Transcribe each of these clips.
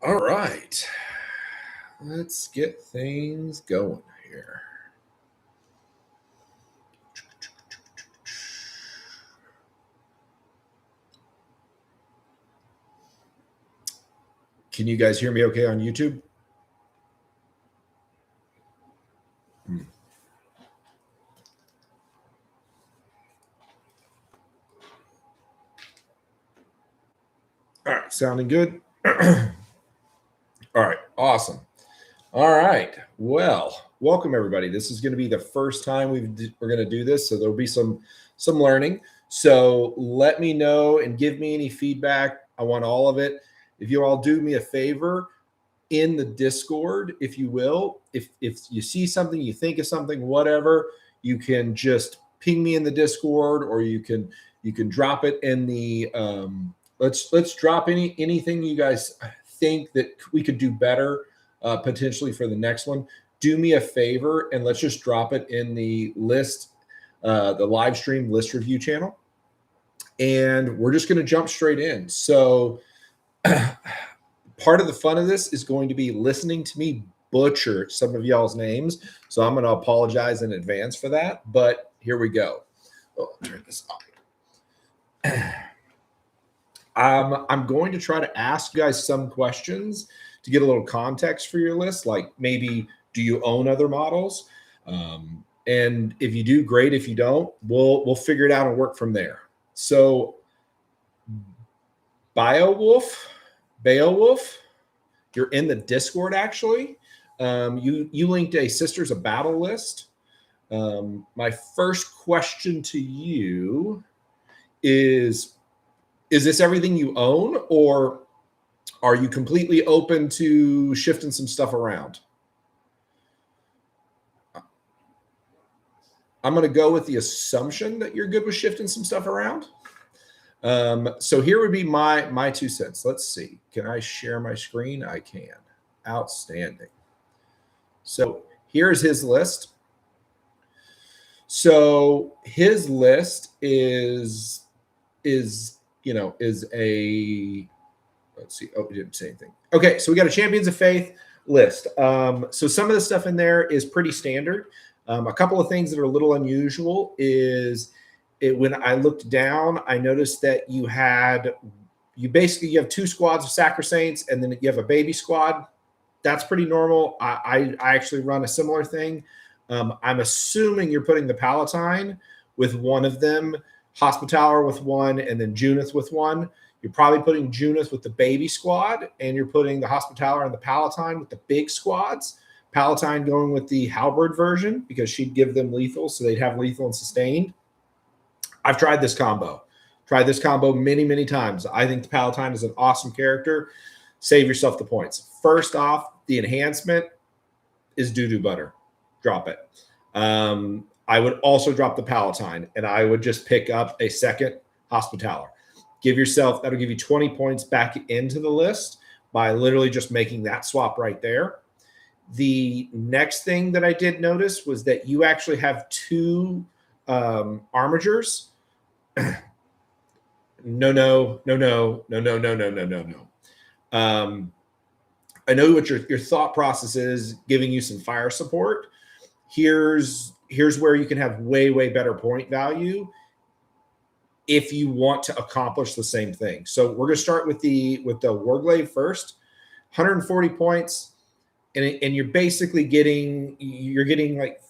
All right, let's get things going here. Can you guys hear me okay on YouTube? All right, sounding good. All right, awesome. All right, well, welcome everybody. This is going to be the first time we're going to do this, so there'll be some learning. So let me know and give me any feedback. I want all of it. If you all do me a favor in the Discord, if you will, if you see something, you think of something, whatever, you can just ping me in the Discord, or you can drop it in the let's drop anything you guys think that we could do better potentially for the next one. Do me a favor and let's just drop it in the list, the live stream list review channel, and we're just going to jump straight in. So part of the fun of this is going to be listening to me butcher some of y'all's names, so I'm going to apologize in advance for that, but here we go. Oh, I'll turn this off. I'm going to try to ask you guys some questions to get a little context for your list, like maybe do you own other models? And if you do, great. If you don't, we'll figure it out and work from there. So Beowulf, you're in the Discord actually. You linked a Sisters of Battle list. My first question to you is this everything you own, or are you completely open to shifting some stuff around? I'm going to go with the assumption that you're good with shifting some stuff around. So here would be my 2 cents. Let's see. Can I share my screen? I can. Outstanding. So here's his list. So his list is a, let's see. Oh, we didn't say anything. Okay, so we got a Champions of Faith list. So some of the stuff in there is pretty standard. A couple of things that are a little unusual is when I looked down, I noticed that you have 2 squads of Sacrosaints, and then you have a baby squad. That's pretty normal. I actually run a similar thing. I'm assuming you're putting the Palatine with one of them, Hospitaller with one, and then Junith with one. You're probably putting Junith with the baby squad, and you're putting the Hospitaller and the Palatine with the big squads. Palatine going with the Halberd version because she'd give them lethal, so they'd have lethal and sustained. I've tried this combo. Many, many times. I think the Palatine is an awesome character. Save yourself the points. First off, the enhancement is doo-doo butter. Drop it. I would also drop the Palatine, and I would just pick up a second Hospitaller. That'll give you 20 points back into the list by literally just making that swap right there. The next thing that I did notice was that you actually have 2 armigers. No. I know what your thought process is, giving you some fire support. Here's where you can have way better point value if you want to accomplish the same thing. So we're going to start with the Warglaive first. 140 points, and you're basically getting like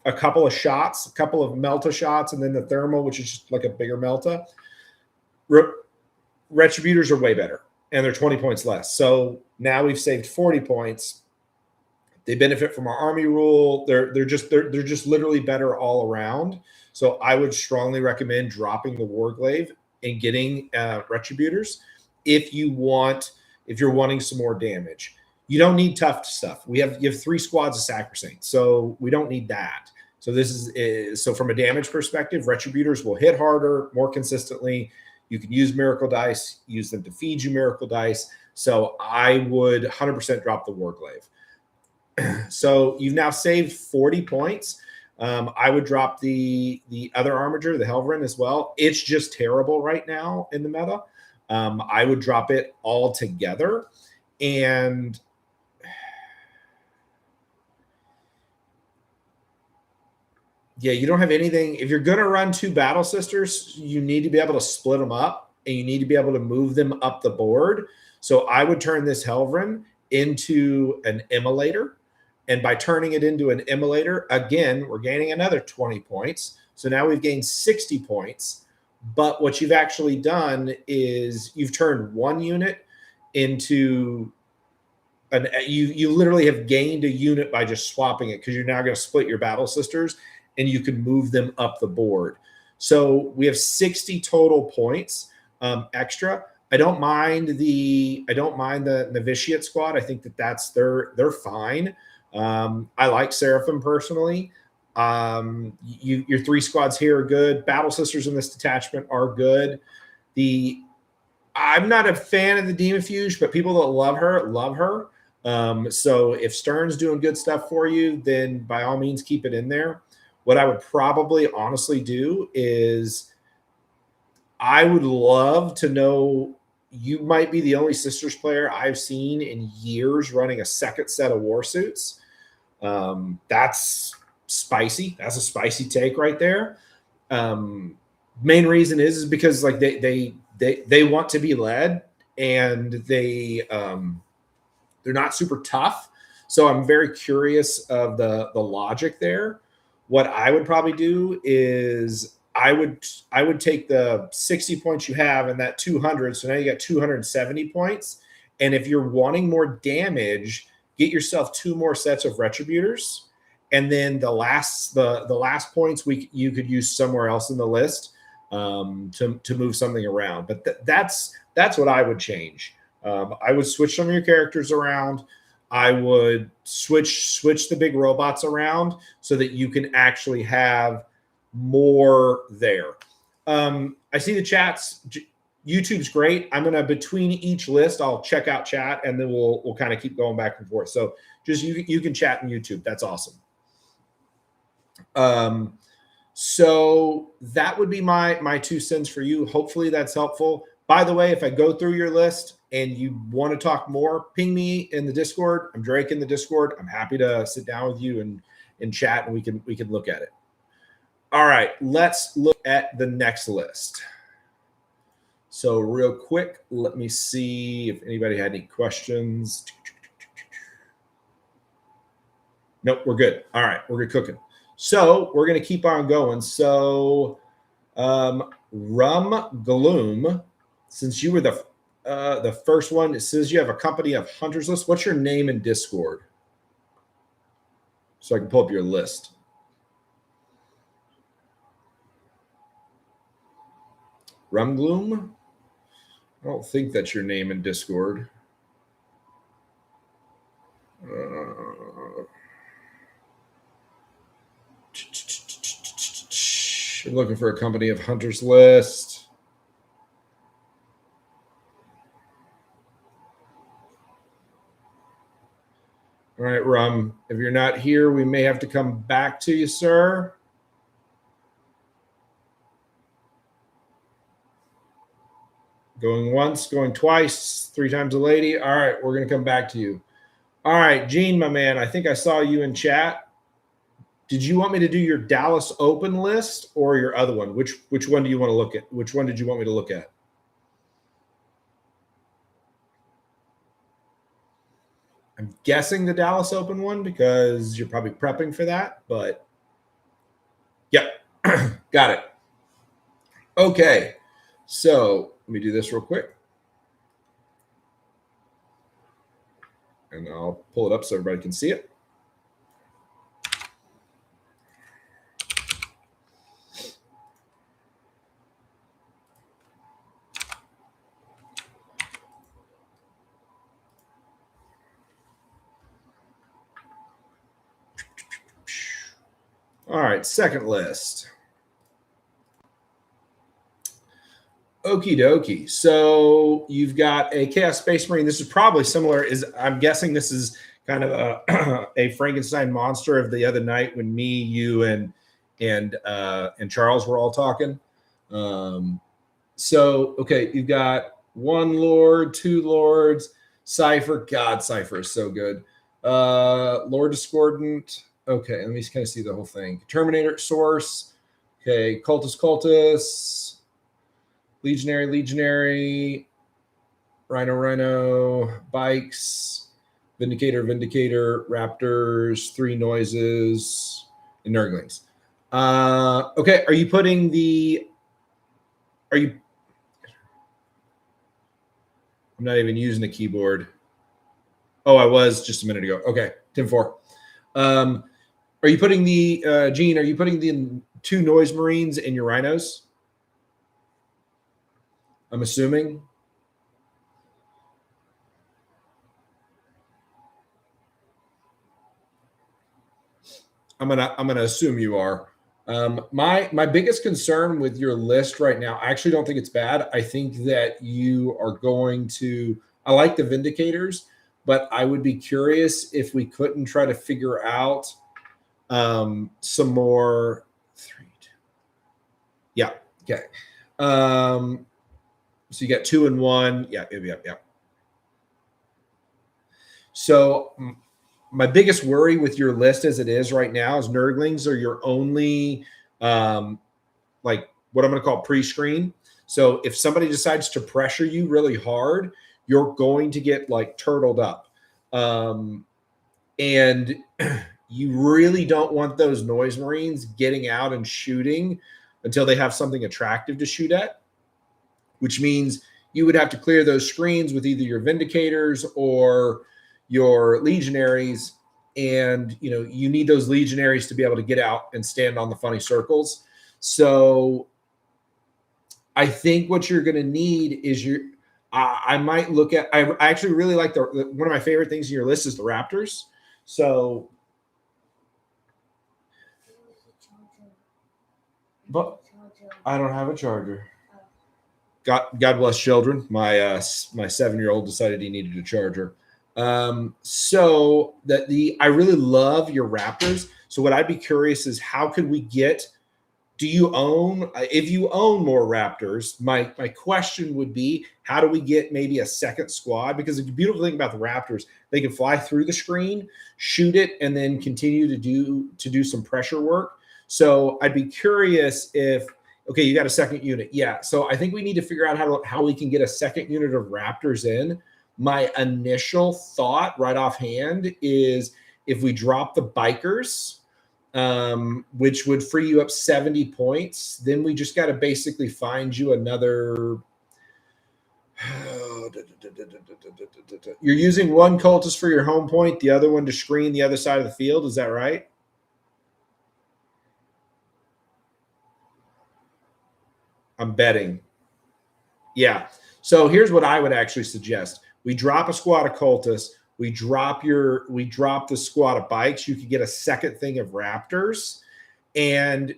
a couple of shots, a couple of Melta shots, and then the thermal, which is just like a bigger Melta. Retributors are way better, and they're 20 points less. So now we've saved 40 points. They benefit from our army rule. They're just literally better all around. So I would strongly recommend dropping the Warglaive and getting Retributors if you're wanting some more damage. You don't need tough stuff. You have 3 squads of Sacrosaints, so we don't need that. So this is so from a damage perspective, Retributors will hit harder, more consistently. You can use Miracle Dice, use them to feed you Miracle Dice. So I would 100% drop the Warglaive. So you've now saved 40 points. I would drop the other armiger, the Helverin, as well. It's just terrible right now in the meta. I would drop it all together. And yeah, you don't have anything. If you're going to run 2 Battle Sisters, you need to be able to split them up, and you need to be able to move them up the board. So I would turn this Helvrin into an Immolator. And by turning it into an Immolator, again, we're gaining another 20 points. So now we've gained 60 points. But what you've actually done is you've turned 1 unit into you literally have gained a unit by just swapping it, because you're now going to split your Battle Sisters and you can move them up the board. So we have 60 total points extra. I don't mind the Novitiate squad. I think they're fine. I like Seraphim personally. Your 3 squads here are good. Battle Sisters in this detachment are good. I'm not a fan of the Demofuge, but people that love her. So if Stern's doing good stuff for you, then by all means keep it in there. What I would probably honestly do is I would love to know, you might be the only Sisters player I've seen in years running a second set of war suits. That's spicy. That's a spicy take right there. Main reason is because like they want to be led, and they're not super tough. So I'm very curious of the logic there. What I would probably do is I would take the 60 points you have and that 200. So now you got 270 points. And if you're wanting more damage, get yourself 2 more sets of Retributors. And then the last points you could use somewhere else in the list to move something around. But that's what I would change. I would switch some of your characters around. I would switch the big robots around so that you can actually have more there. I see the chats. YouTube's great. I'm gonna, between each list, I'll check out chat, and then we'll kind of keep going back and forth. So just you can chat in YouTube. That's awesome. So that would be my 2 cents for you. Hopefully that's helpful. By the way, if I go through your list and you want to talk more, ping me in the Discord. I'm Drake in the Discord. I'm happy to sit down with you and chat, and we can look at it. All right, let's look at the next list. So real quick, let me see if anybody had any questions. Nope, we're good. All right, we're good cooking. So we're going to keep on going. So Rum Gloom, since you were the first one, it says you have a company of hunters list. What's your name in Discord? So I can pull up your list. Rum Gloom? I don't think that's your name in Discord. I'm looking for a company of hunters list. All right, Rum, if you're not here, we may have to come back to you, sir. Going once, going twice, 3 times a lady. All right, we're going to come back to you. All right, Gene, my man, I think I saw you in chat. Did you want me to do your Dallas Open list or your other one? Which one do you want to look at? Which one did you want me to look at? I'm guessing the Dallas Open one because you're probably prepping for that, but yep, got it. Okay, so let me do this real quick. And I'll pull it up so everybody can see it. All right, second list. Okie dokie. So you've got a Chaos Space Marine. This is probably similar. I'm guessing this is kind of a Frankenstein monster of the other night when me, you, and Charles were all talking. So okay, you've got 1 Lord, 2 Lords. Cypher. God, Cypher is so good. Lord Discordant. Okay, let me kind of see the whole thing. Terminator, Source. Okay, Cultist. Legionary. Rhino, Bikes, Vindicator, Raptors, Three Noises, and Nurglings. Okay, are you putting the... I'm not even using the keyboard. Oh, I was just a minute ago. Okay, Tim 4. Are you putting the... Gene, are you putting the 2 Noise Marines in your Rhinos? I'm assuming. I'm gonna assume you are. My biggest concern with your list right now, I actually don't think it's bad. I think that you are going to... I like the Vindicators, but I would be curious if we couldn't try to figure out some more. 3, 2. Yeah. Okay. So you got 2 and 1. Yeah. So my biggest worry with your list as it is right now is Nurglings are your only, like what I'm going to call pre-screen. So if somebody decides to pressure you really hard, you're going to get like turtled up. And you really don't want those Noise Marines getting out and shooting until they have something attractive to shoot at, which means you would have to clear those screens with either your Vindicators or your Legionaries, and you need those Legionaries to be able to get out and stand on the funny circles. So I think what you're going to need is I might look at... I actually really like one of my favorite things in your list is the Raptors. So, but I don't have a charger. God bless children. My 7-year-old decided he needed a charger. So I really love your Raptors. So what I'd be curious is how could we get... Do you own... If you own more Raptors, my question would be, how do we get maybe a second squad? Because the beautiful thing about the Raptors, they can fly through the screen, shoot it, and then continue to do some pressure work. So I'd be curious if... Okay, you got a second unit. Yeah. So I think we need to figure out how we can get a second unit of Raptors in. My initial thought right offhand is if we drop the Bikers, which would free you up 70 points, then we just got to basically find you another... You're using one cultist for your home point, the other one to screen the other side of the field. Is that right? I'm betting. Yeah. So here's what I would actually suggest. We drop a squad of cultists. We drop the squad of bikes. You could get a second thing of Raptors, and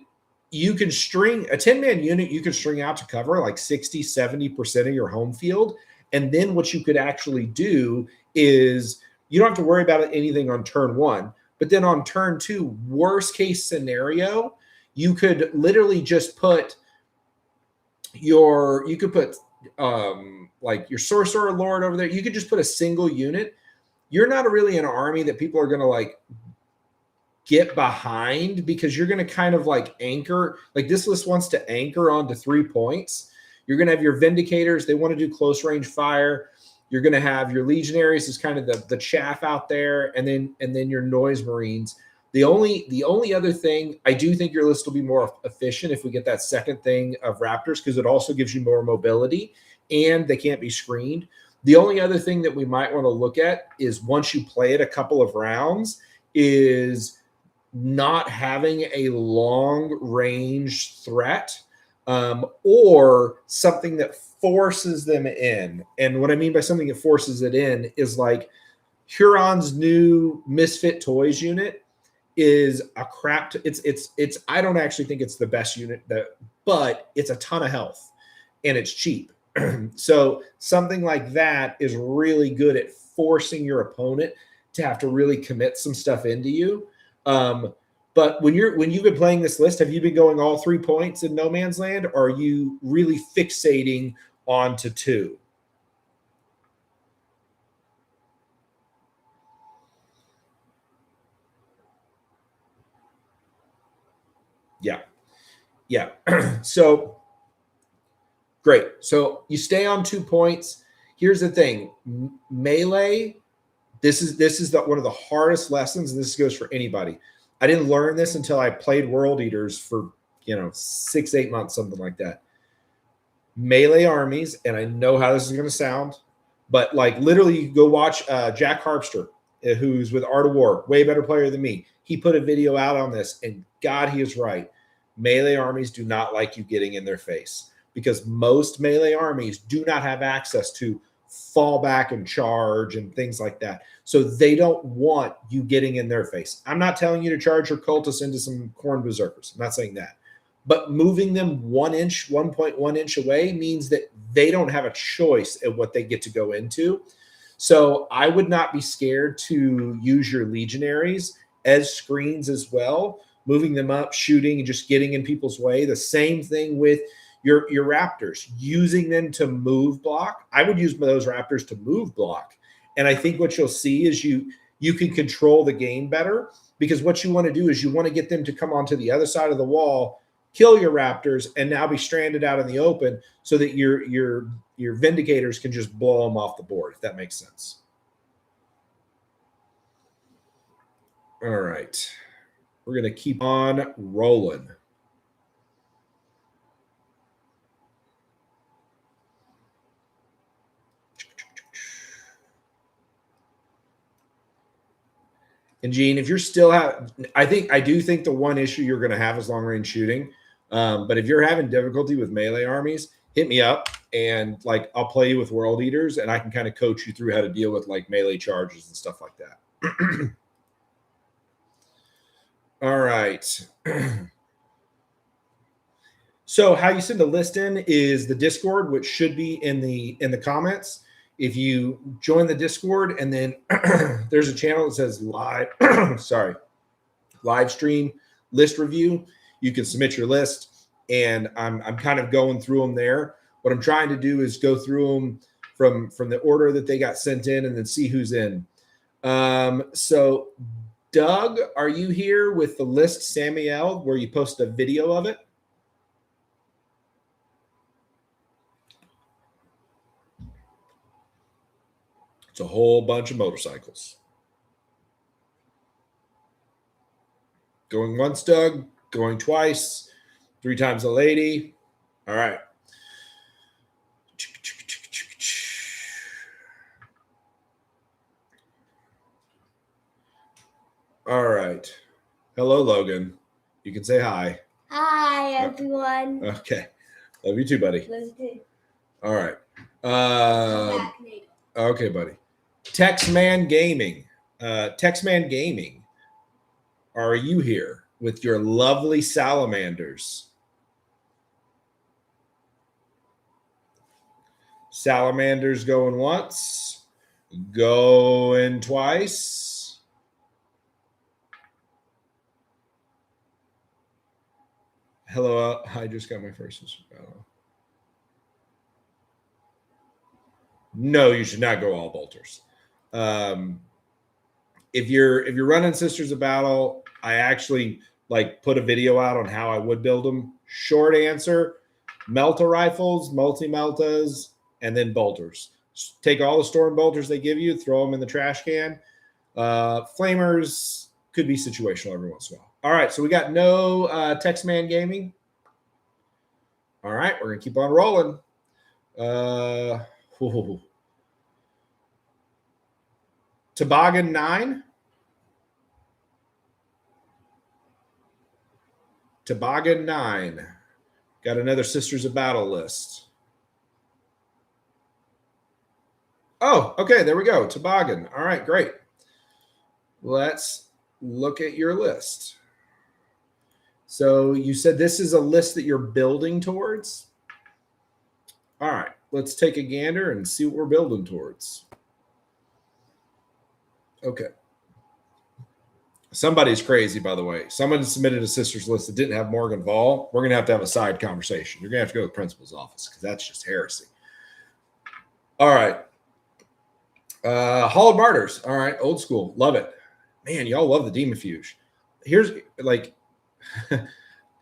you can string a 10-man unit. You can string out to cover like 60-70% of your home field. And then what you could actually do is you don't have to worry about anything on turn 1, but then on turn 2, worst case scenario, you could literally just put like your sorcerer lord over there. You could just put a single unit. You're not really an army that people are going to like get behind, because you're going to kind of like anchor. Like this list wants to anchor onto 3 points. You're going to have your Vindicators. They want to do close range fire. You're going to have your Legionaries as kind of the chaff out there, and then your Noise Marines. The only other thing, I do think your list will be more efficient if we get that second thing of Raptors, because it also gives you more mobility and they can't be screened. The only other thing that we might want to look at is, once you play it a couple of rounds, is not having a long range threat, or something that forces them in. And what I mean by something that forces it in is like Huron's new Misfit Toys unit is a crap. It's I don't actually think it's the best unit, but it's a ton of health and it's cheap. So something like that is really good at forcing your opponent to have to really commit some stuff into you. But when you've been playing this list, have you been going all 3 points in No Man's Land, or are you really fixating onto 2? Yeah. Yeah. So great. So you stay on 2 points. Here's the thing. Melee, this is one of the hardest lessons, and this goes for anybody. I didn't learn this until I played World Eaters for 6-8 months, something like that. Melee armies, and I know how this is going to sound, but like literally, you go watch Jack Harpster, who's with Art of War, way better player than me. He put a video out on this, and God, he is right. Melee armies do not like you getting in their face because most melee armies do not have access to fall back and charge and things like that. So they don't want you getting in their face. I'm not telling you to charge your cultists into some corn berserkers. I'm not saying that. But moving them 1.1 inch away means that they don't have a choice at what they get to go into. So I would not be scared to use your legionaries as screens as well, moving them up, shooting, and just getting in people's way. The same thing with your raptors, using them to move block. I would use those raptors to move block. And I think what you'll see is you can control the game better, because what you want to do is you want to get them to come onto the other side of the wall, kill your raptors, and now be stranded out in the open so that your vindicators can just blow them off the board, if that makes sense. All right. We're going to keep on rolling. And Gene, if you're still I do think the one issue you're going to have is long range shooting. But if you're having difficulty with melee armies, hit me up, and like I'll play you with World Eaters, and I can kind of coach you through how to deal with like melee charges and stuff like that. All right. So how you send a list in is the Discord, which should be in the comments. If you join the Discord, and then there's a channel that says live, live stream list review, you can submit your list, and I'm kind of going through them there. What I'm trying to do is go through them from the order that they got sent in, and then see who's in. So Doug, are you here with the list, Samuel, where you post a video of it? It's a whole bunch of motorcycles. Going once, Doug. Going twice. 3 times a lady. All right. All right. Hello, Logan. You can say hi. Hi, everyone. Okay. Love you too, buddy. Love you too. All right. Okay, buddy. Texman Gaming. Texman Gaming. Are you here with your lovely salamanders? Salamanders going once, going twice. Hello, I just got my first. No, you should not go all bolters. If you're running Sisters of Battle, I actually like put a video out on how I would build them. Short answer: Melta rifles, multi-meltas, and then bolters. Take all the storm bolters they give you, throw them in the trash can. Flamers could be situational every once in a while. All right, so we got no Texman Gaming. All right, we're gonna keep on rolling. Toboggan 9. Toboggan 9. Got another Sisters of Battle list. Oh, okay, there we go. Toboggan. All right, great. Let's look at your list. So you said this is a list that you're building towards? All right, let's take a gander and see what we're building towards. Okay. Somebody's crazy, by the way. Someone submitted a sisters list that didn't have Morgan Vol. We're going to have a side conversation. You're going to have to go to the principal's office because that's just heresy. All right. Hall of Martyrs. All right. Old school. Love it. Man, y'all love the Demofuge. Here's like,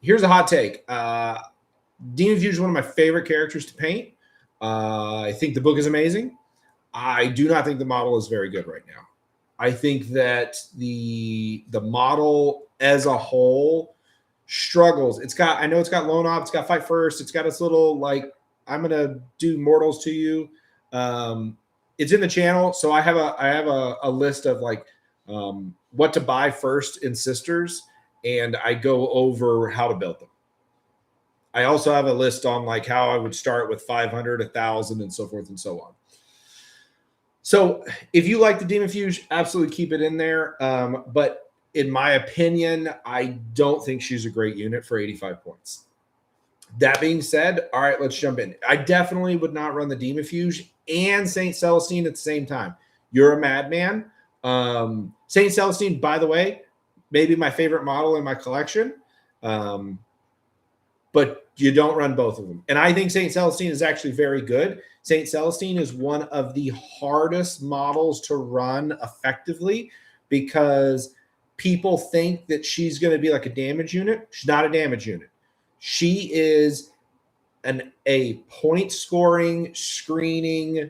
here's a hot take. Demon Fuge is one of my favorite characters to paint. I think the book is amazing. I do not think the model is very good right now. I think that the model as a whole struggles. I know it's got Lone Op, it's got Fight First, it's got its little like I'm gonna do mortals to you. It's in the channel, so I have a list of like what to buy first in Sisters, and I go over how to build them. I also have a list on like how I would start with 500, 1,000, and so forth and so on. So if you like the Demon Fuge, absolutely keep it in there. But in my opinion, I don't think she's a great unit for 85 points. That being said, all right, let's jump in. I definitely would not run the Demon Fuge and Saint Celestine at the same time. You're a madman. Saint Celestine, by the way, maybe my favorite model in my collection. But you don't run both of them. And I think Saint Celestine is actually very good. Saint Celestine is one of the hardest models to run effectively because people think that she's going to be like a damage unit. She's not a damage unit. She is a point scoring, screening,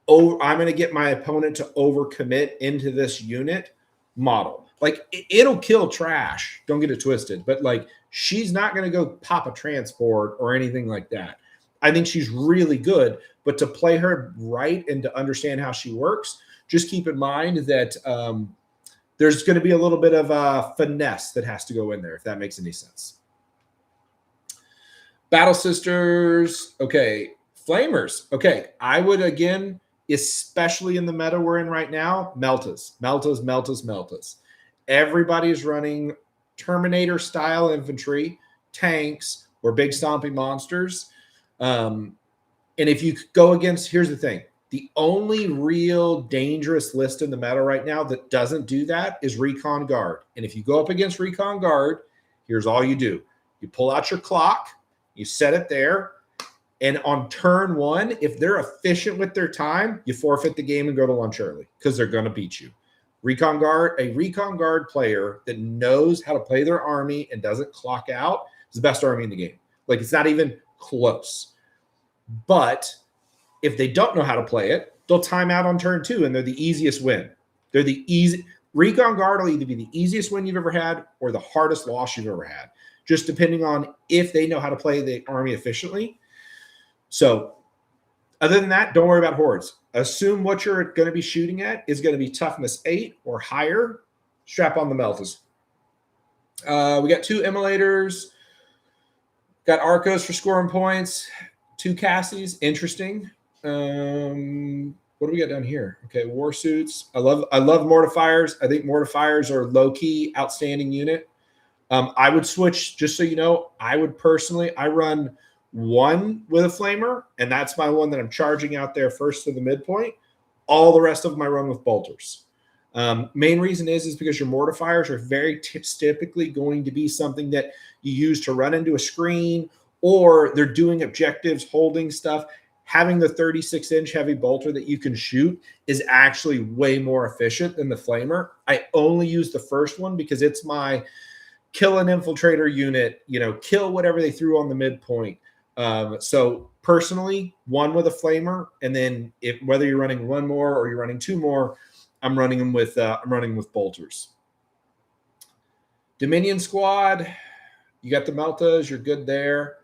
I'm going to get my opponent to overcommit into this unit model. Like it'll kill trash. Don't get it twisted. But like she's not going to go pop a transport or anything like that. I think she's really good. But to play her right and to understand how she works, just keep in mind that there's going to be a little bit of finesse that has to go in there, if that makes any sense. Battle Sisters. Okay. Flamers. Okay. I would, again, especially in the meta we're in right now, Meltas. Everybody's running Terminator-style infantry, tanks, or big stomping monsters. And if you go against, here's the thing. The only real dangerous list in the meta right now that doesn't do that is Recon Guard. And if you go up against Recon Guard, here's all you do. You pull out your clock, you set it there, and on turn one, if they're efficient with their time, you forfeit the game and go to lunch early because they're going to beat you. Recon Guard, a Recon Guard player that knows how to play their army and doesn't clock out is the best army in the game. Like it's not even close. But if they don't know how to play it, they'll time out on turn two and they're the easiest win. They're the easy. Recon Guard will either be the easiest win you've ever had or the hardest loss you've ever had, just depending on if they know how to play the army efficiently. So other than that, don't worry about hordes. Assume what you're going to be shooting at is going to be toughness 8 or higher. Strap on the Meltas. We got 2 Immolators. Got Arcos for scoring points. 2 Cassies. Interesting. What do we got down here? Okay, War Suits. I love Mortifiers. I think Mortifiers are low-key outstanding unit. I would switch, just so you know, I run 1 with a flamer, and that's my one that I'm charging out there first to the midpoint. All the rest of them I run with bolters. Main reason is because your mortifiers are very typically going to be something that you use to run into a screen, or they're doing objectives, holding stuff. Having the 36-inch heavy bolter that you can shoot is actually way more efficient than the flamer. I only use the first one because it's my kill an infiltrator unit, kill whatever they threw on the midpoint. So personally, 1 with a flamer, and then whether you're running 1 more or you're running 2 more, I'm running them with bolters. Dominion Squad, you got the Meltas, you're good there.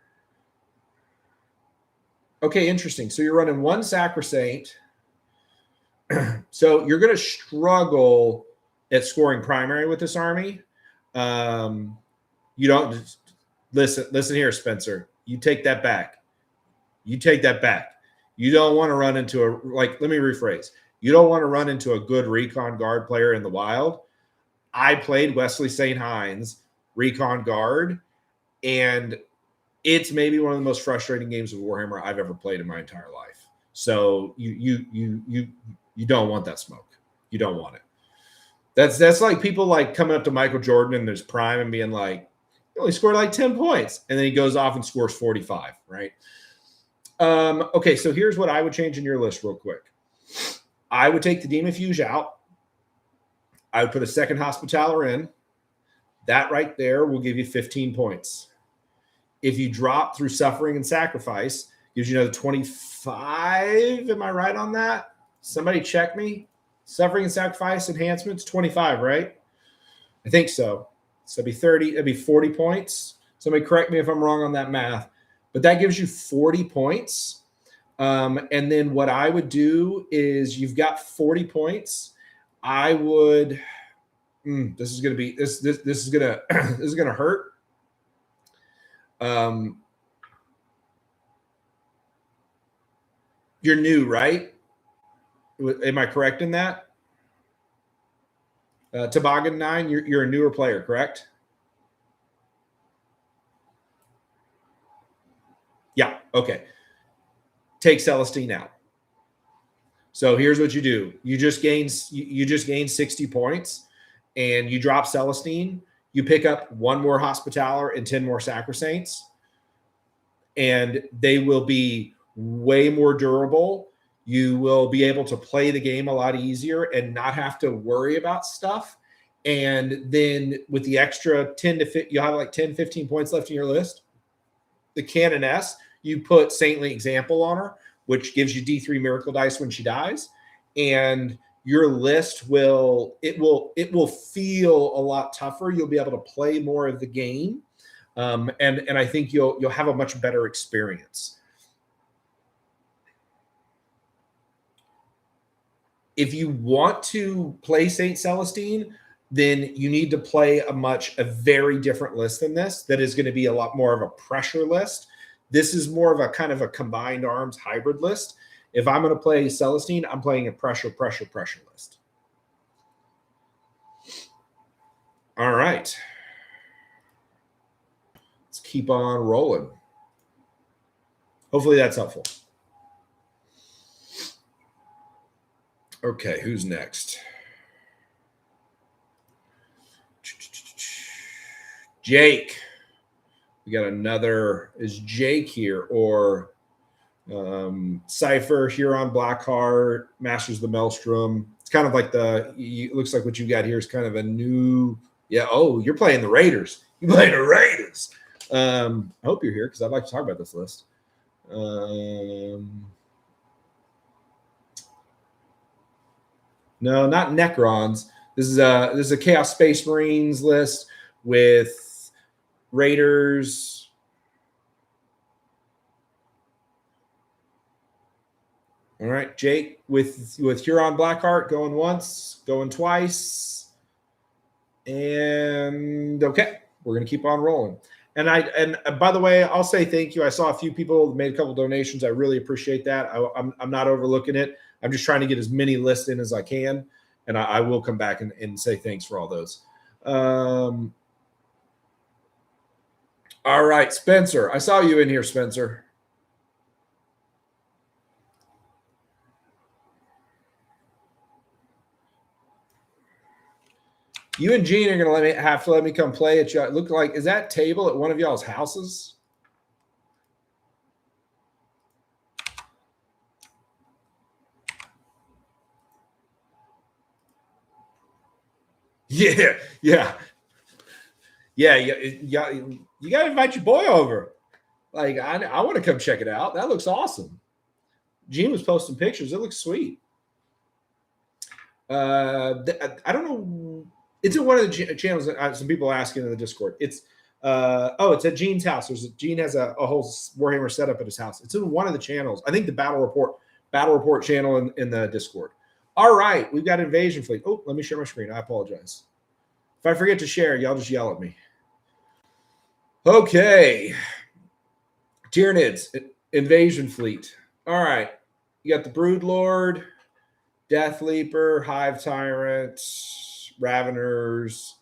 Okay, interesting. So you're running 1 Sacrosanct. So you're going to struggle at scoring primary with this army. You don't listen here, Spencer. You take that back. You don't want to run into let me rephrase. You don't want to run into a good Recon Guard player in the wild. I played Wesley St. Hines Recon Guard, and it's maybe one of the most frustrating games of Warhammer I've ever played in my entire life. So you don't want that smoke. You don't want it. That's like people like coming up to Michael Jordan in his prime and being like, he only scored like 10 points. And then he goes off and scores 45, right? Okay, so here's what I would change in your list real quick. I would take the Demon Fuge out. I would put a second Hospitaller in. That right there will give you 15 points. If you drop through suffering and sacrifice, gives you another 25. Am I right on that? Somebody check me. Suffering and sacrifice enhancements, 25, right? I think so. So it'd be 30, it'd be 40 points. Somebody correct me if I'm wrong on that math. But that gives you 40 points. And then what I would do is you've got 40 points. I would this is gonna be this is gonna this is gonna hurt. You're new, right? Am I correct in that? Toboggan 9, you're a newer player, correct? Yeah, okay. Take Celestine out. So here's what you do. You just gain 60 points and you drop Celestine. You pick up 1 more Hospitaller and 10 more Sacrosaints. And they will be way more durable. You will be able to play the game a lot easier and not have to worry about stuff. And then with the extra 10 to 15, you'll have like 10, 15 points left in your list. The Canoness, you put Saintly Example on her, which gives you D3 miracle dice when she dies. And your list will feel a lot tougher. You'll be able to play more of the game. And I think you'll have a much better experience. If you want to play Saint Celestine, then you need to play a very different list than this. That is going to be a lot more of a pressure list. This is more of a kind of a combined arms hybrid list. If I'm going to play Celestine, I'm playing a pressure list. All right. Let's keep on rolling. Hopefully that's helpful. Okay, who's next? Jake. We got another. Is Jake here or Cypher, Huron, Blackheart, Masters of the Maelstrom? It's kind of like it looks like what you got here is kind of a new. Yeah. Oh, you're playing the Raiders. You're playing the Raiders. I hope you're here because I'd like to talk about this list. No, not Necrons. This is a Chaos Space Marines list with Raiders. All right, Jake with Huron Blackheart going once, going twice, and okay, we're gonna keep on rolling. And by the way, I'll say thank you. I saw a few people made a couple donations. I really appreciate that. I'm not overlooking it. I'm just trying to get as many lists in as I can, and I will come back and say thanks for all those. All right, Spencer. I saw you in here, Spencer. You and Gene are going to have to let me come play at y'all. Look like, is that table at one of y'all's houses? Yeah. You got to invite your boy over. Like, I want to come check it out. That looks awesome. Gene was posting pictures. It looks sweet. I don't know. It's in one of the channels that some people are asking in the Discord. It's it's at Gene's house. Gene has a whole Warhammer setup at his house. It's in one of the channels. I think the Battle Report channel in the Discord. All right, we've got Invasion Fleet. Oh, let me share my screen. I apologize. If I forget to share, y'all just yell at me. Okay. Tyranids, Invasion Fleet. All right. You got the Brood Lord, Death Leaper, Hive Tyrant, Raveners.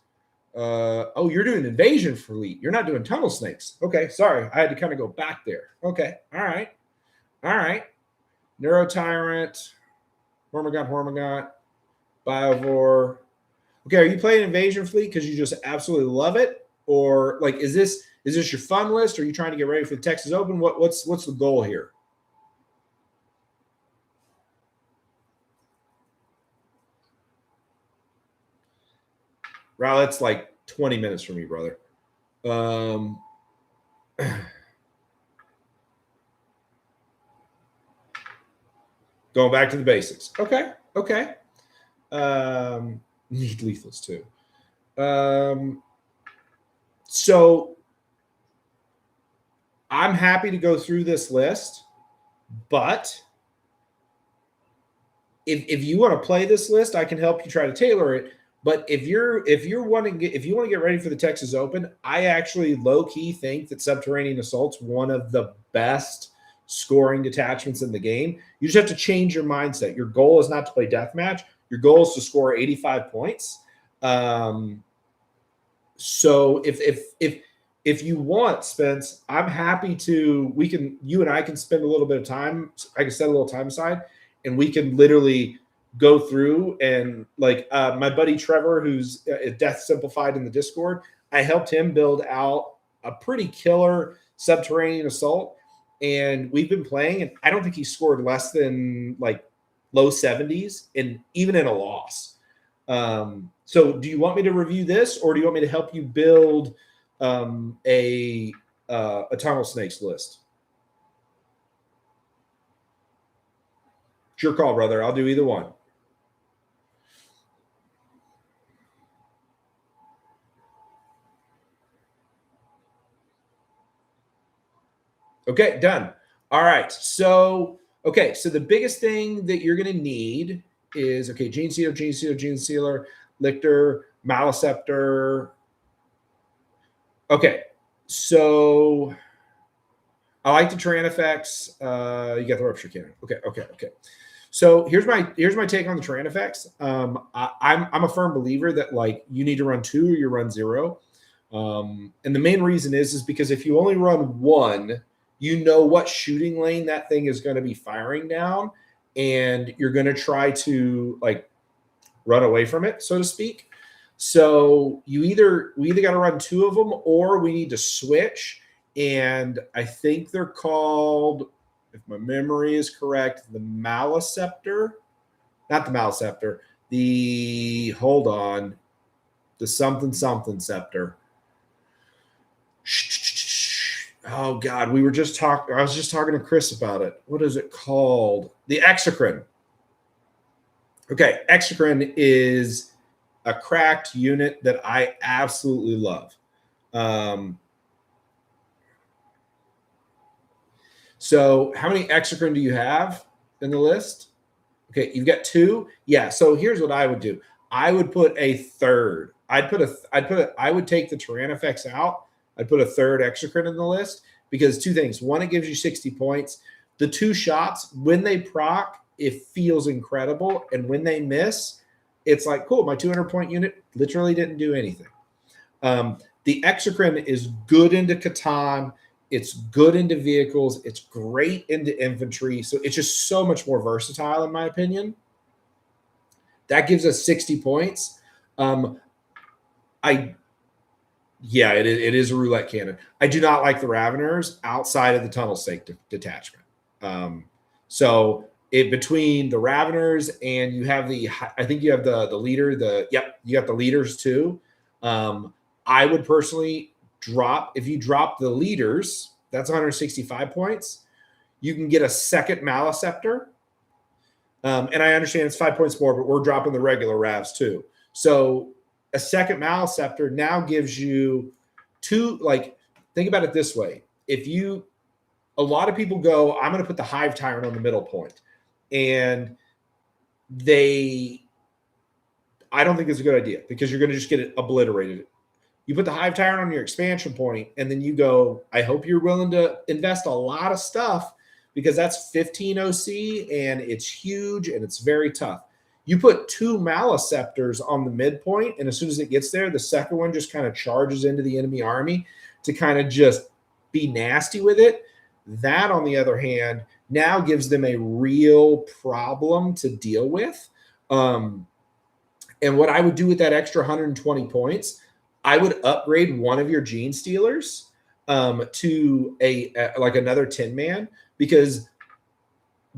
You're doing Invasion Fleet. You're not doing Tunnel Snakes. Okay, sorry. I had to kind of go back there. Okay, all right. Neuro Tyrant, Hormigaunt, Biovore. Okay, are you playing Invasion Fleet because you just absolutely love it? Or like, is this your fun list? Or are you trying to get ready for the Texas Open? What's the goal here? Rowlett's like 20 minutes for me, brother. Going back to the basics. Okay. Need lethals too. So I'm happy to go through this list, but if you want to play this list, I can help you try to tailor it. But if you want to get ready for the Texas Open, I actually low key think that Subterranean Assault's one of the best scoring detachments in the game. You just have to change your mindset. Your goal is not to play deathmatch. Your goal is to score 85 points. So if you want, Spence, I'm happy to. You and I can spend a little bit of time. I can set a little time aside, and we can literally go through and like my buddy Trevor, who's Death Simplified in the Discord. I helped him build out a pretty killer Subterranean Assault, and we've been playing, and I don't think he scored less than like low 70s, and even in a loss. So do you want me to review this, or do you want me to help you build a Tunnel Snakes list? It's your call, brother. I'll do either one. Okay, done. All right. So the biggest thing that you're going to need is, Gene Sealer, Lictor, Maleceptor. Okay, so I like the Tyrann effects. You got the Rupture Cannon. Okay. So here's my take on the Tyrann effects. I'm a firm believer that like you need to run 2 or you run 0. And the main reason is because if you only run 1, you know what shooting lane that thing is going to be firing down, and you're going to try to like run away from it, so to speak. So we either got to run 2 of them, or we need to switch. And I think they're called, if my memory is correct, the Maleceptor. Not the Maleceptor. The something scepter. Oh God, I was just talking to Chris about it. What is it called? The Exocrine. Okay, Exocrine is a cracked unit that I absolutely love. So how many Exocrine do you have in the list? Okay, you've got 2. Yeah, so here's what I would do. I would put a third. I would take the Tyrann effects out. I'd put a third Exocrine in the list because 2 things. 1, it gives you 60 points. The 2 shots, when they proc, it feels incredible. And when they miss, it's like, cool, my 200-point unit literally didn't do anything. The Exocrine is good into Catan. It's good into vehicles. It's great into infantry. So it's just so much more versatile, in my opinion. That gives us 60 points. It is a roulette cannon. I do not like the Raveners outside of the Tunnel Snake detachment. So between the Raveners and you have I think you have the leader. You got the leaders too. I would personally if you drop the leaders, that's 165 points. You can get a second Maleceptor. And I understand it's 5 points more, but we're dropping the regular Ravs too. So a second Maleceptor now gives you 2, like, think about it this way. A lot of people go, I'm going to put the Hive Tyrant on the middle point. And I don't think it's a good idea because you're going to just get it obliterated. You put the Hive Tyrant on your expansion point, and then you go, I hope you're willing to invest a lot of stuff because that's 15 OC, and it's huge, and it's very tough. You put 2 Maleceptors on the midpoint, and as soon as it gets there, the second one just kind of charges into the enemy army to kind of just be nasty with it. That, on the other hand, now gives them a real problem to deal with. And what I would do with that extra 120 points, I would upgrade one of your Gene Stealers to another 10-man, because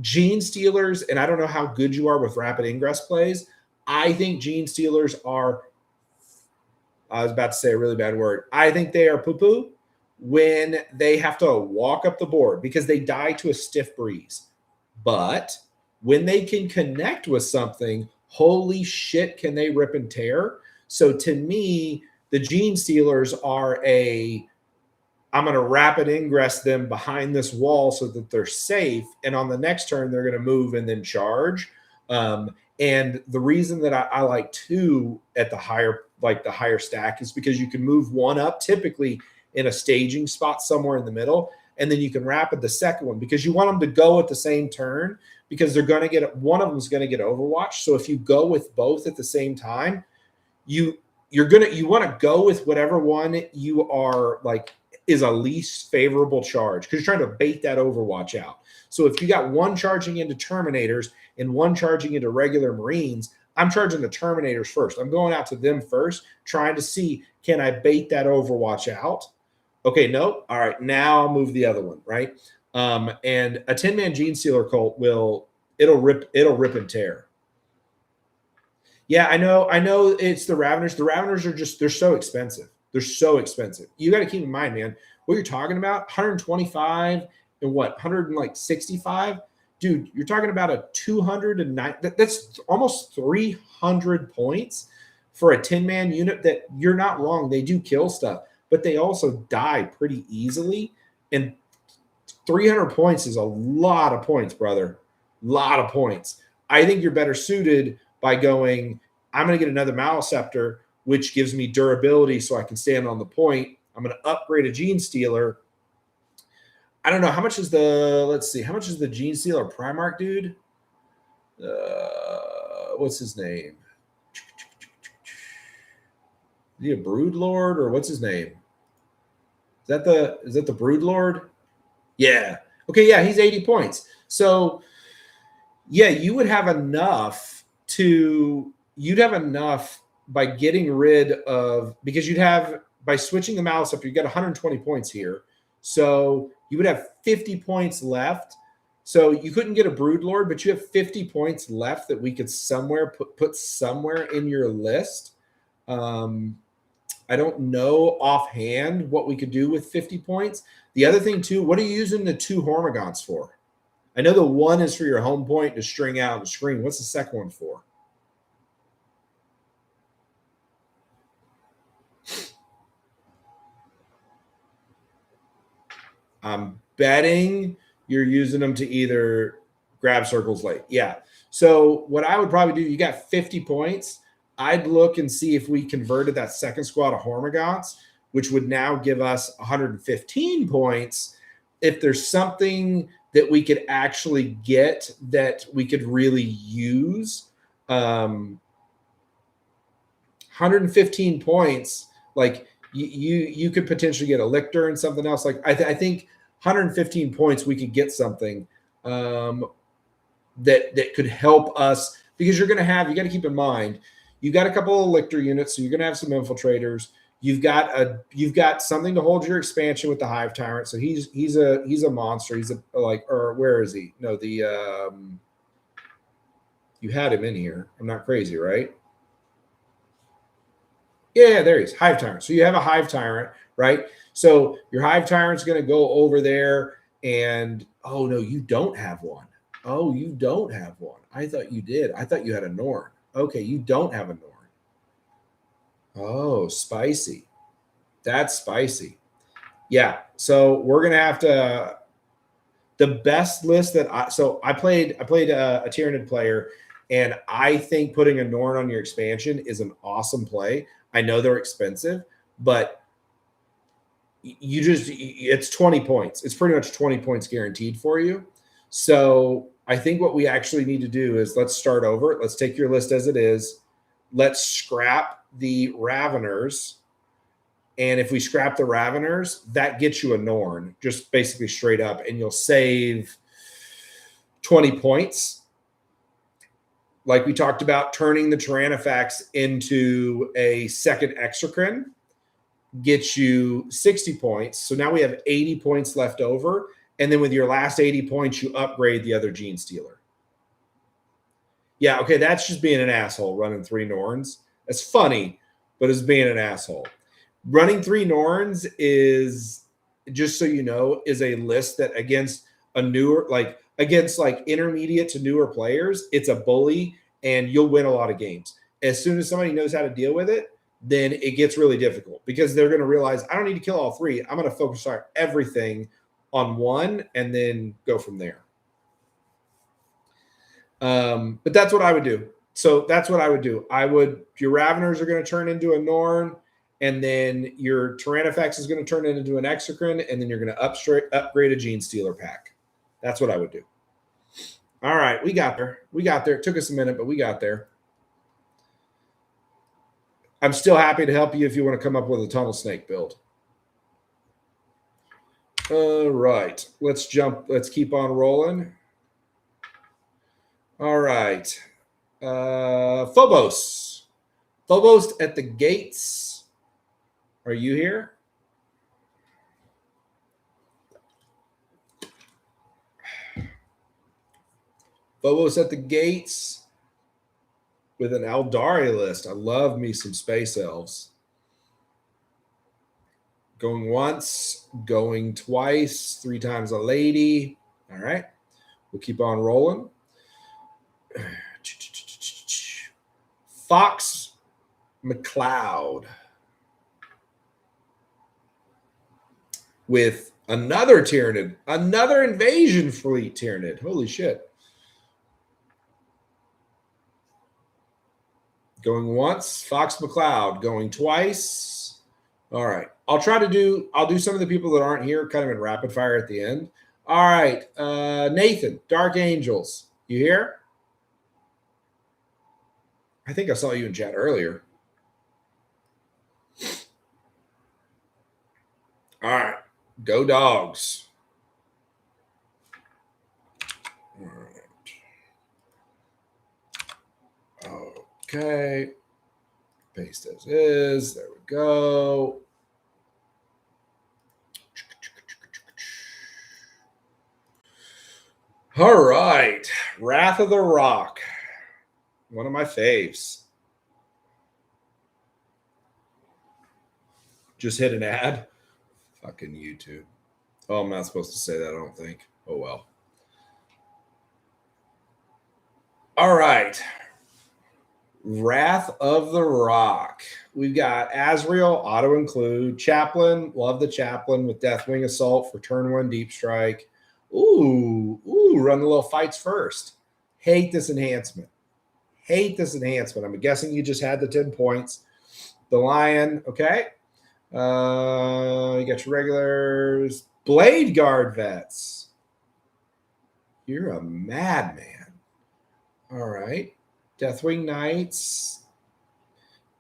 Gene Stealers, and I don't know how good you are with rapid ingress plays, I think Gene Stealers are I was about to say a really bad word. I think they are poo-poo when they have to walk up the board because they die to a stiff breeze. But when they can connect with something, holy shit, can they rip and tear? So to me, the Gene Stealers are I'm going to rapid ingress them behind this wall so that they're safe. And on the next turn, they're going to move and then charge. And the reason that I like 2 at the higher stack is because you can move 1 up typically in a staging spot somewhere in the middle. And then you can rapid the second one because you want them to go at the same turn because they're going to get one of them is going to get Overwatch. So if you go with both at the same time, you want to go with whatever one you are like is a least favorable charge because you're trying to bait that Overwatch out. So if you got one charging into Terminators and one charging into regular Marines, I'm charging the Terminators first. I'm going out to them first, trying to see, can I bait that Overwatch out? Okay, no. All right, now I'll move the other one, right? And a 10-man Gene Stealer cult it'll rip and tear. Yeah, I know it's the Raveners. The Raveners they're so expensive. They're so expensive. You got to keep in mind, man, what you're talking about, 125 and what, 165? Dude, you're talking about a 209. That's almost 300 points for a 10-man unit that you're not wrong. They do kill stuff, but they also die pretty easily. And 300 points is a lot of points, brother. Lot of points. I think you're better suited by going, I'm going to get another Maleceptor, which gives me durability so I can stand on the point. I'm going to upgrade a Gene Stealer. I don't know. How much is how much is the Gene Stealer Primarch, dude? What's his name? Is he a Brood Lord or what's his name? Is that the Brood Lord? Yeah. Okay, yeah, he's 80 points. So yeah, you'd have enough by getting rid of, because by switching the mouse up, you get 120 points here. So you would have 50 points left. So you couldn't get a Brood Lord, but you have 50 points left that we could somewhere put somewhere in your list. I don't know offhand what we could do with 50 points. The other thing too, what are you using the 2 Hormagaunts for? I know the one is for your home point to string out and screen. What's the second one for? I'm betting you're using them to either grab circles late. Yeah. So what I would probably do, you got 50 points. I'd look and see if we converted that second squad of Hormagaunts, which would now give us 115 points. If there's something that we could actually get that we could really use, 115 points, like you could potentially get a Lictor and something else. Like I think 115 points, we could get something that could help us, because you got to keep in mind, you got a couple of Lictor units, so you're going to have some infiltrators. You've got something to hold your expansion with the Hive Tyrant. So he's a monster. He's or where is he? No, you had him in here. I'm not crazy, right? Yeah, there he is. Hive Tyrant. So you have a Hive Tyrant, right? So your Hive Tyrant's going to go over there and, oh, no, you don't have one. Oh, you don't have one. I thought you did. I thought you had a Norn. Okay, you don't have a Norn. Oh, spicy. That's spicy. Yeah, so we're going to have to – the best list that I played a Tyranid player, and I think putting a Norn on your expansion is an awesome play. I know they're expensive, but it's 20 points. It's pretty much 20 points guaranteed for you. So I think what we actually need to do is let's start over. Let's take your list as it is. Let's scrap the Raveners. And if we scrap the Raveners, that gets you a Norn, just basically straight up, and you'll save 20 points. Like we talked about, turning the Tyrannofax into a second Exocrine gets you 60 points. So now we have 80 points left over. And then with your last 80 points, you upgrade the other Gene Stealer. Yeah, okay, that's just being an asshole running 3 Norns. That's funny, but is being an asshole. Running 3 Norns is, just so you know, is a list that against a newer, like against like intermediate to newer players, it's a bully and you'll win a lot of games. As soon as somebody knows how to deal with it, then it gets really difficult because they're going to realize I don't need to kill all 3. I'm going to focus on everything on one and then go from there. But that's what I would do. So that's what I would do. Your Raveners are going to turn into a Norn, and then your Tyrannofex is going to turn into an Exocrine, and then you're going to upgrade a Gene Stealer pack. That's what I would do. All right, we got there. It took us a minute, but we got there. I'm still happy to help you if you want to come up with a Tunnel Snake build. All right, let's keep on rolling. All right. Phobos at the gates. Are you here? Phobos at the gates with an Eldari list. I love me some Space Elves. Going once, going twice, 3 times a lady. All right. We'll keep on rolling. Fox McCloud with another Tyrannid, another invasion fleet Tyrannid. Holy shit. Going once, Fox McCloud. Going twice. All right. I'll do some of the people that aren't here kind of in rapid fire at the end. All right. Nathan, Dark Angels. You here? I think I saw you in chat earlier. All right. Go Dogs. All right. Okay. Paste as is. There we go. All right. Wrath of the Rock. One of my faves. Just hit an ad. Fucking YouTube. Oh, I'm not supposed to say that, I don't think. Oh, well. All right. Wrath of the Rock. We've got Azrael, auto-include. Chaplain, love the Chaplain with Deathwing Assault for turn 1 Deep Strike. Ooh, run the little fights first. Hate this enhancement. I'm guessing you just had the 10 points. The Lion, okay. You got your regulars. Blade Guard Vets. You're a madman. All right. Deathwing Knights.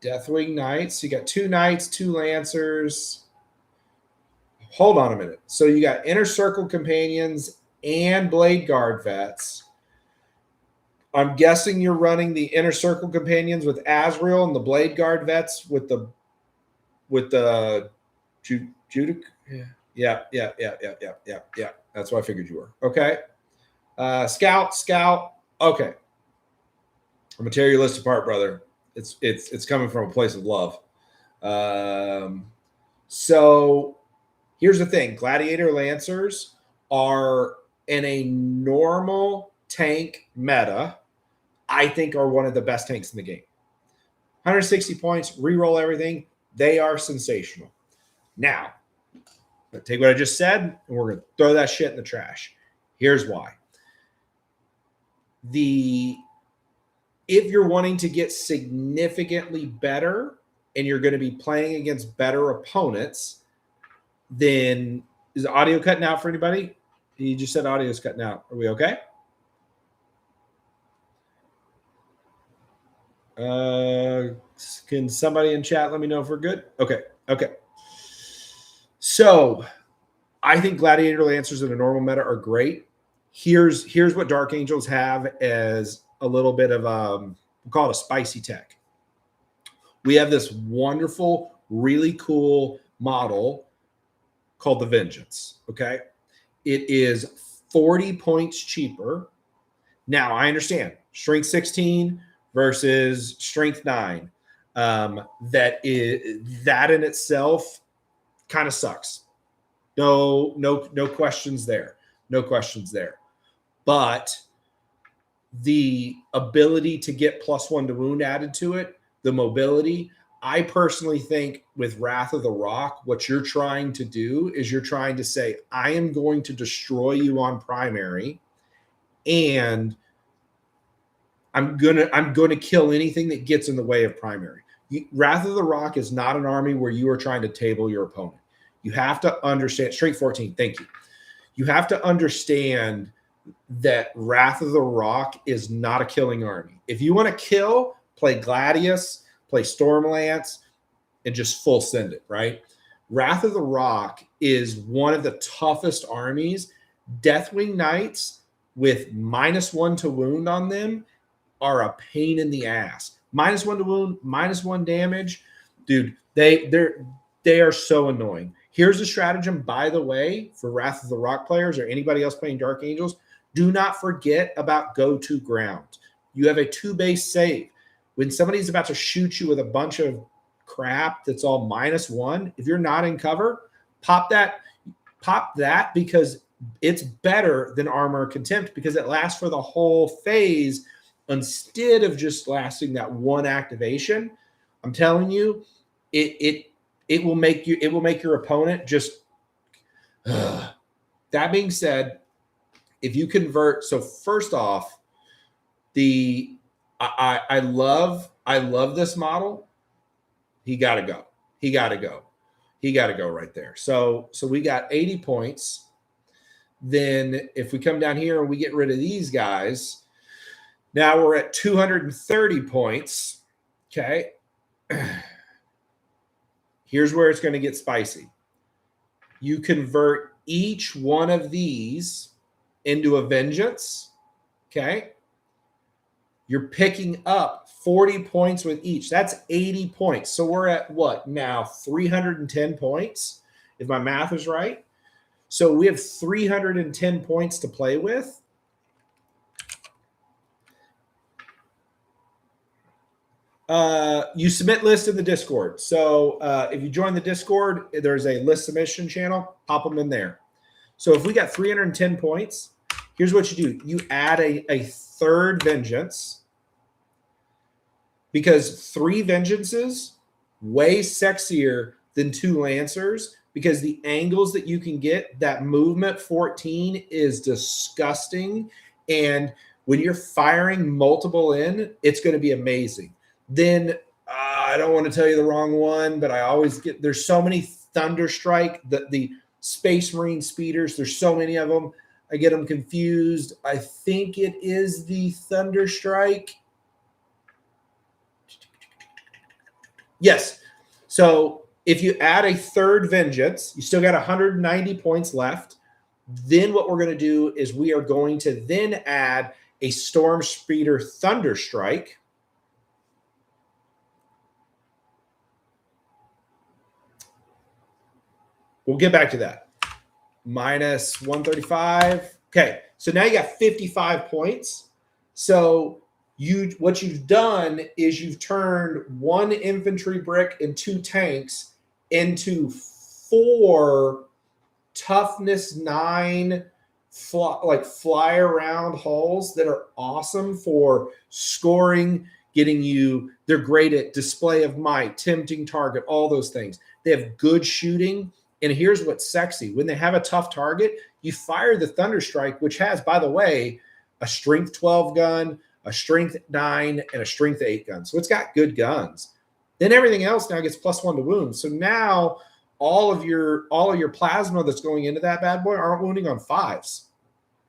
You got 2 Knights, 2 Lancers. Hold on a minute. So you got Inner Circle Companions and Blade Guard Vets. I'm guessing you're running the Inner Circle Companions with Azrael and the Blade Guard Vets with the Judic. Yeah. That's what I figured you were. Okay. Scout. Okay. I'm gonna tear your list apart, brother. It's coming from a place of love. So here's the thing: Gladiator Lancers are in a normal tank meta. I think are one of the best tanks in the game. 160 points, reroll everything. They are sensational. Now, take what I just said, and we're going to throw that shit in the trash. Here's why. If you're wanting to get significantly better and you're going to be playing against better opponents, then is the audio cutting out for anybody? You just said audio is cutting out. Are we okay? Can somebody in chat let me know if we're good? Okay. So I think Gladiator Lancers in a normal meta are great. Here's what Dark Angels have as a little bit of we'll call it a spicy tech. We have this wonderful, really cool model called the Vengeance. Okay. It is 40 points cheaper. Now I understand strength 16 versus strength 9. that in itself kind of sucks. No questions there. No questions there. But the ability to get +1 to wound added to it, the mobility, I personally think with Wrath of the Rock, what you're trying to do is you're trying to say, I am going to destroy you on primary, and I'm gonna kill anything that gets in the way of primary. Wrath of the Rock is not an army where you are trying to table your opponent. You have to understand, strength 14, thank you. You have to understand that Wrath of the Rock is not a killing army. If you want to kill, play Gladius, play Stormlance, and just full send it, right? Wrath of the Rock is one of the toughest armies. Deathwing Knights with -1 to wound on them are a pain in the ass. -1 to wound, -1 damage. Dude, they are so annoying. Here's a stratagem, by the way, for Wrath of the Rock players or anybody else playing Dark Angels. Do not forget about go to ground. You have a 2 base save. When somebody's about to shoot you with a bunch of crap that's all -1, if you're not in cover, pop that because it's better than Armor Contempt because it lasts for the whole phase instead of just lasting that one activation. I'm telling you, it will make your opponent just. That being said, if you convert, so first off, I love this model. He got to go. He got to go right there. So we got 80 points. Then if we come down here and we get rid of these guys, now we're at 230 points. Okay. Here's where it's going to get spicy. You convert each one of these into a vengeance. Okay. You're picking up 40 points with each. That's 80 points. So we're at what now? 310 points, if my math is right. So we have 310 points to play with. You submit lists in the Discord. So if you join the Discord, there's a list submission channel. Pop them in there. So if we got 310 points, here's what you do. You add a third vengeance, because 3 vengeances way sexier than 2 lancers, because the angles that you can get, that movement 14 is disgusting. And when you're firing multiple in, it's going to be amazing. Then I don't want to tell you the wrong one, but I always get, there's so many Thunderstrike, the Space Marine speeders, there's so many of them. I get them confused. I think it is the Thunderstrike. Yes. So if you add a third vengeance, you still got 190 points left. Then what we're going to do is we are going to then add a Storm Speeder Thunderstrike. We'll get back to that. Minus 135. Okay, so now you got 55 points. So what you've done is you've turned 1 infantry brick and 2 tanks into 4 toughness 9 fly around hulls that are awesome for scoring, getting you. They're great at display of might, tempting target, all those things. They have good shooting. And here's what's sexy. When they have a tough target, you fire the Thunderstrike, which has, by the way, a strength 12 gun, a strength 9, and a strength 8 gun. So it's got good guns. Then everything else now gets +1 to wound. So now all of your plasma that's going into that bad boy aren't wounding on 5s.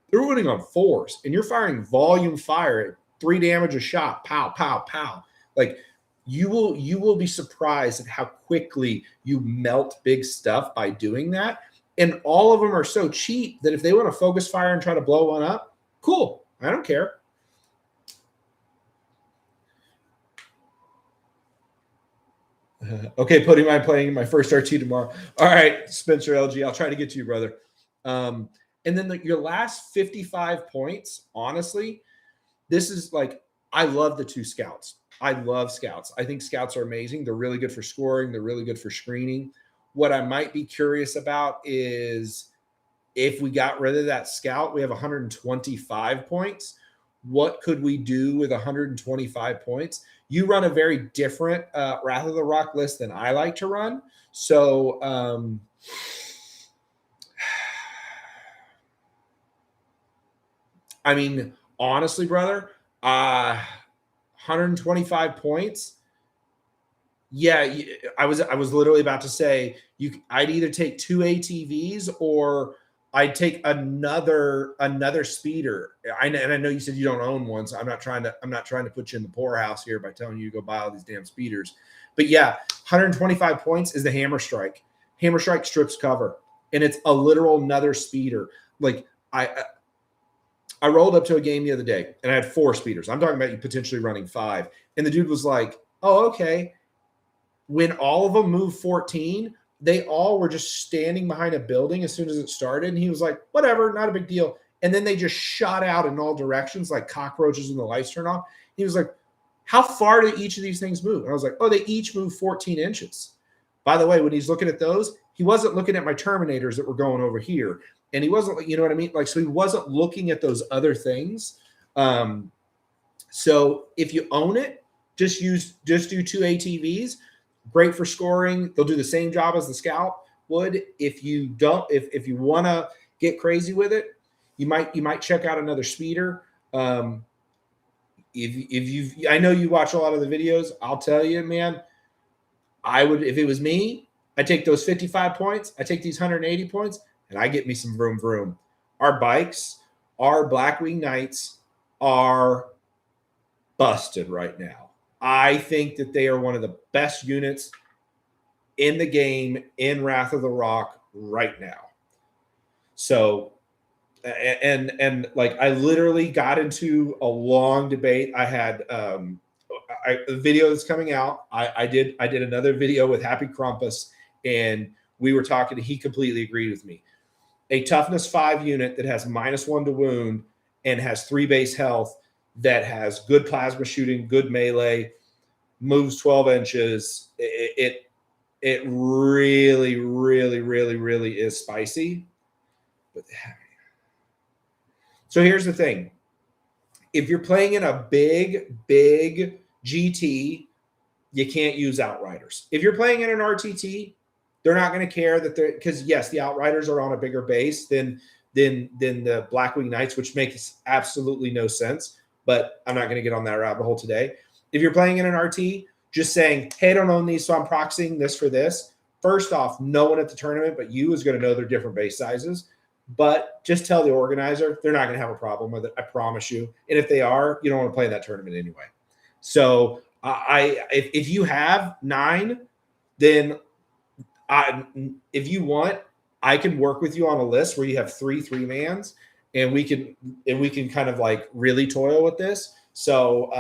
They're wounding on 4s. And you're firing volume fire at 3 damage a shot. Pow, pow, pow. Like, you will be surprised at how quickly you melt big stuff by doing that. And all of them are so cheap that if they want to focus fire and try to blow one up, cool. I don't care. Okay, Putty, mind playing my first RT tomorrow. All right, Spencer LG, I'll try to get to you, brother. And then your last 55 points, honestly, this is like, I love the 2 scouts. I love scouts. I think scouts are amazing. They're really good for scoring. They're really good for screening. What I might be curious about is if we got rid of that scout, we have 125 points. What could we do with 125 points? You run a very different Wrath of the Rock list than I like to run. So, I mean, honestly, brother, 125 points. Yeah, I was literally about to say I'd either take 2 ATVs or I'd take another speeder. And I know you said you don't own one, so I'm not trying to put you in the poorhouse here by telling you to go buy all these damn speeders. But yeah, 125 points is the Hammer Strike. Hammer Strike strips cover, and it's a literal another speeder. Like I rolled up to a game the other day and I had 4 speeders. I'm talking about you potentially running 5. And the dude was like, "Oh, okay." When all of them moved 14, they all were just standing behind a building as soon as it started. And he was like, whatever, not a big deal. And then they just shot out in all directions like cockroaches when the lights turn off. He was like, how far do each of these things move? And I was like, oh, they each move 14 inches. By the way, when he's looking at those, he wasn't looking at my Terminators that were going over here. And he wasn't, you know what I mean? Like, so he wasn't looking at those other things. So if you own it, just do 2 ATVs. Great for scoring. They'll do the same job as the scout would. If you don't, if you want to get crazy with it, you might check out another speeder. I know you watch a lot of the videos. I'll tell you, man, I would, if it was me, I take those 55 points. I take these 180 points, and I get me some vroom vroom. Our bikes, our Blackwing Knights are busted right now. I think that they are one of the best units in the game in Wrath of the Rock right now. So, and like I literally got into a long debate. I had a video that's coming out. I did another video with Happy Krampus, and we were talking. He completely agreed with me. A toughness 5 unit that has -1 to wound and has 3 base health, that has good plasma shooting, good melee, moves 12 inches. It really, really, really, really is spicy. But so here's the thing. If you're playing in a big GT, you can't use Outriders. If you're playing in an RTT, they're not going to care that they're, because yes, the Outriders are on a bigger base than the Blackwing Knights, which makes absolutely no sense. But I'm not going to get on that rabbit hole today. If you're playing in an RT, just saying, hey, I don't own these, so I'm proxying this for this. First off, no one at the tournament but you is going to know their different base sizes. But just tell the organizer, they're not going to have a problem with it. I promise you. And if they are, you don't want to play in that tournament anyway. So if you have 9, then if you want, I can work with you on a list where you have 3 3-mans, and we can kind of like really toil with this. So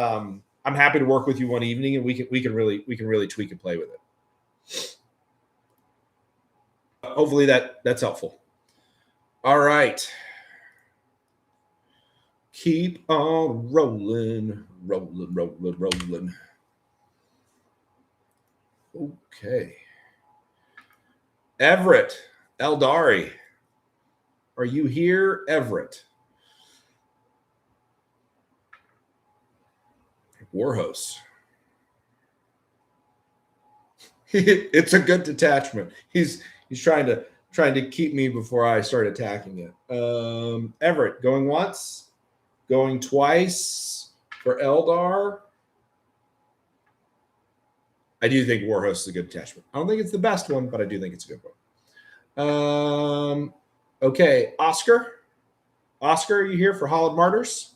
I'm happy to work with you one evening, and we can really tweak and play with it. Hopefully that's helpful. All right. Keep on rolling. Okay. Everett Eldari. Are you here, Everett? Warhost. It's a good detachment. He's trying to keep me before I start attacking it. Everett, going once, going twice for Eldar. I do think Warhost is a good detachment. I don't think it's the best one, but I do think it's a good one. Okay, Oscar. Oscar, are you here for Hollowed Martyrs?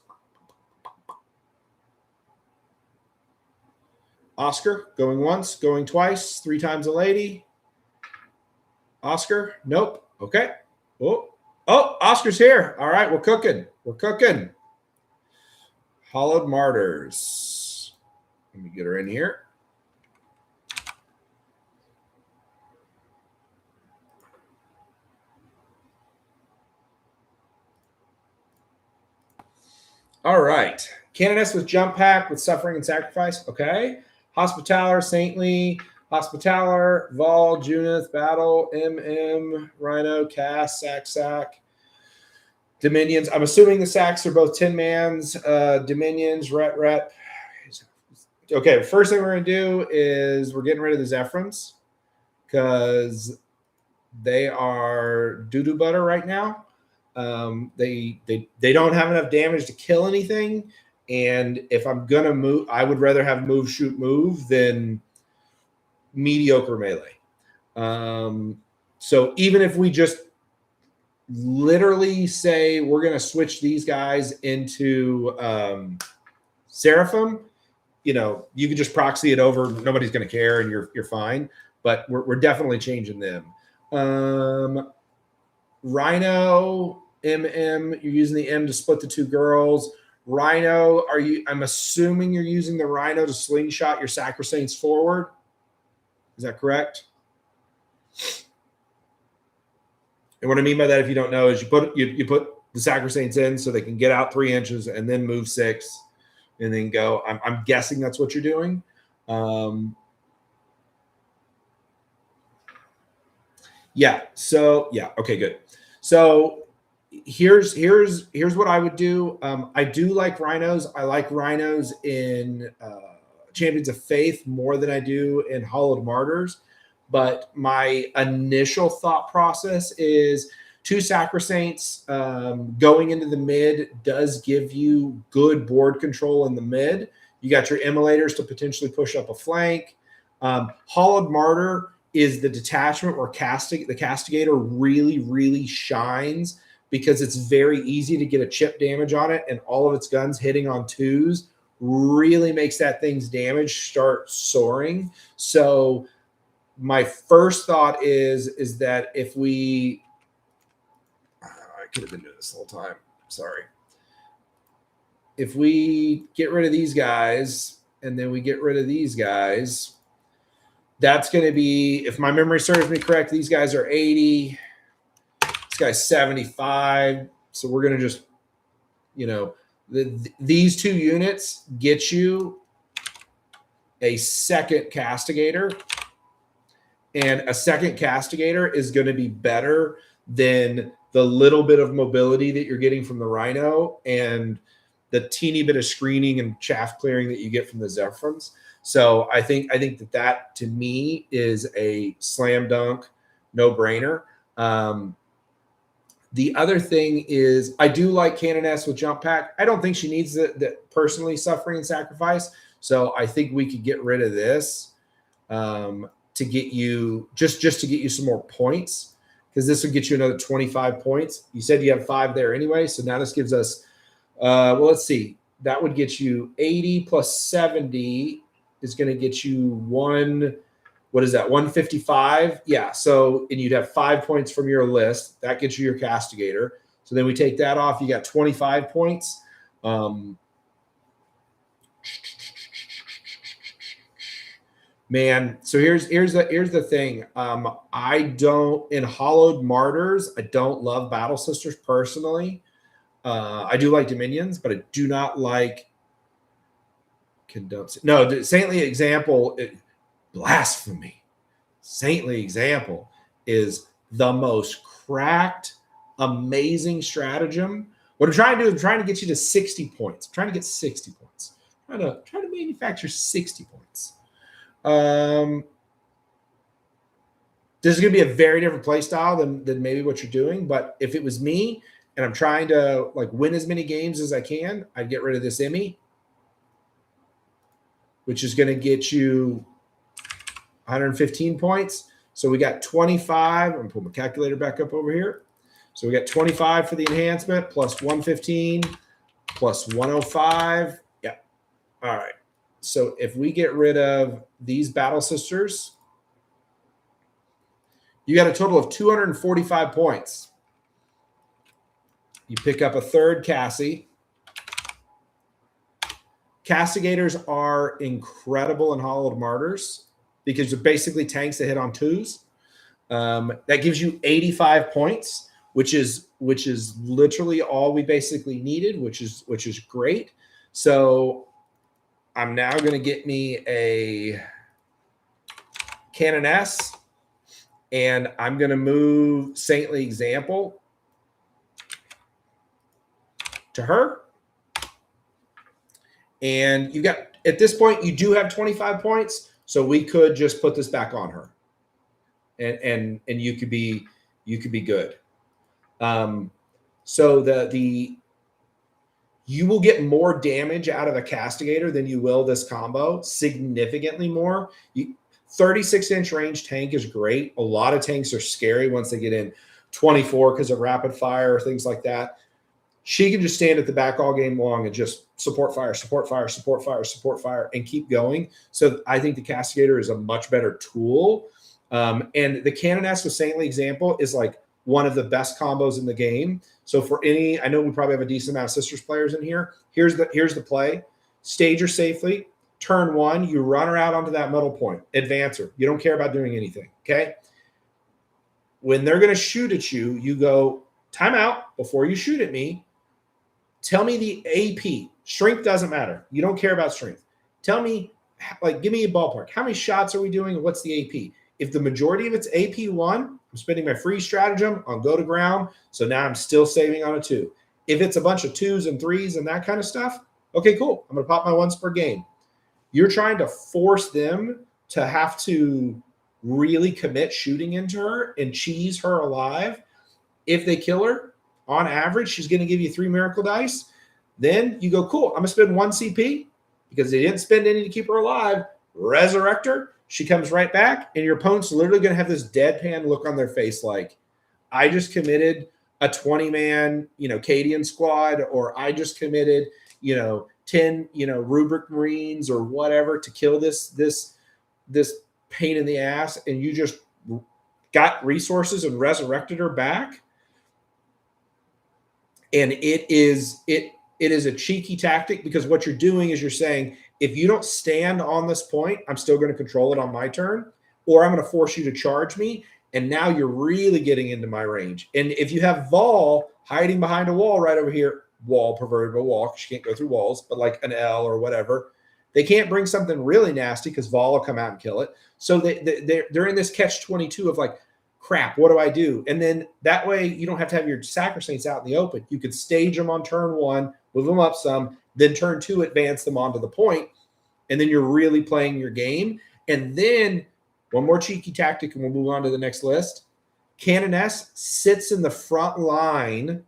Oscar, going once, going twice, 3 times a lady. Oscar, nope. Okay. Oh, Oscar's here. All right, we're cooking. Hollowed Martyrs. Let me get her in here. All right. Canoness with Jump Pack with Suffering and Sacrifice. Okay. Hospitaller, Saintly, Hospitaller, Vol, Junith, Battle, MM, Rhino, Cass, Sack. Dominions. I'm assuming the sacks are both 10 mans. Dominions, Ret. Okay, first thing we're going to do is we're getting rid of the Zephrons because they are doo-doo butter right now. They don't have enough damage to kill anything. And if I'm going to move, I would rather have move, shoot, move than mediocre melee. So even if we just literally say we're going to switch these guys into Seraphim, you know, you can just proxy it over. Nobody's going to care, and you're fine. But we're definitely changing them. Rhino, MM. You're using the M to split the two girls. Rhino, I'm assuming you're using the Rhino to slingshot your Sacrosaints forward. Is that correct? And what I mean by that, if you don't know, is you put the Sacrosaints in so they can get out 3 inches and then move 6 and then go. I'm guessing that's what you're doing. Yeah. So yeah. Okay. Good. So here's what I would do. I do like rhinos. I like rhinos in Champions of Faith more than I do in Hollowed Martyrs. But my initial thought process is 2 Sacrosaints going into the mid does give you good board control in the mid. You got your Immolators to potentially push up a flank. Hollowed Martyr is the detachment where the Castigator really, really shines because it's very easy to get a chip damage on it, and all of its guns hitting on 2s really makes that thing's damage start soaring. So my first thought is that if we I could have been doing this the whole time. Sorry. If we get rid of these guys and then we get rid of these guys, that's going to be, if my memory serves me correct, these guys are 80. This guy's 75. So we're going to just, you know, these 2 units get you a second Castigator. And a second Castigator is going to be better than the little bit of mobility that you're getting from the Rhino and the teeny bit of screening and chaff clearing that you get from the Zephrons. So I think that to me is a slam dunk, no brainer. The other thing is I do like Canoness with Jump Pack. I don't think she needs the personally Suffering and Sacrifice. So I think we could get rid of this to get you just to get you some more points, because this would get you another 25 points. You said you have 5 there anyway. So now this gives us, well, let's see. That would get you 80 plus 70 is going to get you 155? Yeah. So, and you'd have 5 points from your list. That gets you your Castigator. So then we take that off. You got 25 points. Man, so here's the thing. I don't, in Hollowed Martyrs, I don't love Battle Sisters personally. I do like Dominions, but I do not like No, Saintly Example, blasphemy. Saintly Example is the most cracked, amazing stratagem. What I'm trying to do is I'm trying to get you to 60 points. I'm trying to get 60 points. I'm trying to manufacture 60 points. This is going to be a very different play style than maybe what you're doing. But if it was me and I'm trying to like win as many games as I can, I'd get rid of this Emmy, which is going to get you 115 points. So we got 25. I'm going to pull my calculator back up over here. So we got 25 for the enhancement plus 115 plus 105. Yeah. All right. So if we get rid of these Battle Sisters, you got a total of 245 points. You pick up a third Cassie. Castigators are incredible in Hollowed Martyrs because they're basically tanks that hit on 2s. That gives you 85 points, which is literally all we basically needed, which is great. So I'm now going to get me a Canoness, and I'm going to move Saintly Example to her. And you got, at this point, you do have 25 points, so we could just put this back on her, and you could be good. So the you will get more damage out of a Castigator than you will this combo, significantly more. 36-inch range tank is great. A lot of tanks are scary once they get in 24 because of rapid fire or things like that. She can just stand at the back all game long and just support fire, support fire, support fire, support fire, and keep going. So I think the Castigator is a much better tool. And the Canoness with Saintly Example is like one of the best combos in the game. So for any, I know we probably have a decent amount of Sisters players in here. Here's the play. Stage her safely. Turn 1, you run her out onto that middle point. Advance her. You don't care about doing anything, okay? When they're going to shoot at you, you go, time out before you shoot at me. Tell me the AP. Strength doesn't matter. You don't care about strength. Tell me, like, give me a ballpark. How many shots are we doing and what's the AP? If the majority of it's AP1, I'm spending my free stratagem on go to ground, so now I'm still saving on a 2. If it's a bunch of 2s and 3s and that kind of stuff, okay, cool. I'm going to pop my once per game. You're trying to force them to have to really commit shooting into her and cheese her alive. If they kill her, on average, she's going to give you 3 miracle dice. Then you go, cool, I'm going to spend 1 CP because they didn't spend any to keep her alive. Resurrect her. She comes right back, and your opponent's literally going to have this deadpan look on their face like, I just committed a 20-man, Cadian squad, or I just committed, 10, Rubric Marines or whatever to kill this pain in the ass, and you just got resources and resurrected her back. And it is a cheeky tactic because what you're doing is you're saying, if you don't stand on this point, I'm still going to control it on my turn, or I'm going to force you to charge me. And now you're really getting into my range. And if you have Vol hiding behind a wall right over here, wall, proverbial wall, because you can't go through walls, but like an L or whatever, they can't bring something really nasty because Vol will come out and kill it. So they're in this catch-22 of like, crap, what do I do? And then that way you don't have to have your Sacrosaints out in the open. You could stage them on turn 1, move them up some, then turn 2, advance them onto the point, and then you're really playing your game. And then one more cheeky tactic, and we'll move on to the next list. Canoness sits in the front line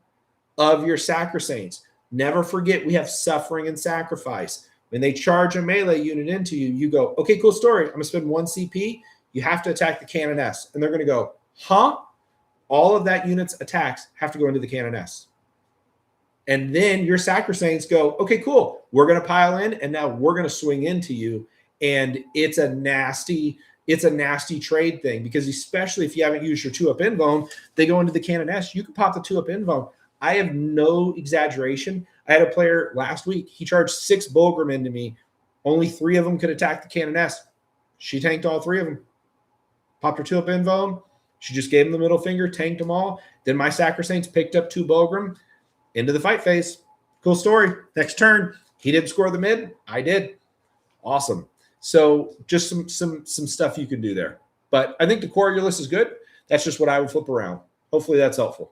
of your Sacrosaints. Never forget, we have suffering and sacrifice. When they charge a melee unit into you, you go, okay, cool story. I'm going to spend 1 CP. You have to attack the Canoness. And they're going to go, huh? All of that unit's attacks have to go into the Canoness. And then your Sacrosaints go, okay, cool. We're going to pile in, and now we're going to swing into you. And it's a nasty trade thing because especially if you haven't used your 2-up invuln, they go into the Canoness. You can pop the 2-up invuln. I have no exaggeration. I had a player last week. He charged 6 Bulgrim into me. Only 3 of them could attack the Canoness. She tanked all 3 of them. Popped her 2-up invuln. She just gave him the middle finger, tanked them all. Then my Sacrosaints picked up 2 Bulgrim into the fight phase. Cool story. Next turn, he didn't score the mid. I did. Awesome. So just some stuff you can do there. But I think the core of your list is good. That's just what I would flip around. Hopefully that's helpful.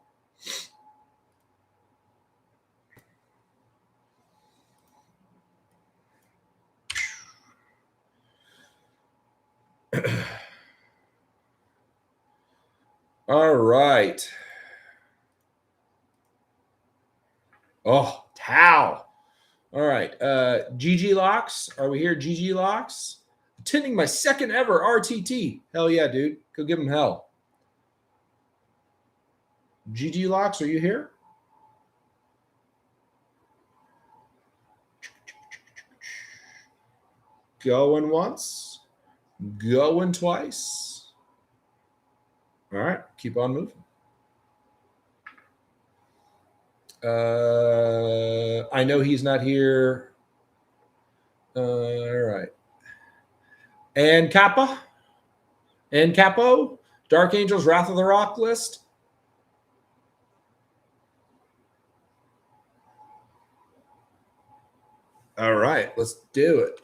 All right. Oh, Tau. All right. GG Locks. Are we here? GG Locks. Attending my second ever RTT. Hell yeah, dude. Go give him hell. GG Locks, are you here? Going once. Going twice. All right. Keep on moving. I know he's not here. All right. And Kappa. And Capo. Dark Angels, Wrath of the Rock list. All right, let's do it.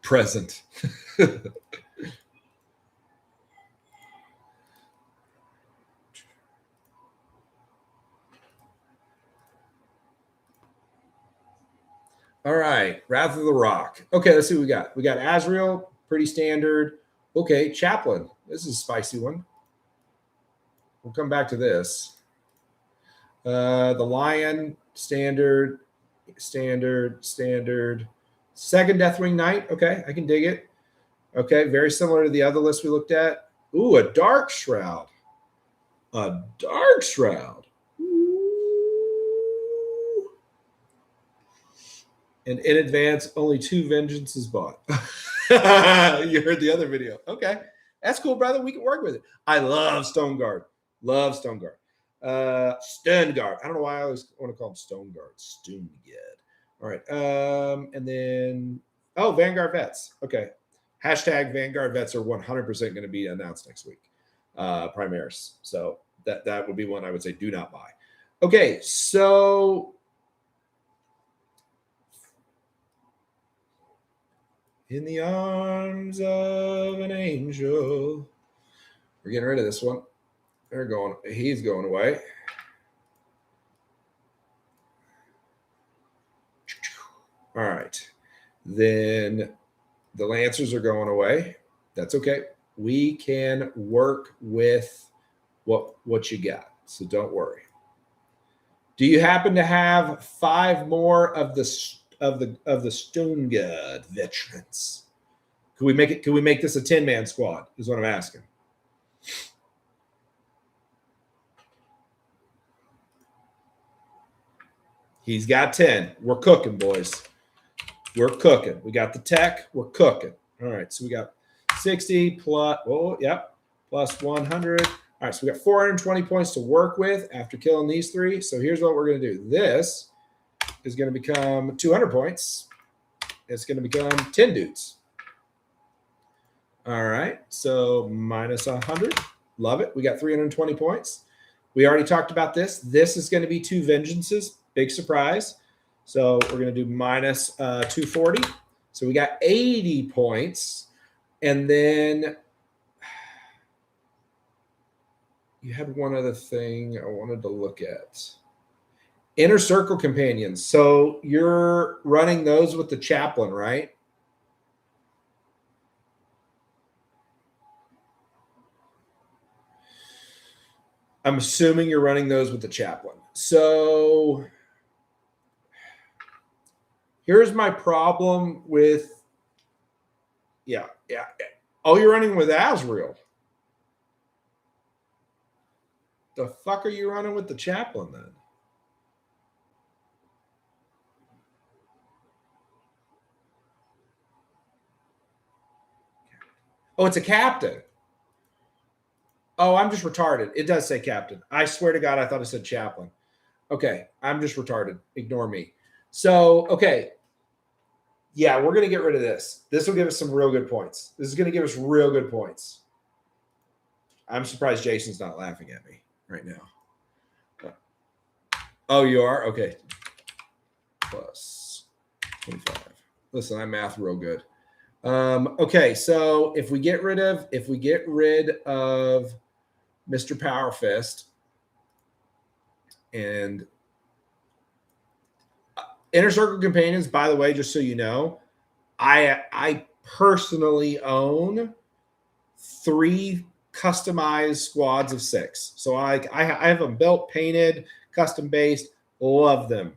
Present. All right, Wrath of the Rock. Okay, let's see what we got. We got Azrael, pretty standard. Okay, Chaplain. This is a spicy one. We'll come back to this. The Lion, standard. Second Deathwing Knight. Okay, I can dig it. Okay, very similar to the other list we looked at. Ooh, a Dark Shroud. A Dark Shroud. Ooh. And in advance, only 2 vengeances bought. You heard the other video. Okay, that's cool, brother. We can work with it. I love Stone Guard. Love Stone Guard. Stone Guard. I don't know why I always want to call him Stone Guard. Stone Guard. All right. And then, oh, Vanguard Vets. Okay. Hashtag Vanguard Vets are 100% going to be announced next week. Primaris. So that would be one I would say do not buy. Okay. So in the arms of an angel. We're getting rid of this one. He's going away. All right. Then the Lancers are going away. That's okay. We can work with what you got. So don't worry. Do you happen to have 5 more of the Stone Guard veterans? Can we make this a 10-man squad? Is what I'm asking. He's got 10. We're cooking, boys. We're cooking. We got the tech. We're cooking. All right. So we got 60 plus, plus 100. All right. So we got 420 points to work with after killing these 3. So here's what we're going to do. This is going to become 200 points. It's going to become 10 dudes. All right. So minus 100. Love it. We got 320 points. We already talked about this. This is going to be 2 vengeances. Big surprise. So we're going to do minus 240. So we got 80 points. And then you had one other thing I wanted to look at. Inner Circle Companions. So you're running those with the Chaplain, right? I'm assuming you're running those with the Chaplain. So here's my problem with, yeah. Oh, you're running with Azrael. The fuck are you running with the Chaplain then? Oh, it's a captain. Oh, I'm just retarded. It does say captain. I swear to God, I thought it said Chaplain. Okay, I'm just retarded. Ignore me. So, okay. Yeah, we're going to get rid of this. This will give us some real good points. This is going to give us real good points. I'm surprised Jason's not laughing at me right now. Oh, you are? Okay. Plus 25. Listen, I math real good. Okay, so if we get rid of Mr. Power Fist and Inner Circle Companions, by the way, just so you know, I personally own 3 customized squads of 6. So I have them built, painted, custom based. Love them.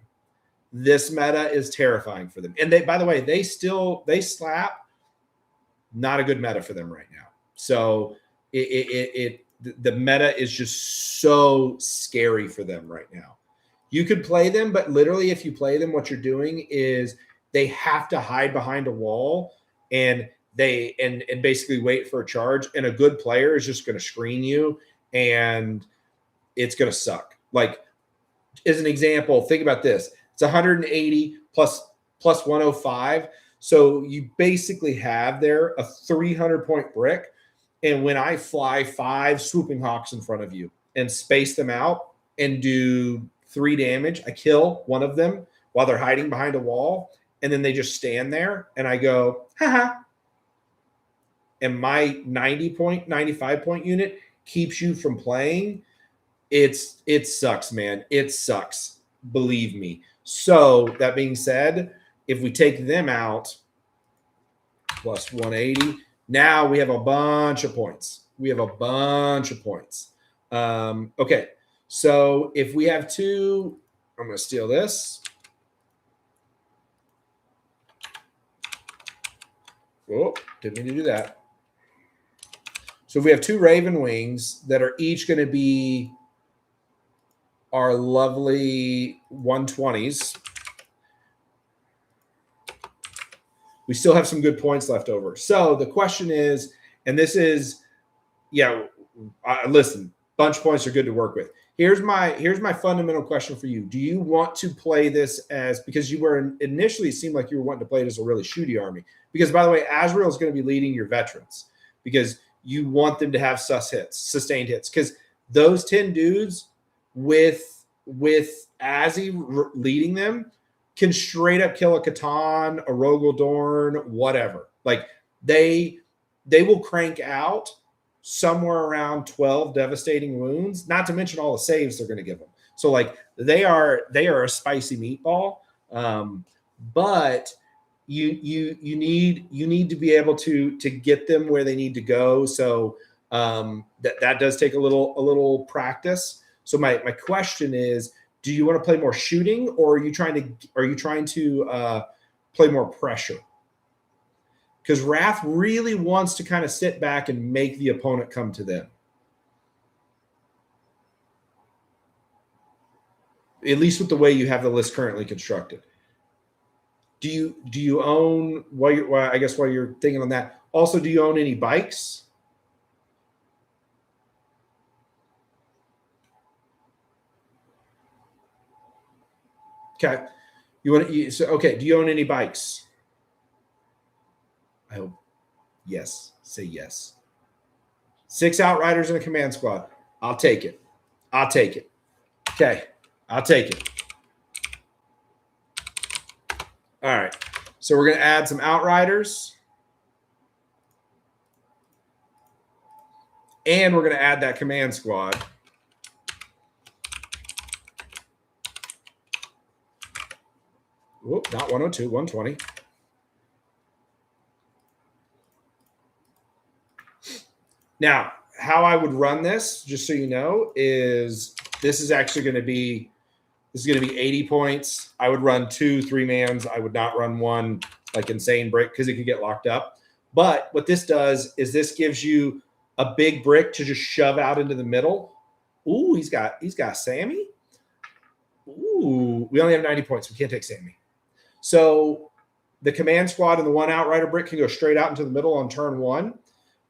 This meta is terrifying for them. And they, by the way, they slap. Not a good meta for them right now. So the meta is just so scary for them right now. You could play them, but literally if you play them, what you're doing is they have to hide behind a wall and basically wait for a charge. And a good player is just going to screen you and it's going to suck. Like, as an example, think about this. It's 180 plus 105. So you basically have there a 300-point brick. And when I fly 5 swooping hawks in front of you, and space them out and do 3 damage. I kill one of them while they're hiding behind a wall, and then they just stand there, and I go, haha. And my 90 point, 95 point unit keeps you from playing. It sucks, man. It sucks. Believe me. So that being said, if we take them out, plus 180, now we have a bunch of points. Okay, so if we have 2, I'm going to steal this. Oh, didn't mean to do that. So if we have 2 Raven Wings that are each going to be our lovely 120s, we still have some good points left over. So the question is, and this is, listen, bunch of points are good to work with. Here's my fundamental question for you. Do you want to play this as, because you were initially, it seemed like you were wanting to play it as a really shooty army. Because by the way, Azrael is going to be leading your veterans because you want them to have sustained hits. Because those 10 dudes with Azzy leading them can straight up kill a Catan, a Rogel Dorn, whatever. Like they will crank out somewhere around 12 devastating wounds, not to mention all the saves they're going to give them. So like they are a spicy meatball. But you need to be able to get them where they need to go. So that does take a little practice. So my question is, do you want to play more shooting, or are you trying to play more pressure? Because Wrath really wants to kind of sit back and make the opponent come to them. At least with the way you have the list currently constructed. Do you own, while you're thinking on that, also, do you own any bikes? Okay. Okay, do you own any bikes? I hope yes. Say yes. 6 Outriders in a command squad. I'll take it. Okay, I'll take it. All right. So we're going to add some Outriders. And we're going to add that command squad. Whoop, not 102, 120. Now, how I would run this, just so you know, is this is actually going to be 80 points. I would run 2 3-mans. I would not run 1 like insane brick because it could get locked up. But what this does is this gives you a big brick to just shove out into the middle. Ooh, he's got Sammy. Ooh, we only have 90 points. We can't take Sammy. So the command squad and the 1 Outrider brick can go straight out into the middle on turn 1,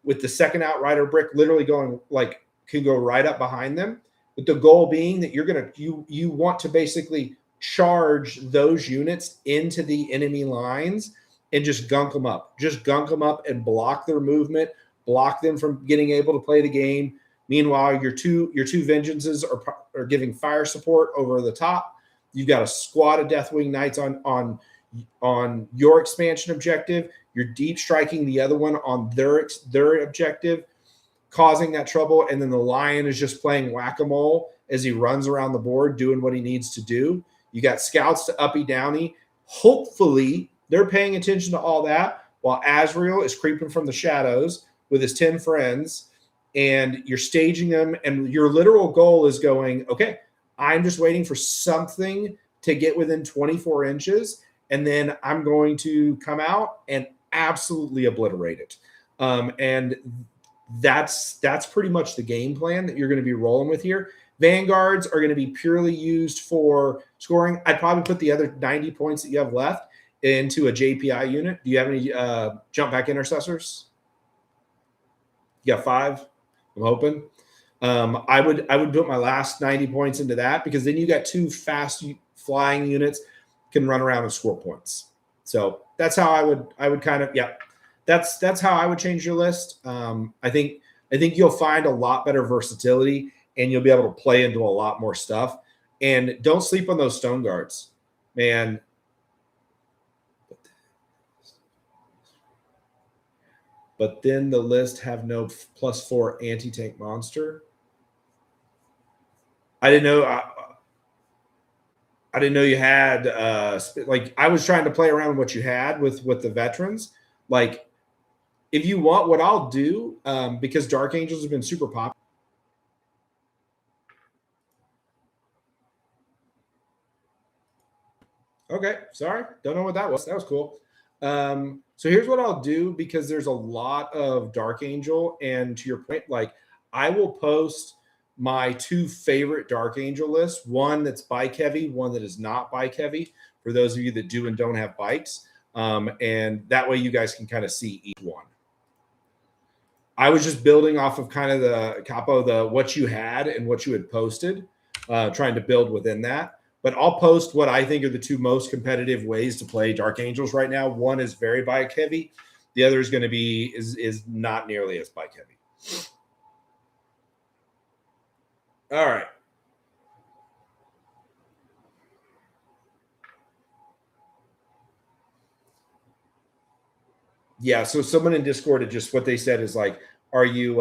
with the 2nd Outrider brick literally can go right up behind them. With the goal being that you want to basically charge those units into the enemy lines and just gunk them up. Just gunk them up and block their movement, block them from getting able to play the game. Meanwhile, your two Vengeances are giving fire support over the top. You've got a squad of Deathwing Knights on your expansion objective. You're deep striking the other one on their objective, causing that trouble. And then the Lion is just playing whack-a-mole as he runs around the board doing what he needs to do. You got scouts to uppy downy. Hopefully they're paying attention to all that while Azrael is creeping from the shadows with his 10 friends, and you're staging them. And your literal goal is going, okay, I'm just waiting for something to get within 24 inches, and then I'm going to come out and absolutely obliterate it. And that's pretty much the game plan that you're going to be rolling with here. Vanguards are going to be purely used for scoring. I'd probably put the other 90 points that you have left into a JPI unit. Do you have any jump back intercessors? You got 5? I'm hoping. I would put my last 90 points into that, because then you got 2 fast flying units can run around and score points. So that's how I would kind of, that's how I would change your list. I think you'll find a lot better versatility, and you'll be able to play into a lot more stuff. And don't sleep on those stone guards, man. But then the list have no +4 anti-tank monster. I didn't know. I didn't know you had like I was trying to play around with what you had with the veterans. Like, if you want, what I'll do, because Dark Angels have been super popular. Okay, sorry, don't know what that was. That was cool. So here's what I'll do, because there's a lot of Dark Angel, and to your point, like I will post my 2 favorite Dark Angel lists, one that's bike heavy, one that is not bike heavy, for those of you that do and don't have bikes. And that way you guys can kind of see each one. I was just building off of kind of the capo, what you had and what you had posted, trying to build within that. But I'll post what I think are the 2 most competitive ways to play Dark Angels right now. One is very bike heavy. The other is going to be is not nearly as bike heavy. All right. Yeah, so someone in Discord had just, what they said is like, are you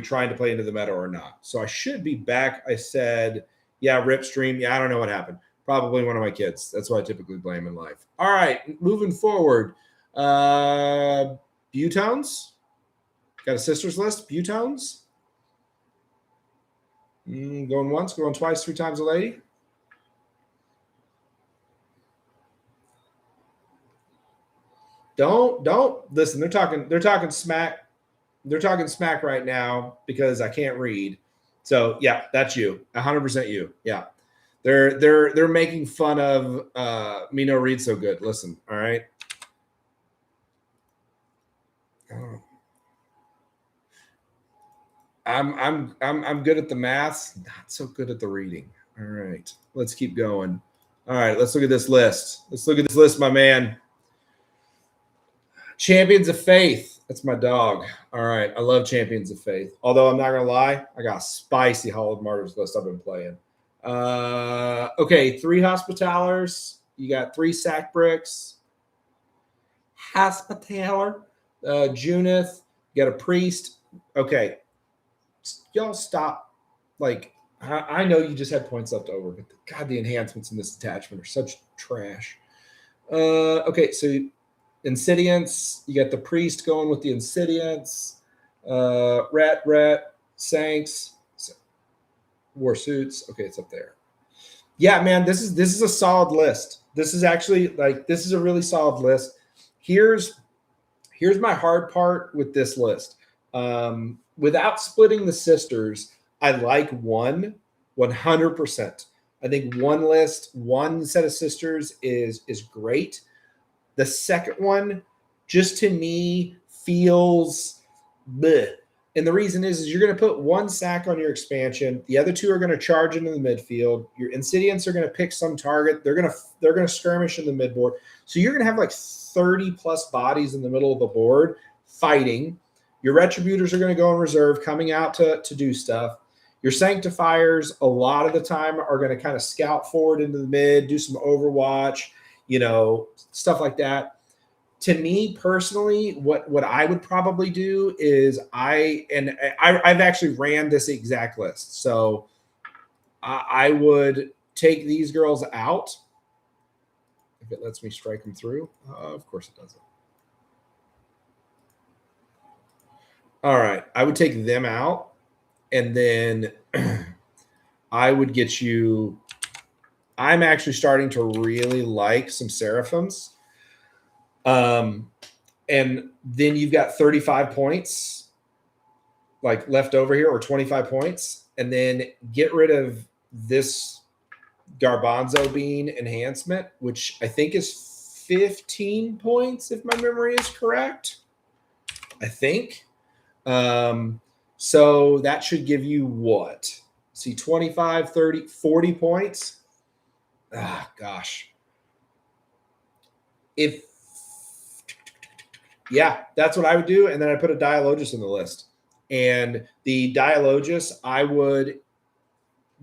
trying to play into the meta or not? So I should be back. I said, yeah, rip stream. Yeah, I don't know what happened. Probably one of my kids. That's what I typically blame in life. All right, moving forward. Butones. Got a sisters list. Butones. Going once, going twice, 3 times a lady. Don't listen. They're talking smack. They're talking smack right now because I can't read. So yeah, that's you. 100% you. Yeah. They're making fun of me no read so good. Listen, all right. I'm good at the maths, not so good at the reading. All right, let's keep going. All right, let's look at this list. Let's look at this list, my man. Champions of Faith. That's my dog. All right, I love Champions of Faith. Although I'm not gonna lie, I got a spicy Hall of Martyrs list I've been playing. Okay, 3 Hospitallers. You got 3 Sack Bricks. Hospitaller. Junith. You got a Priest. Okay, y'all stop. Like, I know you just had points left over, but God, the enhancements in this attachment are such trash. Okay, so Insidiance. You got the Priest going with the Insidiance. Rat, Sanks. War Suits. Okay, it's up there. Yeah, man, this is a solid list. This is actually this is a really solid list. Here's my hard part with this list. Without splitting the sisters, I like 100%. I think one list, one set of sisters is great. The second one, just to me, feels bleh. And the reason is you're going to put 1 sack on your expansion. The other 2 are going to charge into the midfield. Your Insidiants are going to pick some target. They're going to skirmish in the midboard. So you're going to have like 30 plus bodies in the middle of the board fighting. Your Retributors are going to go in reserve, coming out to do stuff. Your Sanctifiers, a lot of the time, are going to kind of scout forward into the mid, do some Overwatch, stuff like that. To me personally, what I would probably do is I've actually ran this exact list. So I would take these girls out if it lets me strike them through. Of course it doesn't. All right, I would take them out, and then I would get you. I'm actually starting to really like some Seraphims. And then you've got 35 points like left over here, or 25 points, and then get rid of this Garbanzo Bean enhancement, which I think is 15 points if my memory is correct. I think. So that should give you what? See, 25, 30, 40 points. Ah, gosh. Yeah, that's what I would do. And then I put a Dialogus in the list. And the Dialogus, I would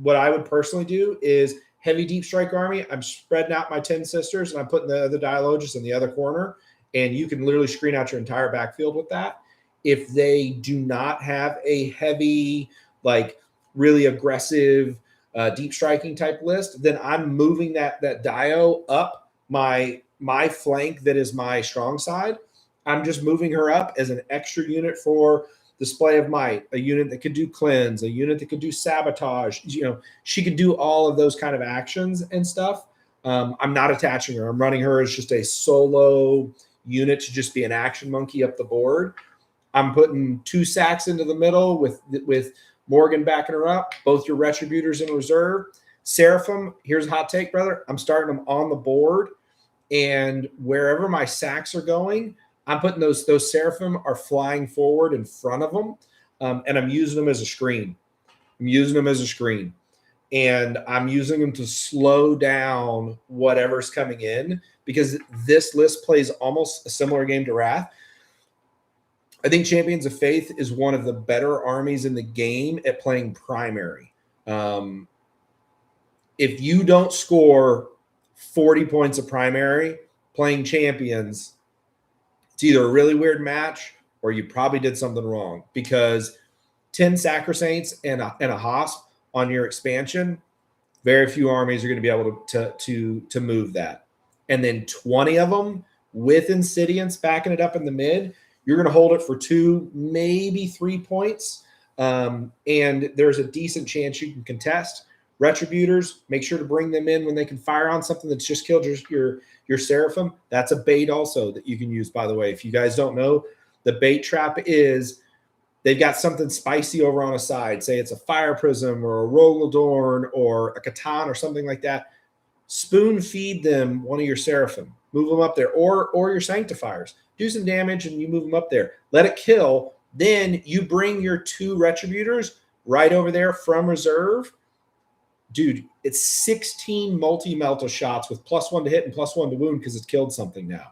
what I would personally do is heavy deep strike army. I'm spreading out my 10 sisters and I'm putting the other dialogists in the other corner. And you can literally screen out your entire backfield with that. If they do not have a heavy, like really aggressive deep striking type list, then I'm moving that Dio up my flank that is my strong side. I'm just moving her up as an extra unit for display of might, a unit that could do cleanse, a unit that could do sabotage. You know, she could do all of those kind of actions and stuff. I'm not attaching her. I'm running her as just a solo unit to just be an action monkey up the board. I'm putting 2 sacks into the middle with Morgan backing her up, both your retributors in reserve. Seraphim, here's a hot take, brother. I'm starting them on the board, and wherever my sacks are going, I'm putting those Seraphim are flying forward in front of them, and I'm using them as a screen. And I'm using them to slow down whatever's coming in, because this list plays almost a similar game to Wrath. I think Champions of Faith is one of the better armies in the game at playing primary. If you don't score 40 points of primary playing champions, it's either a really weird match or you probably did something wrong, because 10 Sacrosaints and a Hosp on your expansion, very few armies are going to be able to move that. And then 20 of them with Insidiance backing it up in the mid, you're going to hold it for 2, maybe 3 points. And there's a decent chance you can contest. Retributors, make sure to bring them in when they can fire on something that's just killed your Seraphim. That's a bait also that you can use, by the way. If you guys don't know, the bait trap is they've got something spicy over on a side. Say it's a Fire Prism or a Rogaldorn or a Catan or something like that. Spoon feed them one of your Seraphim. Move them up there. Or your Sanctifiers. Do some damage and you move them up there. Let it kill. Then you bring your 2 Retributors right over there from reserve. Dude, it's 16 multi-melta shots with +1 to hit and +1 to wound because it's killed something now.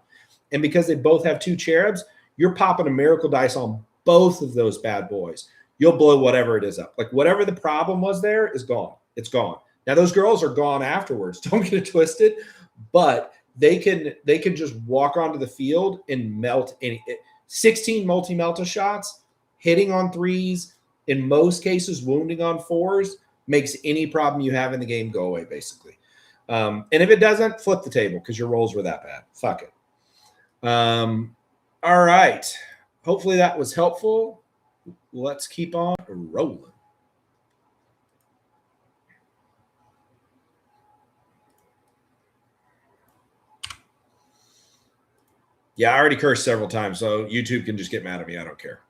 And because they both have 2 cherubs, you're popping a miracle dice on both of those bad boys. You'll blow whatever it is up. Like whatever the problem was there is gone. It's gone. Now those girls are gone afterwards. Don't get it twisted, but they can just walk onto the field and melt any 16 multi-melta shots, hitting on 3s, in most cases wounding on 4s, makes any problem you have in the game go away, basically. And if it doesn't, flip the table because your rolls were that bad. Fuck it. All right. Hopefully that was helpful. Let's keep on rolling. Yeah, I already cursed several times, so YouTube can just get mad at me. I don't care.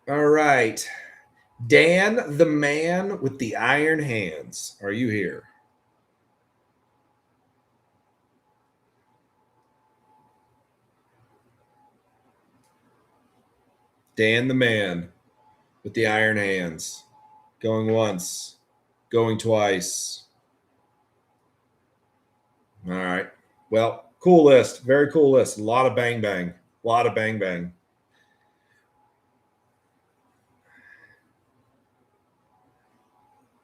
All right. Dan, the man with the iron hands. Are you here? Dan, the man with the iron hands. Going once. Going twice. All right. Well, cool list. Very cool list. A lot of bang bang. A lot of bang bang.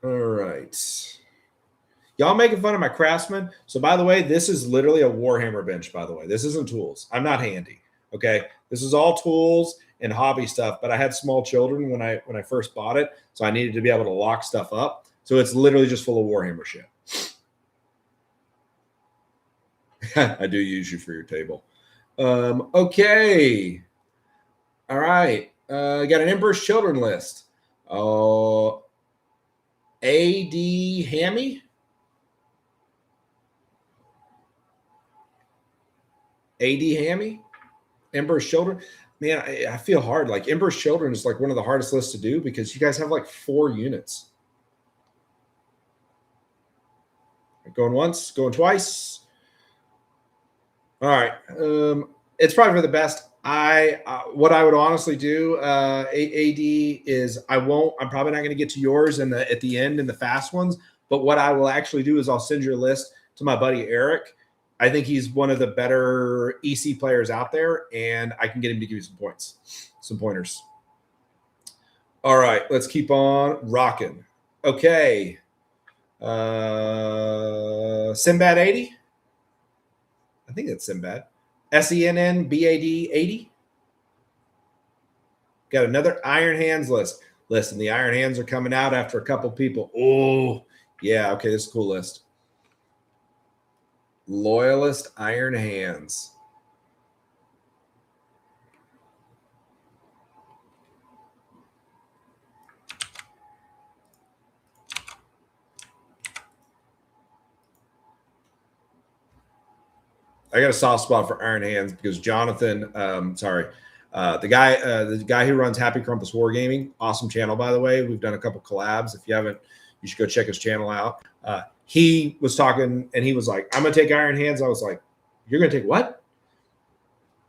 All right. Y'all making fun of my Craftsman. So by the way, this is literally a Warhammer bench, by the way. This isn't tools. I'm not handy. Okay. This is all tools and hobby stuff, but I had small children when I first bought it. So I needed to be able to lock stuff up. So it's literally just full of Warhammer shit. I do use you for your table. Okay. All right. Got an Emperor's Children list. A.D. Hammy. A.D. Hammy. Emperor's Children. Man, I feel hard. Like Emperor's Children is like one of the hardest lists to do because you guys have like 4 units. Going once, going twice. All right. It's probably for the best. What I would honestly do, AD, is I'm probably not going to get to yours at the end in the fast ones. But what I will actually do is I'll send your list to my buddy Eric. I think he's one of the better EC players out there, and I can get him to give you some points, some pointers. All right, let's keep on rocking. Okay. Sinbad 80. I think that's Sinbad. SENNBAD 80. Got another Iron Hands list. Listen, the Iron Hands are coming out after a couple people. Oh, yeah. Okay, this is a cool list. Loyalist Iron Hands. I got a soft spot for Iron Hands because Jonathan, the guy who runs Happy Crumpus Wargaming, awesome channel, by the way. We've done a couple collabs. If you haven't, you should go check his channel out. He was talking and he was like, I'm going to take Iron Hands. I was like, you're going to take what?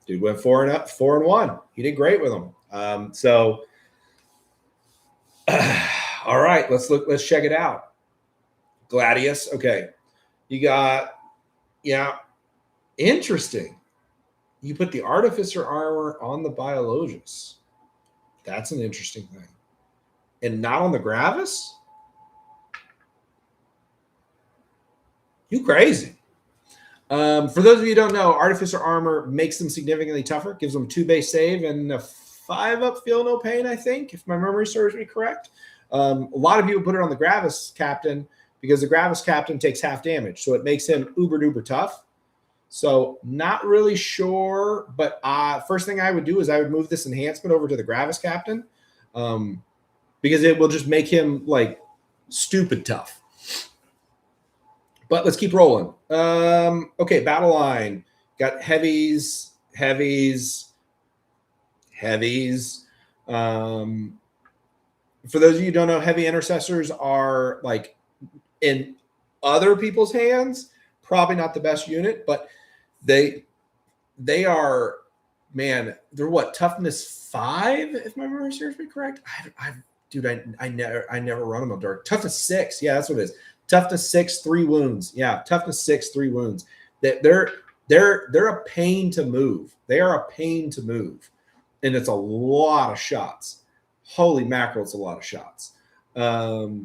Dude went 4-1. He did great with them. All right, let's check it out. Gladius. Okay. You got, yeah. Interesting. You put the Artificer armor on the Biologus. That's an interesting thing. And not on the Gravis? You crazy. For those of you who don't know, Artificer armor makes them significantly tougher, gives them 2 base save and a 5-up feel no pain, I think, if my memory serves me correct. A lot of people put it on the Gravis Captain because the Gravis Captain takes half damage, so it makes him uber-duper tough. So not really sure, but first thing I would do is I would move this enhancement over to the Gravis Captain because it will just make him like stupid tough. But let's keep rolling. Okay, battle line. Got heavies. For those of you who don't know, heavy intercessors are like in other people's hands, probably not the best unit, but they are, man, they're what, toughness 5, if my memory serves me correct. I never run them on dark. Toughness 6, yeah, that's what it is. Toughness 6, 3 wounds. Yeah, toughness 6, 3 wounds. They're a pain to move. They are a pain to move, and it's a lot of shots. Holy mackerel, it's a lot of shots. Okay,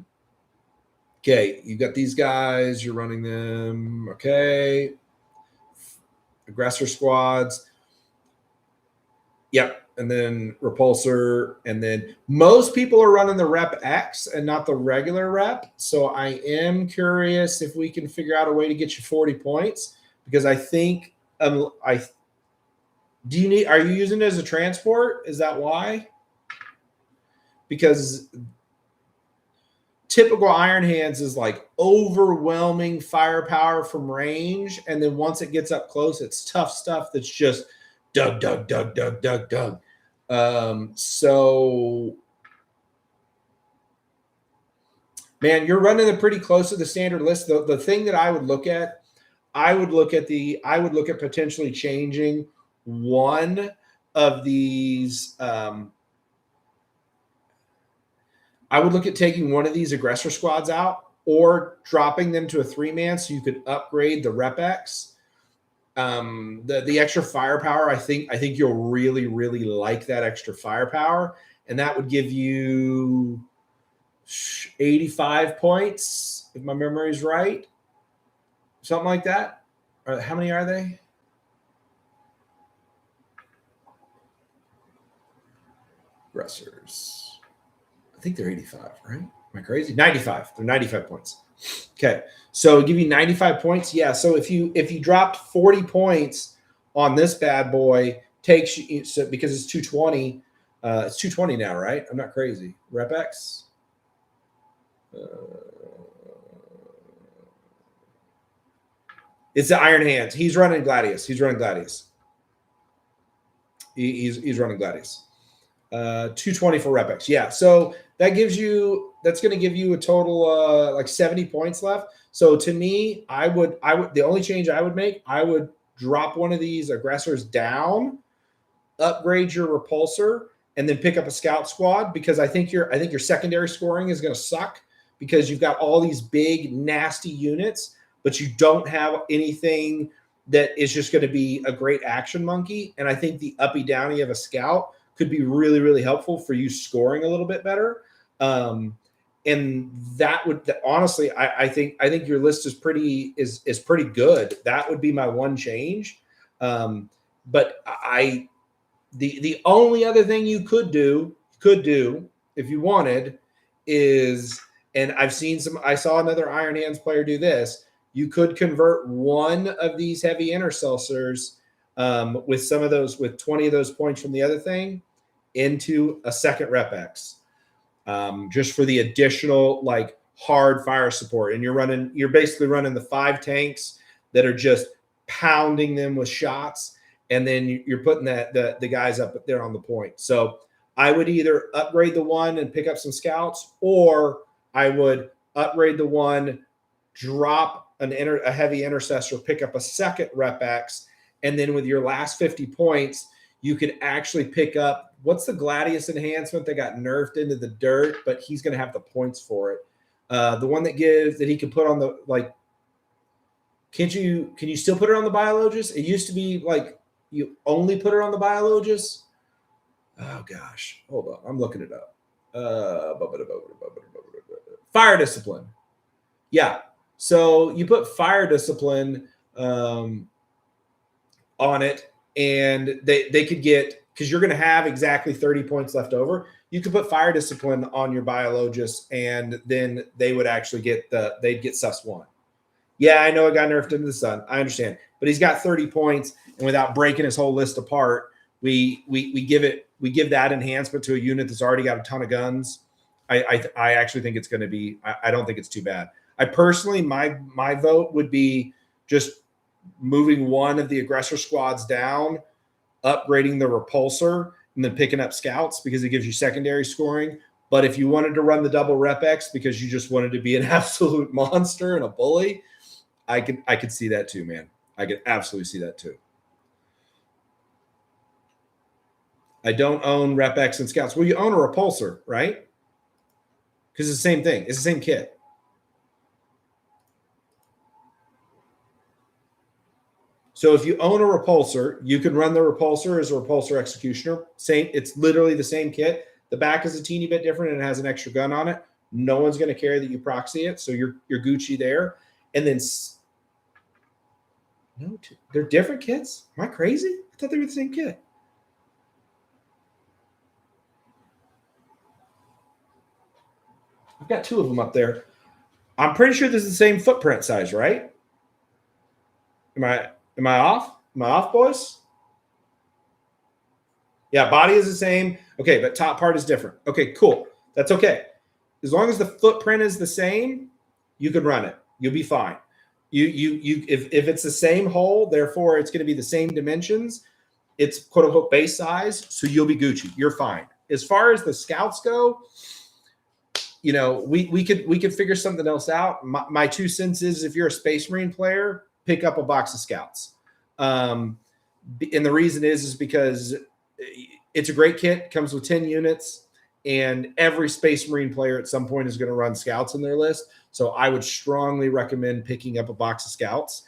you got these guys. You're running them. Okay. Aggressor squads. Yep. And then repulsor. And then most people are running the Rep X and not the regular Rep. So I am curious if we can figure out a way to get you 40 points because I think are you using it as a transport? Is that why? Because typical Iron Hands is like overwhelming firepower from range. And then once it gets up close, it's tough stuff that's just dug. So, man, you're running it pretty close to the standard list. The thing that I would look at, I would look at potentially changing one of these. I would look at taking one of these aggressor squads out or dropping them to a 3-man so you could upgrade the Rep X. The extra firepower, I think you'll really, really like that extra firepower. And that would give you 85 points, if my memory is right. Something like that. How many are they? Aggressors. I think they're 85, right? Am I crazy? 95. They're 95 points. Okay. So give you 95 points. Yeah. So if you dropped 40 points on this bad boy, takes you, so because it's 220, it's 220 now, right? I'm not crazy. Rep X. It's the Iron Hands. He's running Gladius. He's running Gladius. He's running Gladius. 220 for Rep X. Yeah. So that's going to give you a total like 70 points left. So to me, I would the only change I would make, I would drop one of these aggressors down, upgrade your repulsor, and then pick up a scout squad because I think your secondary scoring is going to suck because you've got all these big nasty units, but you don't have anything that is just going to be a great action monkey. And I think the uppy downy of a scout could be really, really helpful for you scoring a little bit better. And that would honestly, I think your list is pretty good. That would be my one change. But the only other thing you could do if you wanted is, and I saw another Iron Hands player do this. You could convert one of these heavy intercessors with 20 of those points from the other thing into a second Rep X, just for the additional like hard fire support. And you're basically running the 5 tanks that are just pounding them with shots, and then you're putting the guys up there on the point. So I would either upgrade the one and pick up some scouts, or I would upgrade the one, drop a heavy intercessor, pick up a second Rep X, and then with your last 50 points, you could actually pick up, what's the Gladius enhancement that got nerfed into the dirt, but he's going to have the points for it. The one that he can put on the, like, can you still put it on the Biologist? It used to be like you only put it on the Biologist. Oh gosh, hold on, I'm looking it up. Fire Discipline. Yeah, so you put Fire Discipline on it, and they could get, because you're going to have exactly 30 points left over. You could put Fire Discipline on your Biologist, and then they would actually they'd get sus 1. Yeah, I know it got nerfed into the sun. I understand, but he's got 30 points, and without breaking his whole list apart, we give that enhancement to a unit that's already got a ton of guns. I actually think it's going to be. I don't think it's too bad. I personally, my vote would be just moving one of the aggressor squads down, upgrading the repulsor, and then picking up scouts because it gives you secondary scoring. But if you wanted to run the double Rep X because you just wanted to be an absolute monster and a bully, I could see that too, man. I could absolutely see that too. I don't own Rep X and scouts. Well, you own a repulsor, right? Because it's the same thing. It's the same kit. So if you own a repulsor, you can run the repulsor as a repulsor executioner. Same, it's literally the same kit. The back is a teeny bit different and it has an extra gun on it. No one's going to care that you proxy it, so you're Gucci there. And then no, they're different kits. Am I crazy? I thought they were the same kit. I've got 2 of them up there. I'm pretty sure this is the same footprint size, right? Am I off? Am I off, boys? Yeah, body is the same. Okay, but top part is different. Okay, cool. That's okay. As long as the footprint is the same, you can run it. You'll be fine. If it's the same hull, therefore it's going to be the same dimensions. It's quote unquote base size, so you'll be Gucci. You're fine. As far as the scouts go, you know, we could figure something else out. My 2 cents is, if you're a Space Marine player, pick up a box of scouts. And the reason is because it's a great kit, comes with 10 units, and every Space Marine player at some point is going to run scouts in their list. So I would strongly recommend picking up a box of scouts.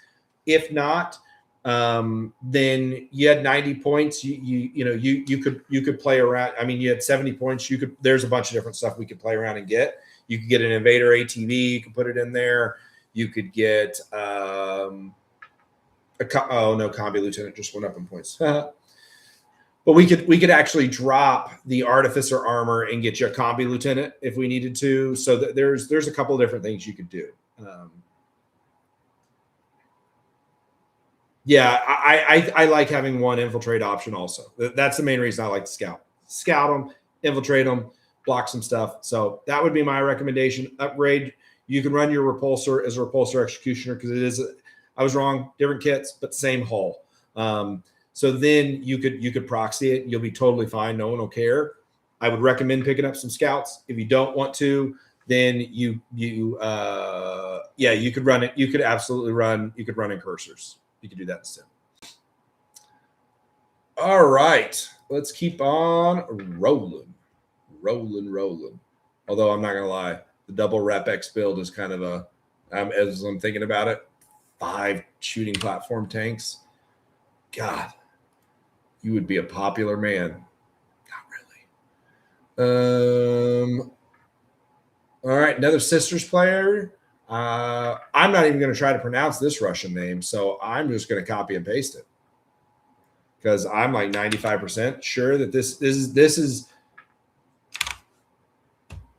If not, then you had 90 points. You could play around. I mean, you had 70 points. There's a bunch of different stuff we could play around and get. You could get an Invader ATV. You could put it in there. You could get Combi Lieutenant just went up in points. But we could actually drop the Artificer armor and get you a Combi Lieutenant if we needed to. So there's a couple of different things you could do. Yeah, I like having one infiltrate option also. That's the main reason I like to scout them, infiltrate them, block some stuff. So that would be my recommendation. Upgrade. You can run your repulsor as a repulsor executioner because it is. I was wrong. Different kits, but same hull. So then you could proxy it. You'll be totally fine. No one will care. I would recommend picking up some scouts. If you don't want to, then you could run it. You could absolutely run. You could run incursors. You could do that instead. All right, let's keep on rolling. Although I'm not gonna lie, the double Rep X build is kind of as I'm thinking about it, 5 shooting platform tanks. God, you would be a popular man. God, All right, another Sisters player. I'm not even going to try to pronounce this Russian name, so I'm just going to copy and paste it because I'm like 95% sure that this is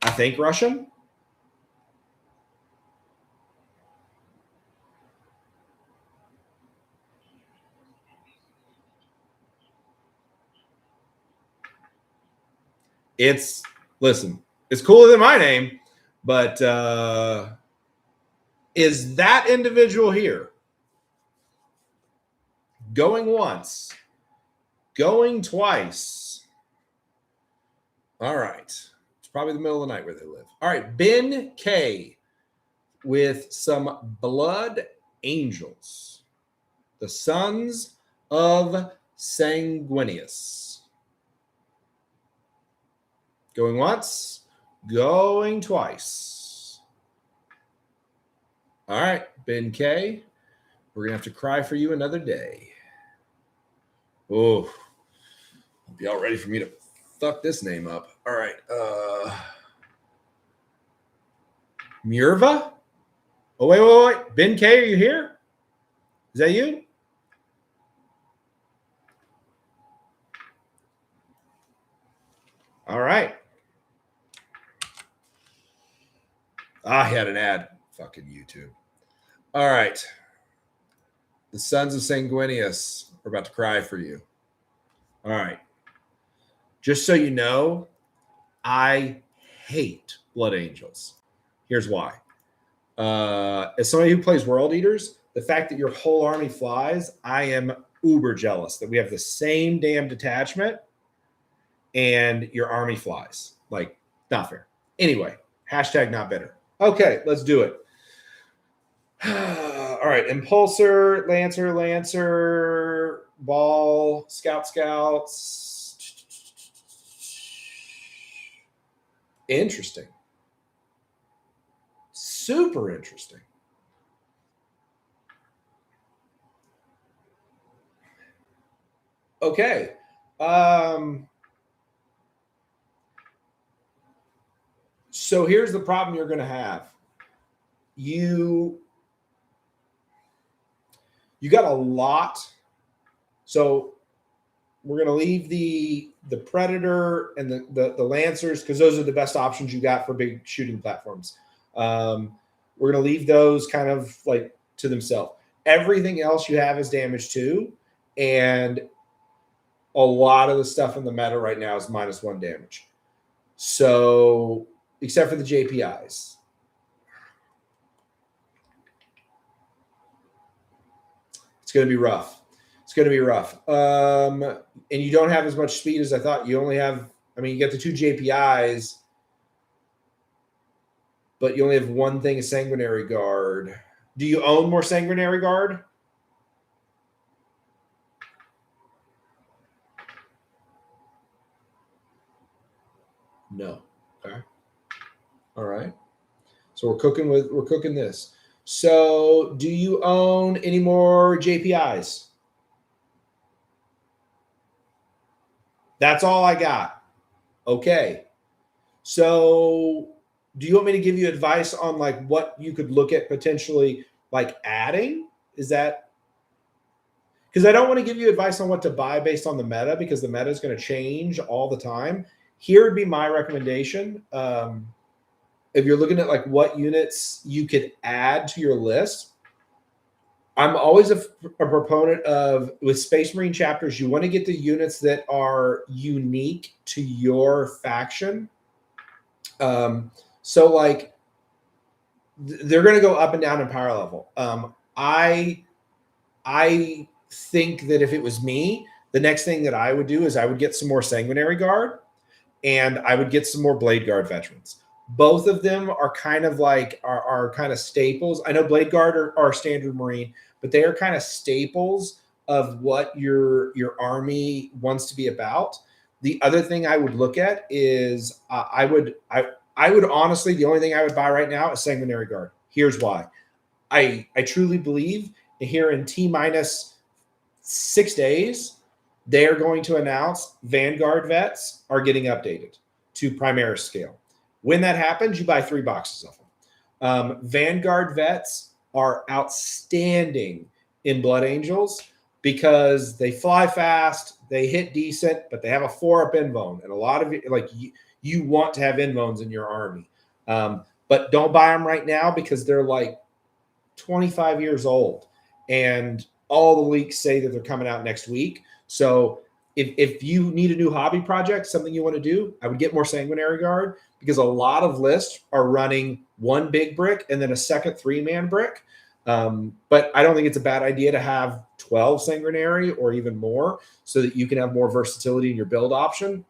I think Russian. Listen, it's cooler than my name, but is that individual here going once, going twice? All right. It's probably the middle of the night where they live. All right. Ben K with some Blood Angels, the Sons of Sanguinius. Going once, going twice. All right, Ben K, we're going to have to cry for you another day. Oh, y'all ready for me to fuck this name up? All right. Murva? Oh, wait. Ben K, are you here? Is that you? All right. I had an ad. Fucking YouTube. All right. The Sons of Sanguinius are about to cry for you. All right. Just so you know, I hate Blood Angels. Here's why. As somebody who plays World Eaters, the fact that your whole army flies, I am uber jealous that we have the same damn detachment and your army flies. Like, not fair. Anyway, hashtag not better. Okay, let's do it. All right, Impulsor, Lancer, Ball, Scouts. Interesting. Super interesting. Okay. So here's the problem you're going to have. You got a lot. So we're going to leave the Predator and the Lancers because those are the best options you got for big shooting platforms. We're going to leave those kind of like to themselves. Everything else you have is damage too. And a lot of the stuff in the meta right now is -1 damage. So, except for the JPIs. It's going to be rough. And you don't have as much speed as I thought. You only have, you get the 2 JPIs, but you only have one thing, a Sanguinary Guard. Do you own more Sanguinary Guard? No. Okay. All right. So we're cooking this. So do you own any more JPIs? That's all I got. Okay. So do you want me to give you advice on like what you could look at potentially like adding? Is that because I don't want to give you advice on what to buy based on the meta because the meta is going to change all the time. Here would be my recommendation. If you're looking at like what units you could add to your list, I'm always a proponent of with Space Marine chapters, you want to get the units that are unique to your faction. So like they're going to go up and down in power level. I think that if it was me, the next thing that I would do is I would get some more Sanguinary Guard and I would get some more Blade Guard veterans. Both of them are kind of like are kind of staples. I know Blade Guard are standard Marine, but they are kind of staples of what your army wants to be about. The other thing I would look at is I would honestly, the only thing I would buy right now is Sanguinary Guard. Here's why. I truly believe that here in T-6 days, they are going to announce Vanguard vets are getting updated to Primaris scale. When that happens, you buy 3 boxes of them. Vanguard vets are outstanding in Blood Angels because they fly fast, they hit decent, but they have a 4-up invuln. And a lot of it, like you want to have invulns in your army. But don't buy them right now because they're like 25 years old. And all the leaks say that they're coming out next week. So if you need a new hobby project, something you want to do, I would get more Sanguinary Guard because a lot of lists are running 1 big brick and then a second 3-man brick. But I don't think it's a bad idea to have 12 Sanguinary or even more so that you can have more versatility in your build option.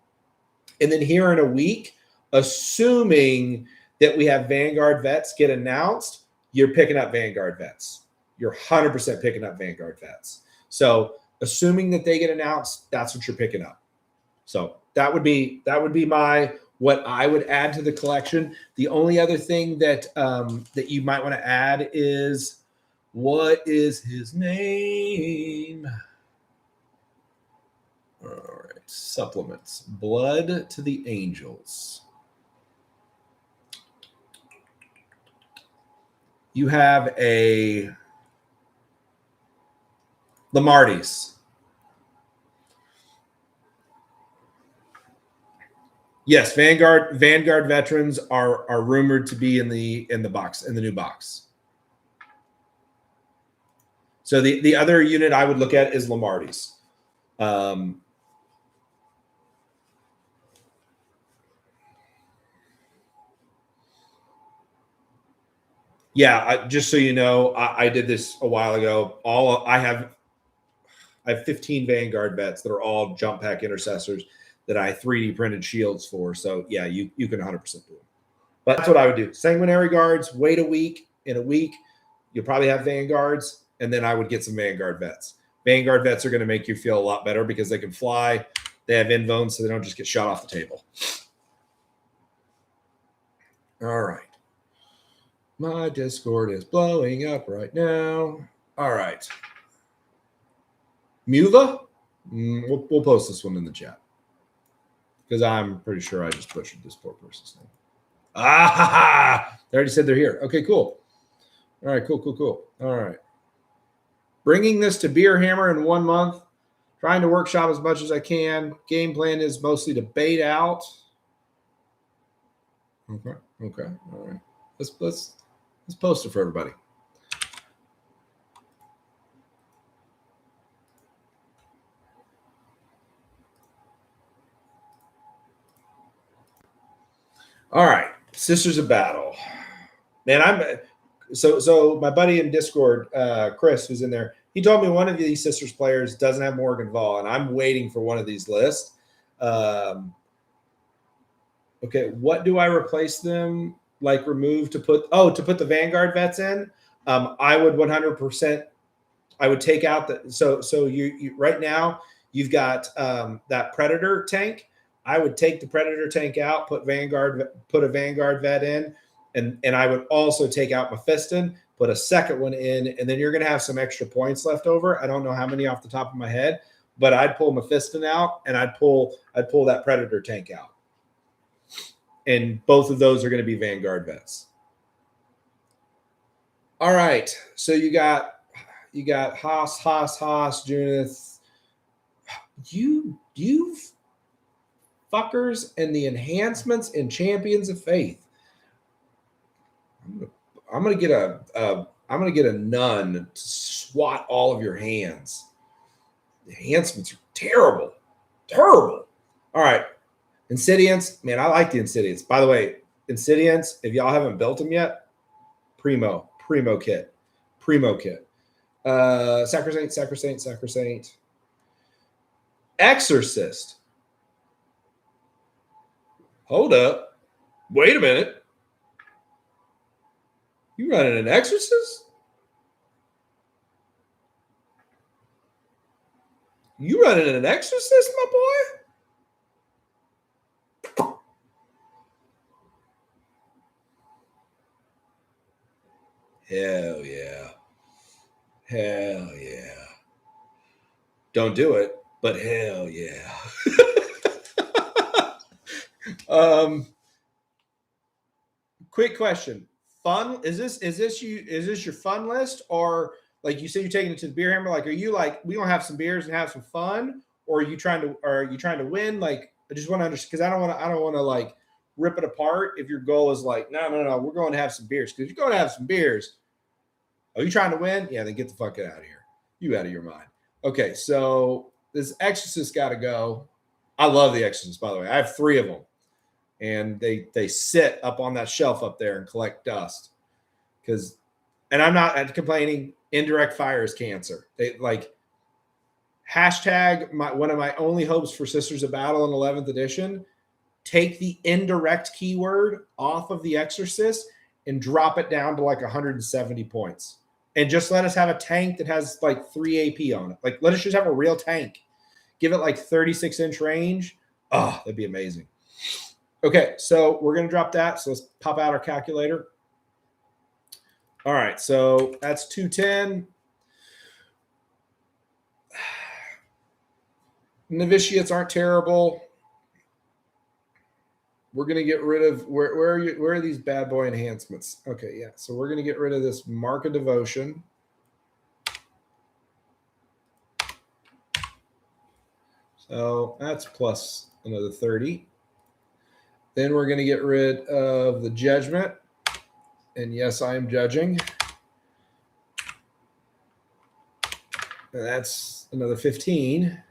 And then here in a week, assuming that we have Vanguard vets get announced, you're picking up Vanguard vets. You're 100% picking up Vanguard vets. So assuming that they get announced, that's what you're picking up. So that would be what I would add to the collection. The only other thing that that you might want to add is, what is his name? All right, supplements. Blood to the Angels. You have a Lamartis. Yes, Vanguard veterans are rumored to be in the box, in the new box. So the other unit I would look at is Lamartis. Yeah, just so you know, I did this a while ago. I have 15 Vanguard vets that are all jump pack intercessors that I 3D printed shields for. So yeah, you can 100% do them. But that's what I would do. Sanguinary Guards, wait a week. In a week, you'll probably have Vanguards, and then I would get some Vanguard vets. Vanguard vets are going to make you feel a lot better because they can fly. They have invulns, so they don't just get shot off the table. All right. My Discord is blowing up right now. All right. Muva? We'll post this one in the chat because I'm pretty sure I just butchered this poor person's name. Ah, they already said they're here. Okay, cool. All right, cool. All right. Bringing this to Beer Hammer in 1 month. Trying to workshop as much as I can. Game plan is mostly to bait out. Okay. All right. Let's post it for everybody. All right, Sisters of Battle. Man, so my buddy in Discord, Chris, who's in there, he told me one of these Sisters players doesn't have Morgan Vol, and I'm waiting for one of these lists. Okay, what do I replace them? Like remove to put the Vanguard vets in? I would 100%. I would take out the so you right now you've got that Predator tank. I would take the Predator tank out, put a Vanguard vet in, and I would also take out Mephiston, put a second one in, and then you're going to have some extra points left over. I don't know how many off the top of my head, but I'd pull Mephiston out and I'd pull that Predator tank out, and both of those are going to be Vanguard vets. All right, so you got Haas, Junith. You've fuckers and the enhancements in Champions of Faith. I'm gonna get a nun to swat all of your hands. The enhancements are terrible. All right, Insidiants, man, I like the Insidiants. By the way, Insidiants, if y'all haven't built them yet, primo kit. Sacrosaint. Exorcist. Hold up. Wait a minute. You running an Exorcist? You running an Exorcist, my boy? Hell yeah. Don't do it, but hell yeah. Quick question. Fun, is this your fun list, or like you said you're taking it to the beer hammer? Like, are you like, we gonna have some beers and have some fun, or are you trying to win? Like, I just want to understand, because I don't want to like rip it apart if your goal is like, no, we're going to have some beers. Because you're going to have some beers. Are you trying to win? Yeah, then get the fuck out of here. You out of your mind. Okay, so this Exorcist got to go. I love the Exorcist, by the way. I have 3 of them, and they sit up on that shelf up there and collect dust. And I'm not complaining. Indirect fire is cancer. They like hashtag one of my only hopes for Sisters of Battle in 11th edition. Take the indirect keyword off of the Exorcist and drop it down to like 170 points. And just let us have a tank that has like 3 AP on it. Like, let us just have a real tank. Give it like 36-inch range. Oh, that'd be amazing. Okay, so we're going to drop that. So let's pop out our calculator. All right, so that's 210. Novitiates aren't terrible. We're going to get rid of, where are these bad boy enhancements? Okay, yeah. So we're going to get rid of this Mark of Devotion. So that's plus another 30. Then we're going to get rid of the Judgment. And yes, I am judging. And that's another 15.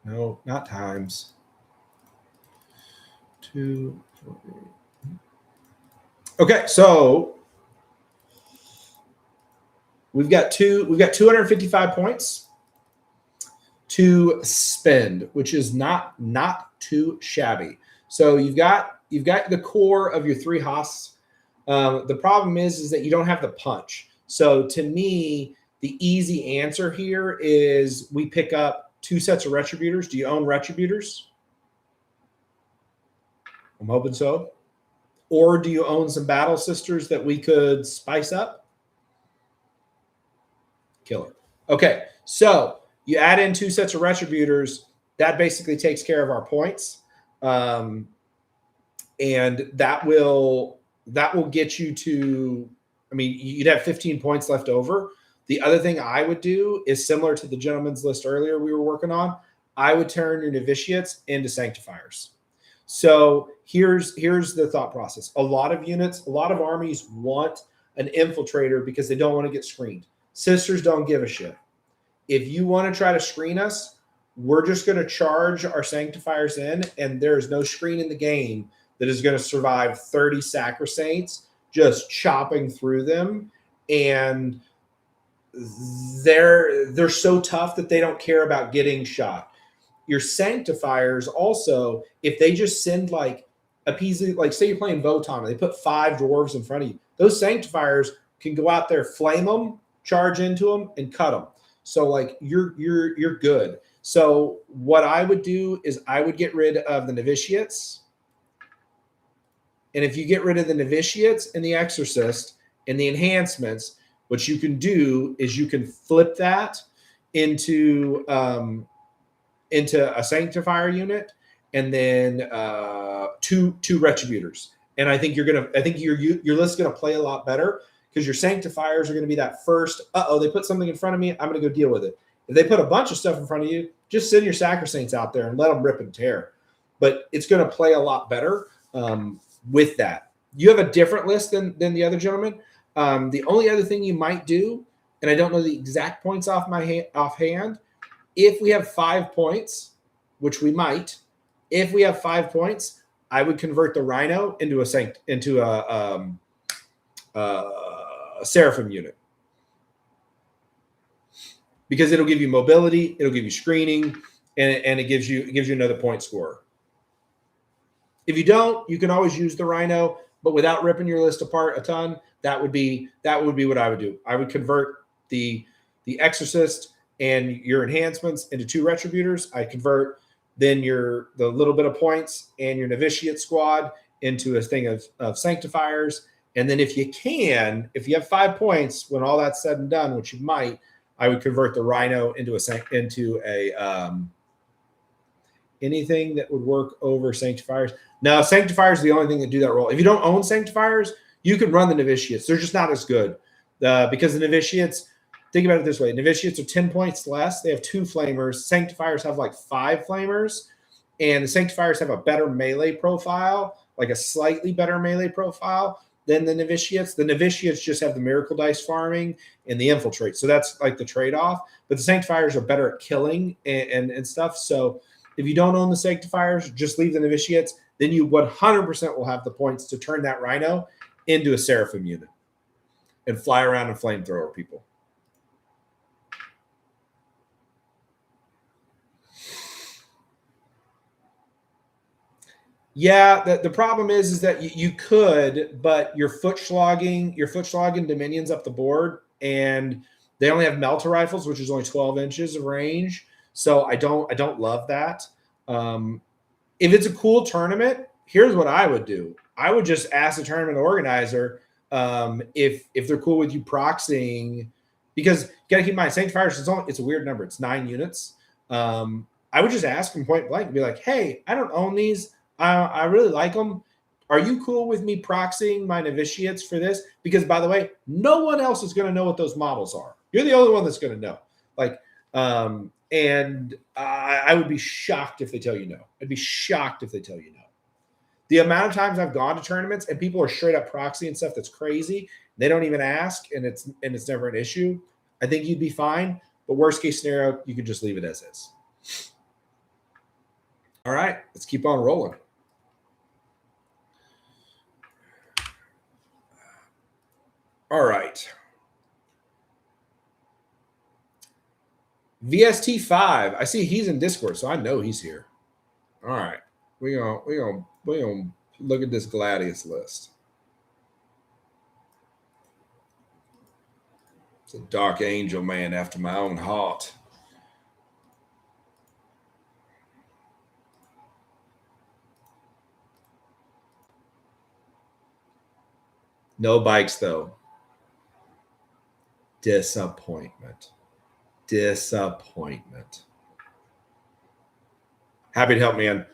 No, not times. 2, 4, 8. Okay, so we've got 255 points to spend, which is not too shabby. So you've got the core of your 3 Haas. The problem is that you don't have the punch. So to me, the easy answer here is we pick up 2 sets of Retributors. Do you own Retributors? I'm hoping so. Or do you own some Battle Sisters that we could spice up? Killer. Okay, so you add in 2 sets of Retributors. That basically takes care of our points. And that will get you to, I mean, you'd have 15 points left over. The other thing I would do is similar to the gentleman's list earlier we were working on. I would turn your Novitiates into Sanctifiers. So here's the thought process. A lot of armies want an infiltrator because they don't want to get screened. Sisters don't give a shit. If you want to try to screen us, we're just going to charge our Sanctifiers in, and there's no screen in the game that is going to survive 30 Sacrosaints just chopping through them. And they're so tough that they don't care about getting shot. Your Sanctifiers also, if they just send like a piece of, like say you're playing Votan and they put 5 dwarves in front of you, those Sanctifiers can go out there, flame them, charge into them, and cut them. So like you're good. So what I would do is I would get rid of the Novitiates. And if you get rid of the Novitiates and the Exorcist and the enhancements, what you can do is you can flip that into a Sanctifier unit, and then 2 Retributors. And I think your list is gonna play a lot better because your Sanctifiers are gonna be that first. They put something in front of me. I'm gonna go deal with it. If they put a bunch of stuff in front of you, just send your Sacrosaints out there and let them rip and tear. But it's gonna play a lot better with that. You have a different list than the other gentleman. The only other thing you might do, and I don't know the exact points offhand, if we have 5 points, which we might, if we have 5 points, I would convert the Rhino into a Seraphim unit, because it'll give you mobility, it'll give you screening, and it gives you another point scorer. If you don't, you can always use the Rhino, but without ripping your list apart a ton. That would be what I would do. I would convert the Exorcist and your enhancements into 2 Retributors. I convert then the little bit of points and your Novitiate squad into a thing of Sanctifiers. And then if you have 5 points, when all that's said and done, which you might, I would convert the Rhino into Anything that would work over Sanctifiers? Now, Sanctifiers is the only thing that do that role. If you don't own Sanctifiers, you could run the Novitiates. They're just not as good because the Novitiates, think about it this way. Novitiates are 10 points less. They have 2 flamers. Sanctifiers have like 5 flamers. And the Sanctifiers have a better melee profile, like a slightly better melee profile than the Novitiates. The Novitiates just have the Miracle Dice farming and the Infiltrate. So that's like the trade-off. But the Sanctifiers are better at killing and stuff. So if you don't own the Sanctifiers, just leave the Novitiates. Then you 100% will have the points to turn that Rhino into a Seraphim unit and fly around and flamethrower people. Yeah, the problem is that you could, but you're foot slogging Dominions up the board, and they only have Melter rifles, which is only 12 inches of range. So I don't love that. If it's a cool tournament, here's what I would do. I would just ask the tournament organizer if they're cool with you proxying, because you got to keep in mind, Sanctifiers, it's a weird number. It's 9 units. I would just ask them point blank and be like, hey, I don't own these. I really like them. Are you cool with me proxying my Novitiates for this? Because, by the way, no one else is going to know what those models are. You're the only one that's going to know. Like, and I would be shocked if they tell you no. I'd be shocked if they tell you no. The amount of times I've gone to tournaments and people are straight up proxy and stuff that's crazy. They don't even ask, and it's never an issue. I think you'd be fine. But worst case scenario, you could just leave it as is. All right, let's keep on rolling. All right. VST5. I see he's in Discord, so I know he's here. All right. We're gonna look at this Gladius list. It's a dark angel man after my own heart. No bikes, though. Disappointment. Happy to help, man.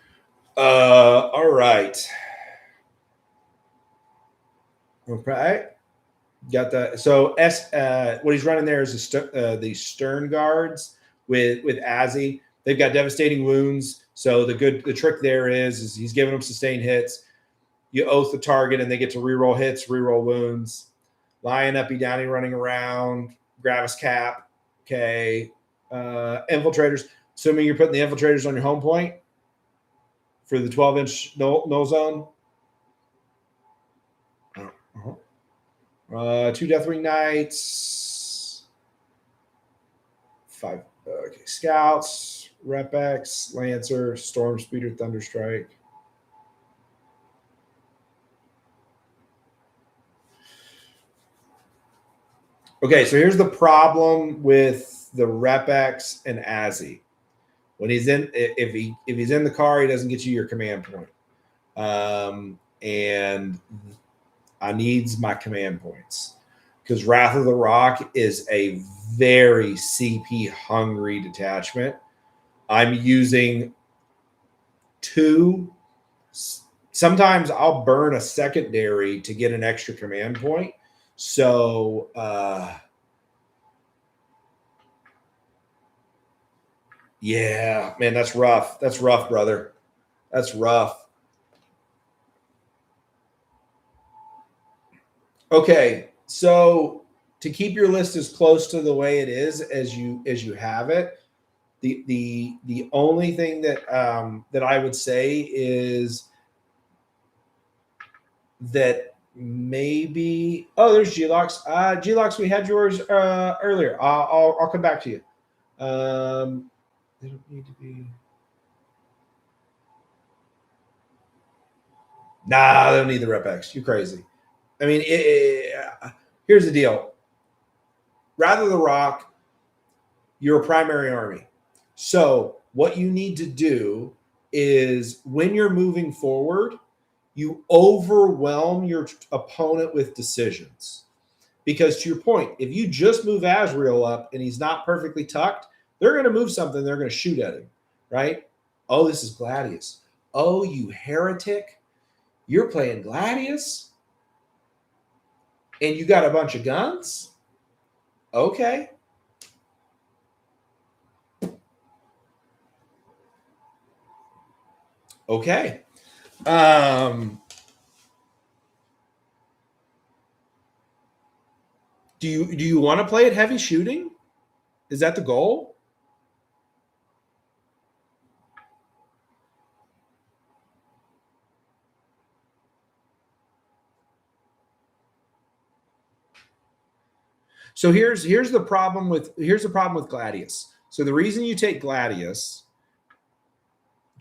All right. Okay. Got that. So what he's running there is the Stern Guards with Azzy. They've got devastating wounds. So the trick there is he's giving them sustained hits. You oath the target, and they get to reroll hits, reroll wounds. Lion uppy downy running around. Gravis cap. Okay. Infiltrators. Assuming you're putting the infiltrators on your home point for the 12-inch null zone. 2 Deathwing Knights. 5 Scouts. Repex. Lancer. Storm Speeder. Thunderstrike. Okay, so here's the problem with the Repex and Azzy. When he's in, if he's in the car, he doesn't get you your command point. And I needs my command points because Wrath of the Rock is a very CP hungry detachment. I'm using 2. Sometimes I'll burn a secondary to get an extra command point. So, yeah, man, that's rough. That's rough, brother. That's rough. Okay, so to keep your list as close to the way it is as you have it, the only thing that that I would say is that maybe there's G-Locks. G-Locks, we had yours earlier. I'll come back to you. They don't need to be. Nah, they don't need the Repex. You crazy. I mean, here's the deal. Rather the Rock, you're a primary army. So what you need to do is when you're moving forward, you overwhelm your opponent with decisions. Because to your point, if you just move Azrael up and he's not perfectly tucked, they're going to move something. They're going to shoot at him, right? Oh, this is Gladius. Oh, you heretic. You're playing Gladius? And you got a bunch of guns? Okay. Okay. Do you want to play at heavy shooting? Is that the goal? So here's the problem with Gladius. So the reason you take Gladius,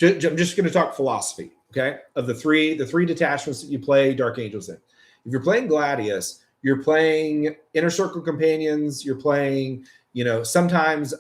I'm just going to talk philosophy, okay? Of the three detachments that you play Dark Angels in. If you're playing Gladius, you're playing Inner Circle Companions, you're playing, sometimes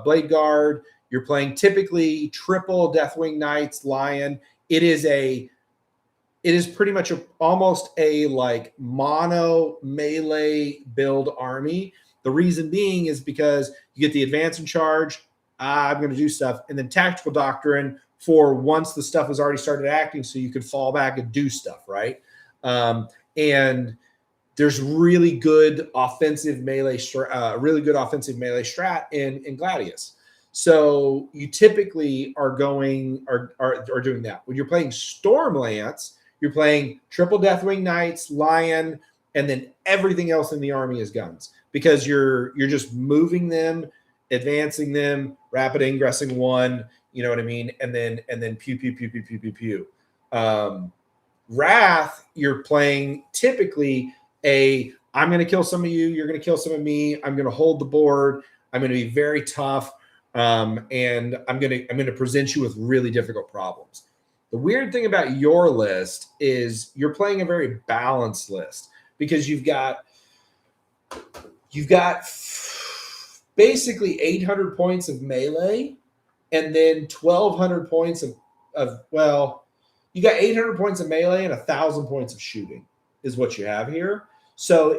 Blade Guard, you're playing typically triple Deathwing Knights, Lion. It is pretty much almost a like mono melee build army. The reason being is because you get the advance and charge. I'm going to do stuff, and then tactical doctrine for once the stuff has already started acting, so you could fall back and do stuff, right? And there's really good offensive melee strat in Gladius. So you typically are doing that. When you're playing Stormlance, you're playing triple Deathwing Knights, Lion, and then everything else in the army is guns, because you're just moving them, advancing them, rapid ingressing one, you know what I mean, and then pew pew pew pew pew pew pew. Wrath, you're playing typically I'm going to kill some of you, you're going to kill some of me, I'm going to hold the board, I'm going to be very tough, and I'm going to present you with really difficult problems. The weird thing about your list is you're playing a very balanced list, because you've got basically 800 points of melee, and then 1,200 points you got 800 points of melee and 1,000 points of shooting is what you have here. So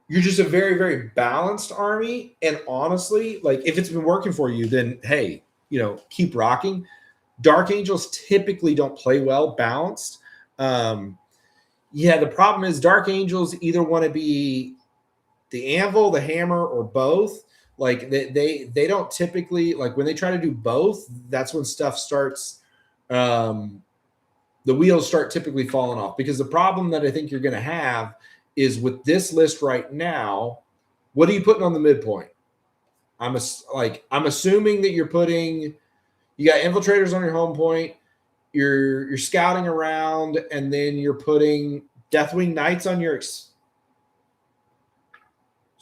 you're just a very, very balanced army. And honestly, like, if it's been working for you, then hey, keep rocking. Dark Angels typically don't play well balanced. The problem is Dark Angels either want to be the anvil, the hammer, or both. Like they don't typically, like, when they try to do both, that's when stuff starts, the wheels start typically falling off. Because the problem that I think you're going to have is with this list right now, what are you putting on the midpoint? I'm assuming that you got infiltrators on your home point, you're scouting around, and then you're putting Deathwing Knights on your so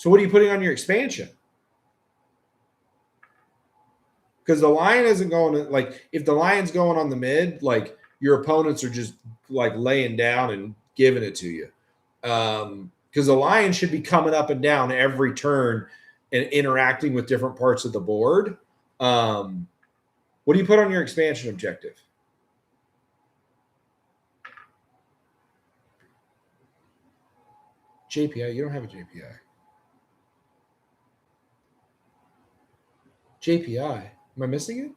what are you putting on your expansion? Because the Lion isn't going, like, if the Lion's going on the mid, like, your opponents are just like laying down and giving it to you. Because the Lion should be coming up and down every turn and interacting with different parts of the board. What do you put on your expansion objective? JPI. You don't have a JPI. JPI. Am I missing it?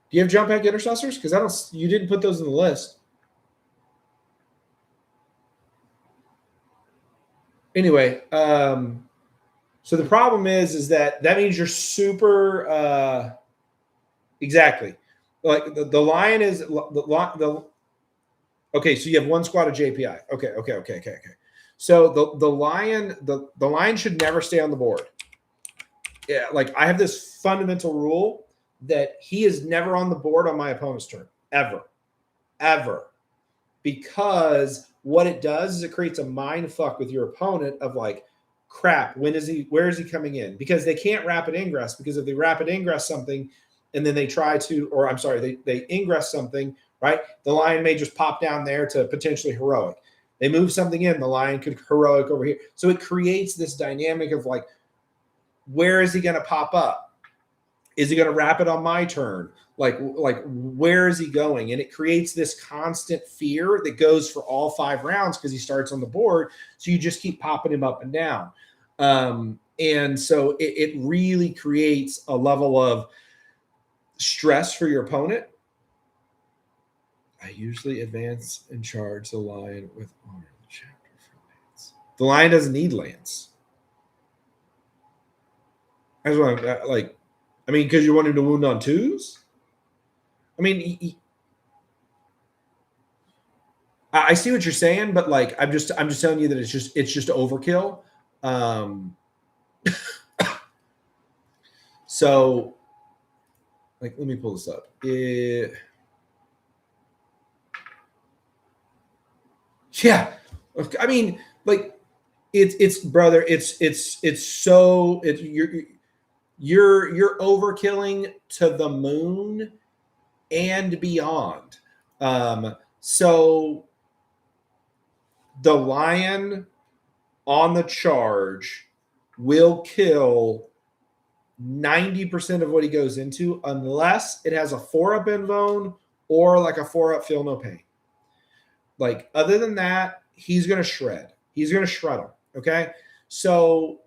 Do you have jump pack intercessors? Because you didn't put those in the list. Anyway, so the problem is that means you're super exactly, like the Lion is the okay. So you have one squad of JPI. Okay. So the Lion should never stay on the board. Yeah, like, I have this fundamental rule that he is never on the board on my opponent's turn, ever, because what it does is it creates a mind fuck with your opponent of like, crap, where is he coming in? Because they can't rapid ingress, because if they rapid ingress something and then they they ingress something, right? The Lion may just pop down there to potentially heroic. They move something in, the Lion could heroic over here. So it creates this dynamic of like, where is he going to pop up? Is he going to rapid on my turn? Like where is he going? And it creates this constant fear that goes for all 5 rounds because he starts on the board. So you just keep popping him up and down. And so it really creates a level of stress for your opponent. I usually advance and charge the lion with honor in the chapter for lance. The lion doesn't need lance. I just want to, like, I mean, because you want him to wound on twos? I mean, I see what you're saying, but like, I'm just telling you that it's just overkill. So, like, let me pull this up. Yeah, I mean, like, it's brother, it's so you're overkilling to the moon and beyond. So the lion on the charge will kill 90% of what he goes into, unless it has a 4-up invone or like a 4-up feel no pain. Like, other than that, he's going to shred. He's going to shred them. Okay. So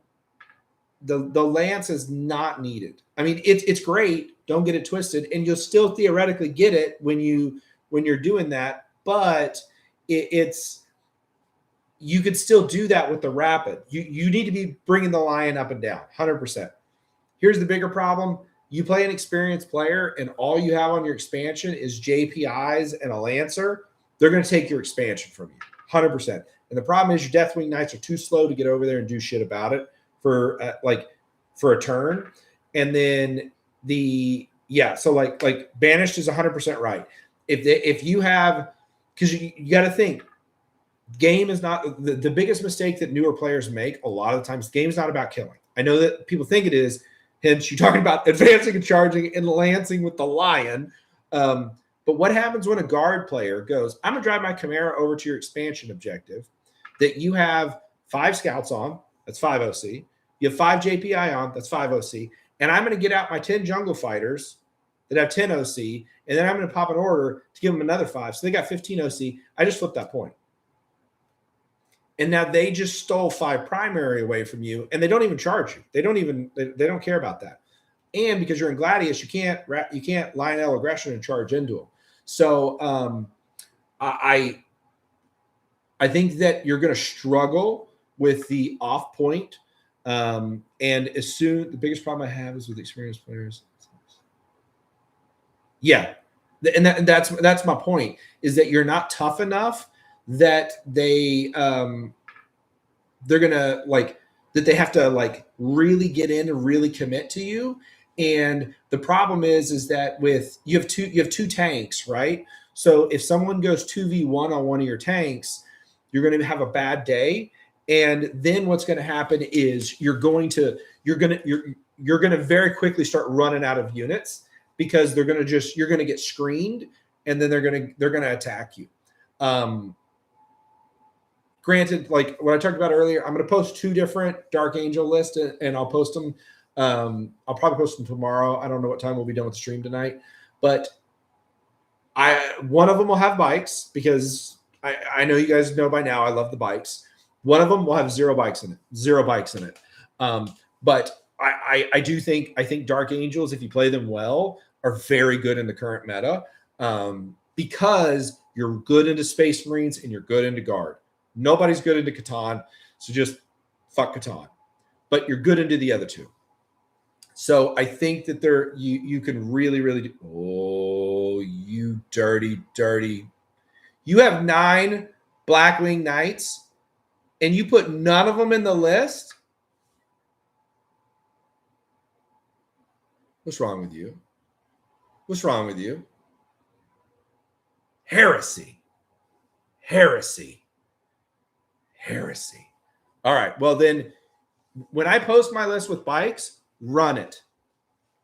the lance is not needed. I mean, it's great. Don't get it twisted. And you'll still theoretically get it when you're doing that, but it's, you could still do that with the rapid. You need to be bringing the lion up and down 100%. Here's the bigger problem. You play an experienced player and all you have on your expansion is JPIs and a Lancer. They're going to take your expansion from you 100%. And the problem is your Deathwing Knights are too slow to get over there and do shit about it for a turn. And then so like Banished is 100% right. If you have, because you got to think, game is not the biggest mistake that newer players make. A lot of the times, game is not about killing. I know that people think it is. Hence, you're talking about advancing and charging and lancing with the lion. But what happens when a guard player goes, I'm going to drive my Chimera over to your expansion objective that you have 5 scouts on, that's 5 OC. You have 5 JPI on, that's 5 OC. And I'm going to get out my 10 jungle fighters that have 10 OC, and then I'm going to pop an order to give them another 5. So they got 15 OC. I just flipped that point. And now they just stole 5 primary away from you, and they don't even charge you. They don't care about that. And because you're in Gladius, you can't Lionel aggression and charge into them. So I think that you're going to struggle with the off point. And the biggest problem I have is with experienced players. Yeah, and that's my point, is that you're not tough enough that they're gonna that they have to really get in and really commit to you. And the problem is that you have two tanks, right? So if someone goes 2v1 on one of your tanks, you're going to have a bad day. And then what's going to happen is you're going to very quickly start running out of units, because you're going to get screened, and then they're going to attack you. Granted, like what I talked about earlier, I'm going to post 2 different Dark Angel lists, and I'll post them. I'll probably post them tomorrow. I don't know what time we'll be done with the stream tonight, but one of them will have bikes, because I know you guys know by now I love the bikes. One of them will have 0 bikes in it. But I think Dark Angels, if you play them well, are very good in the current meta, because you're good into Space Marines and you're good into Guard. Nobody's good into Catan, so just fuck Catan. But you're good into the other 2. So I think that you can really, really do. Oh, you dirty. You have 9 Blackwing Knights, and you put none of them in the list? What's wrong with you? Heresy. All right. Well, then when I post my list with bikes, run it.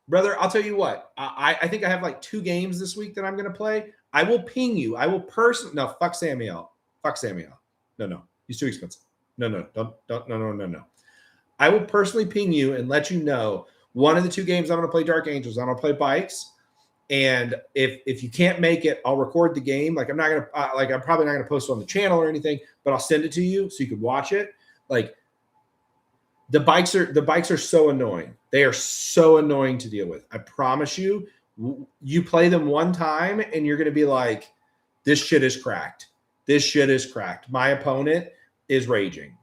Brother, I'll tell you what. I think I have 2 games this week that I'm going to play. I will ping you. I will no, fuck Samuel. No. He's too expensive. No. I will personally ping you and let you know one of the 2 games I'm going to play Dark Angels. I'm going to play bikes. And if you can't make it, I'll record the game. I'm not gonna I'm probably not gonna post it on the channel or anything, but I'll send it to you so you can watch it. The bikes are so annoying. They are so annoying to deal with. I promise you, you play them one time and you're going to be like, this shit is cracked. This shit is cracked. My opponent is raging.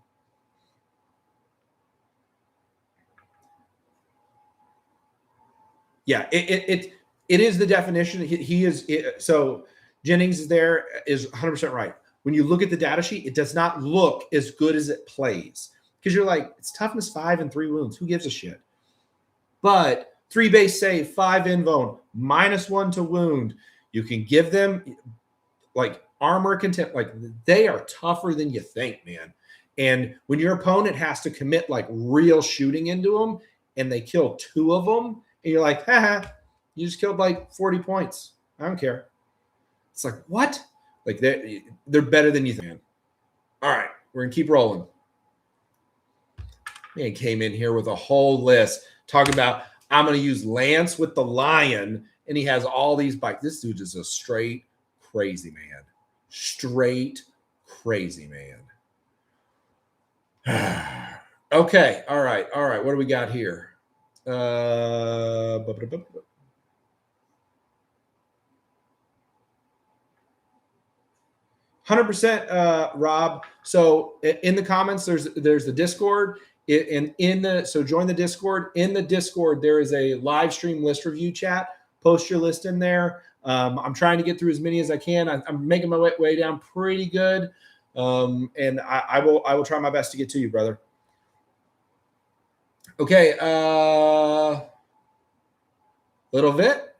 Yeah, it is the definition. He is so Jennings is 100% right. When you look at the data sheet, it does not look as good as it plays because you're like, it's toughness 5 and 3 wounds. Who gives a shit? But 3 base save, 5 invuln, -1 to wound. You can give them like armor contempt. Like they are tougher than you think, man. And when your opponent has to commit like real shooting into them and they kill 2 of them, and you're like, haha, you just killed like 40 points. I don't care. It's like, what? Like they're better than you think, man. All right, we're going to keep rolling. Man came in here with a whole list talking about, I'm going to use Lance with the lion, and he has all these bikes. This dude is a straight crazy man. Straight crazy man. Okay, all right. What do we got here? 100%, Rob. So in the comments, there's the Discord, so join the Discord. In the Discord, there is a live stream list review chat. Post your list in there. I'm trying to get through as many as I can. I'm making my way down pretty good, and I will try my best to get to you, brother. Okay, Little Vit,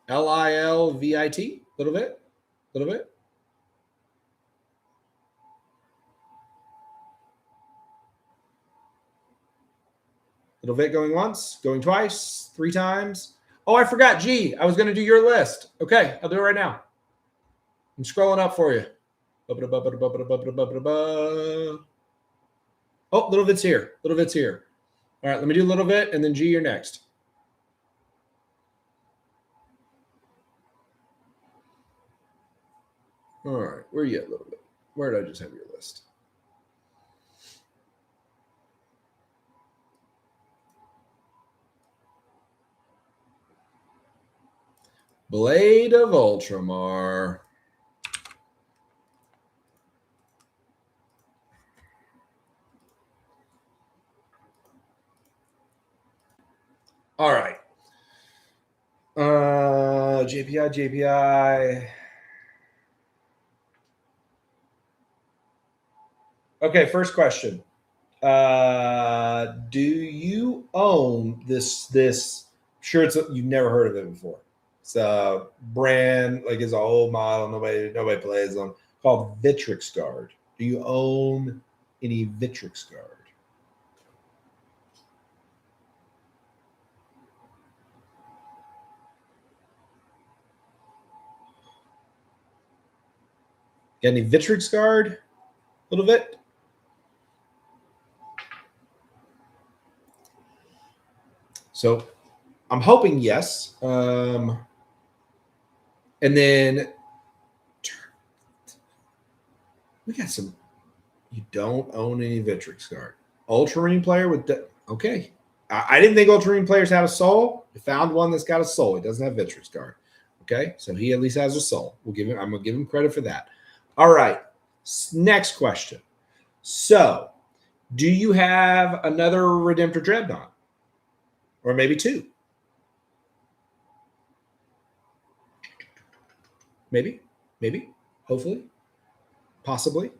Lilvit, Little Vit. Little Vit going once, going twice, 3 times. Oh, I forgot. G, I was going to do your list. Okay, I'll do it right now. I'm scrolling up for you. Oh, Little Vit's here. All right, let me do Little Vit, and then G, you're next. All right, where are you at, Little Vit? Where did I just have your list? Blade of Ultramar. All right. JPI. Okay, first question. Do you own this? Sure, you've never heard of it before. It's a brand, like it's an old model. Nobody plays them. Called Victrix Guard. Do you own any Victrix Guard? Got any Victrix Guard? A little bit. So I'm hoping yes. And then we got some. You don't own any Victrix Guard. Ultramarine player with okay. I didn't think Ultramarine players had a soul. I found one that's got a soul. He doesn't have Victrix Guard. Okay, so he at least has a soul. I'm gonna give him credit for that. All right. Next question. So, do you have another Redemptor Dreadnought? Or maybe 2? Maybe, hopefully, possibly.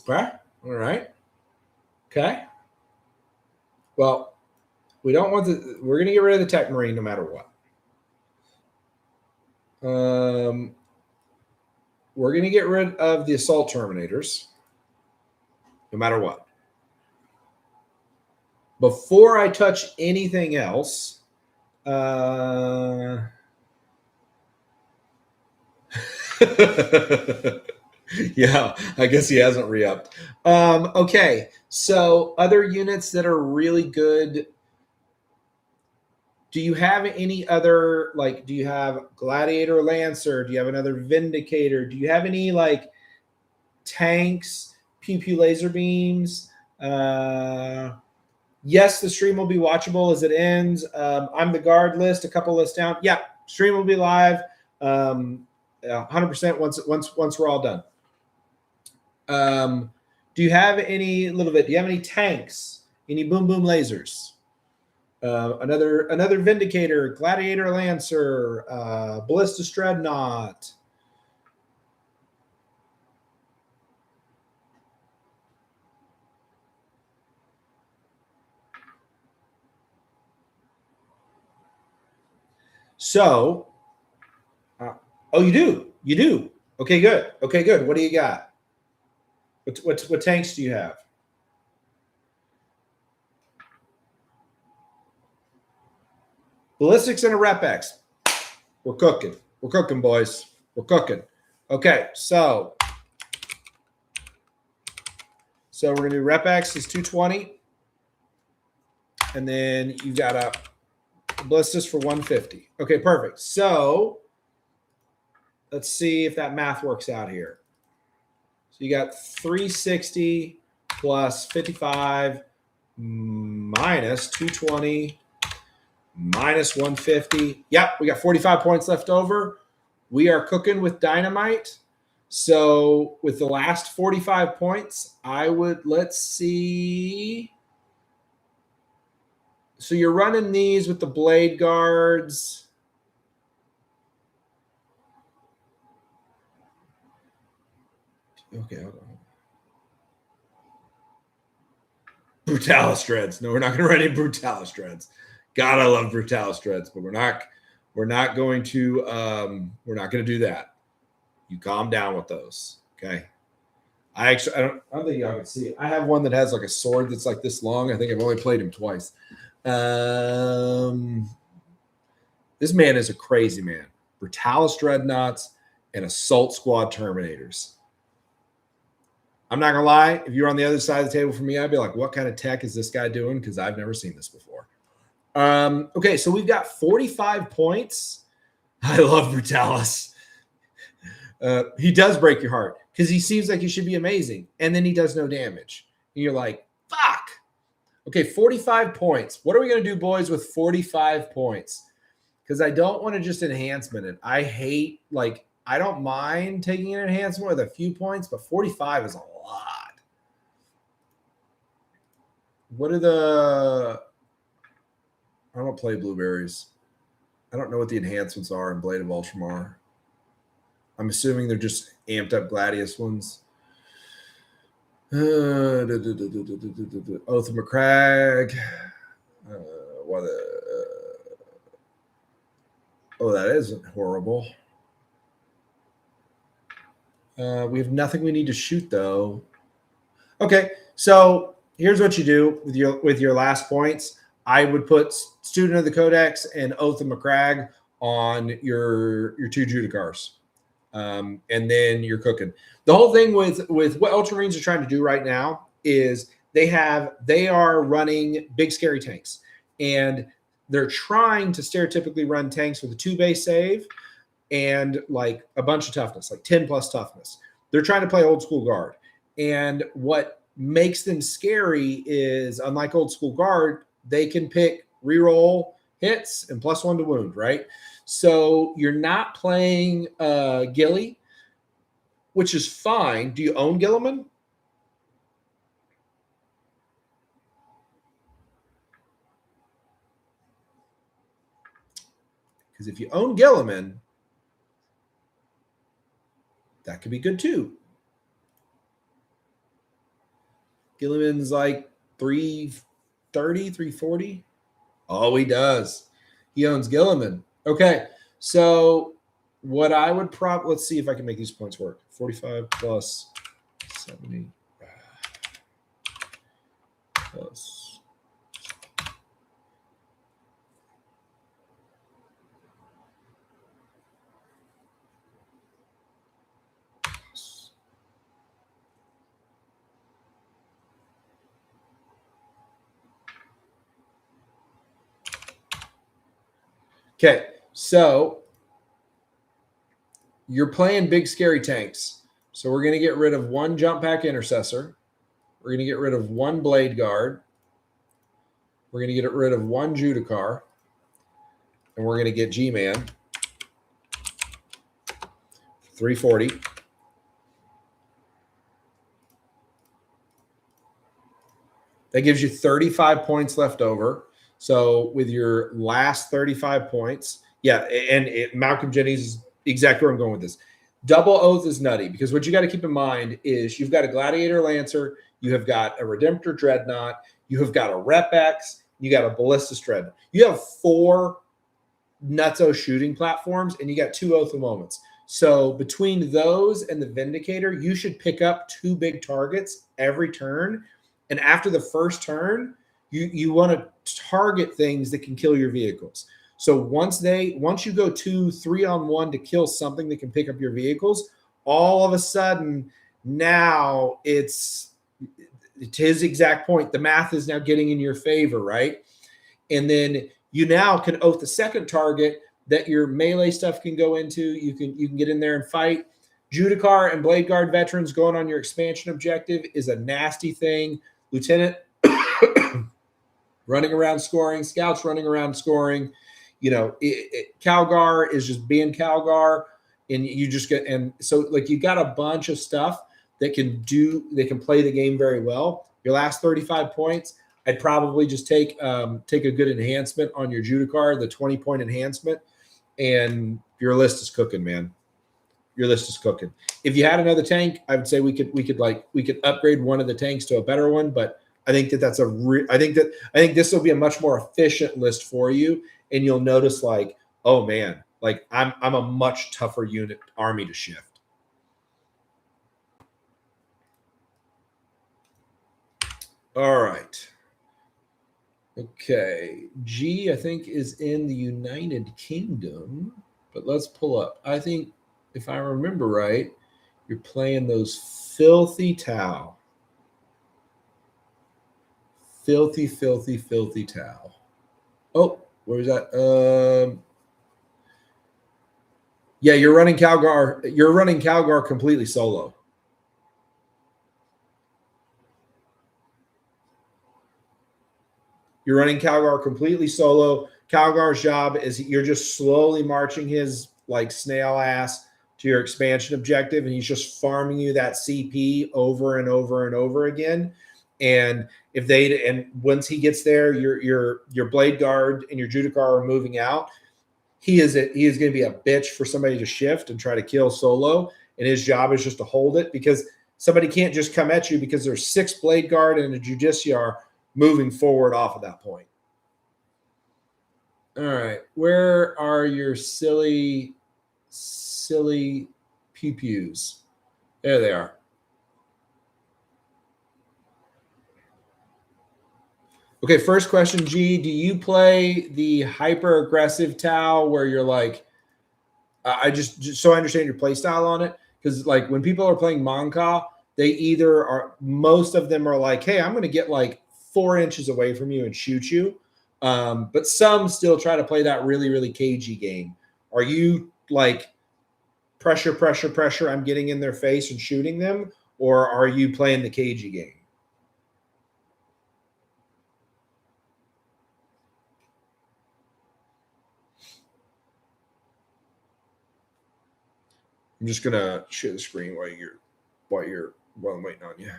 Okay, all right. Okay. Well, we're going to get rid of the Tech Marine no matter what. We're going to get rid of the Assault Terminators no matter what. Before I touch anything else, yeah, I guess he hasn't re-upped. Okay, so other units that are really good. Do you have any other, like, do you have Gladiator Lancer? Do you have another Vindicator? Do you have any, like, tanks, pew pew laser beams? Yes, the stream will be watchable as it ends. I'm the guard list, a couple lists down. Yeah, stream will be live 100% once we're all done. Do you have any little bit? Do you have any tanks? Any boom boom lasers? Another Vindicator, Gladiator Lancer, Ballista Dreadnought. So, oh, you do. You do. Okay, good. Okay, good. What do you got? What tanks do you have? Ballistics and a Rep X. We're cooking. We're cooking, boys. We're cooking. Okay, so we're gonna do Rep X is 220, and then you got a Ballistas for 150. Okay, perfect. So let's see if that math works out here. So you got 360 plus 55 minus 220 minus 150. Yep, we got 45 points left over. We are cooking with dynamite. So with the last 45 points, let's see. So you're running these with the blade guards. Okay, hold on. Brutalis Dreads. No, we're not going to run any Brutalis Dreads. God, I love Brutalis Dreads, but we're not going to do that. You calm down with those, okay? I don't think y'all can see it. I have one that has like a sword that's like this long. I think I've only played him twice. This man is a crazy man. Brutalis Dreadnoughts and Assault Squad Terminators. I'm not gonna lie, if you're on the other side of the table from me, I'd be like, what kind of tech is this guy doing? Because I've never seen this before. Okay, so we've got 45 points. I love Brutalis. He does break your heart because he seems like he should be amazing, and then he does no damage. And you're like, fuck. Okay, 45 points. What are we gonna do, boys, with 45 points? Because I don't want to just enhancement it. I hate, like, I don't mind taking an enhancement with a few points, but 45 is a lot. What are the... I don't play blueberries. I don't know what the enhancements are in Blade of Ultramar. I'm assuming they're just amped up Gladius ones. Oath of McCrag. Oh, that isn't horrible. We have nothing we need to shoot, though. Okay, so here's what you do with your last points. I would put Student of the Codex and Oath of McCrag on your two Judicars. And then you're cooking. The whole thing with what Ultramarines are trying to do right now is they are running big scary tanks. And they're trying to stereotypically run tanks with a 2-base save and like a bunch of toughness, like 10 plus toughness. They're trying to play old school guard. And what makes them scary is, unlike old school guard, they can pick reroll hits and +1 to wound, right? So you're not playing Gilly, which is fine. Do you own Gilliman? Because if you own Gilliman, that could be good too. Gilliman's like 330, 340. Oh, he does. He owns Gilliman. Okay, so what I would let's see if I can make these points work. 45 plus 70 plus. Okay, so you're playing big scary tanks. So we're going to get rid of one jump pack intercessor. We're going to get rid of one blade guard. We're going to get rid of one Judicar. And we're going to get G-Man. 340. That gives you 35 points left over. So with your last 35 points, yeah, and Malcolm Jennings is exactly where I'm going with this. Double Oath is nutty because what you got to keep in mind is you've got a Gladiator Lancer, you have got a Redemptor Dreadnought, you have got a Rep X, you got a Ballistus Dreadnought. You have 4 nutso shooting platforms, and you got 2 Oath of Moments. So between those and the Vindicator, you should pick up 2 big targets every turn. And after the first turn, you want to target things that can kill your vehicles. So once you go 2, 3 on 1 to kill something that can pick up your vehicles, all of a sudden now it's to his exact point. The math is now getting in your favor, right? And then you now can oath the second target that your melee stuff can go into. You can get in there and fight. Judicar and Blade Guard veterans going on your expansion objective is a nasty thing. Lieutenant running around scoring, scouts running around scoring. You know, Calgar is just being Calgar, and you just get, and so like you got a bunch of stuff that can play the game very well. Your last 35 points, I'd probably just take a good enhancement on your Judicar, the 20-point enhancement, and your list is cooking, man. Your list is cooking. If you had another tank, I would say we could upgrade one of the tanks to a better one, but I think I think this will be a much more efficient list for you, and you'll notice like, oh man, like I'm a much tougher unit army to shift. All right. Okay. G, I think, is in the United Kingdom, but let's pull up. I think if I remember right, you're playing those filthy Tau. Filthy, filthy, filthy Tau. Oh, where is that? Yeah, you're running Calgar. You're running Calgar completely solo. You're running Calgar completely solo. Calgar's job is you're just slowly marching his like snail ass to your expansion objective, and he's just farming you that CP over and over and over again. And once he gets there, your Blade Guard and your Judicar are moving out. He is going to be a bitch for somebody to shift and try to kill solo, and his job is just to hold it because somebody can't just come at you because there's 6 Blade Guard and a Justiciar moving forward off of that point. All right, where are your silly pew-pews? There they are. Okay, first question, G. Do you play the hyper-aggressive Tau where you're like, just so I understand your play style on it? Because like when people are playing Monka, they either are, most of them are like, hey, I'm going to get like 4 inches away from you and shoot you. But some still try to play that really, really cagey game. Are you like pressure, pressure, pressure, I'm getting in their face and shooting them? Or are you playing the cagey game? I'm just gonna share the screen while I'm waiting on you.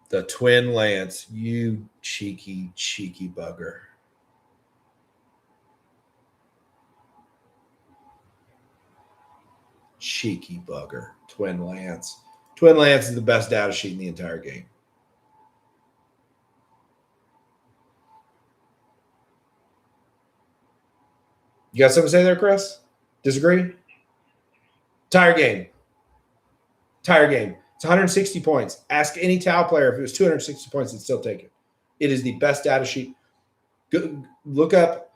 The Twin Lance, you cheeky, cheeky bugger. Cheeky bugger. Twin Lance. Twin Lance is the best data sheet in the entire game. You got something to say there, Chris? Disagree? Tire game. Tire game. It's 160 points. Ask any Tau player if it was 260 points, they'd still take it. It is the best data sheet. Look up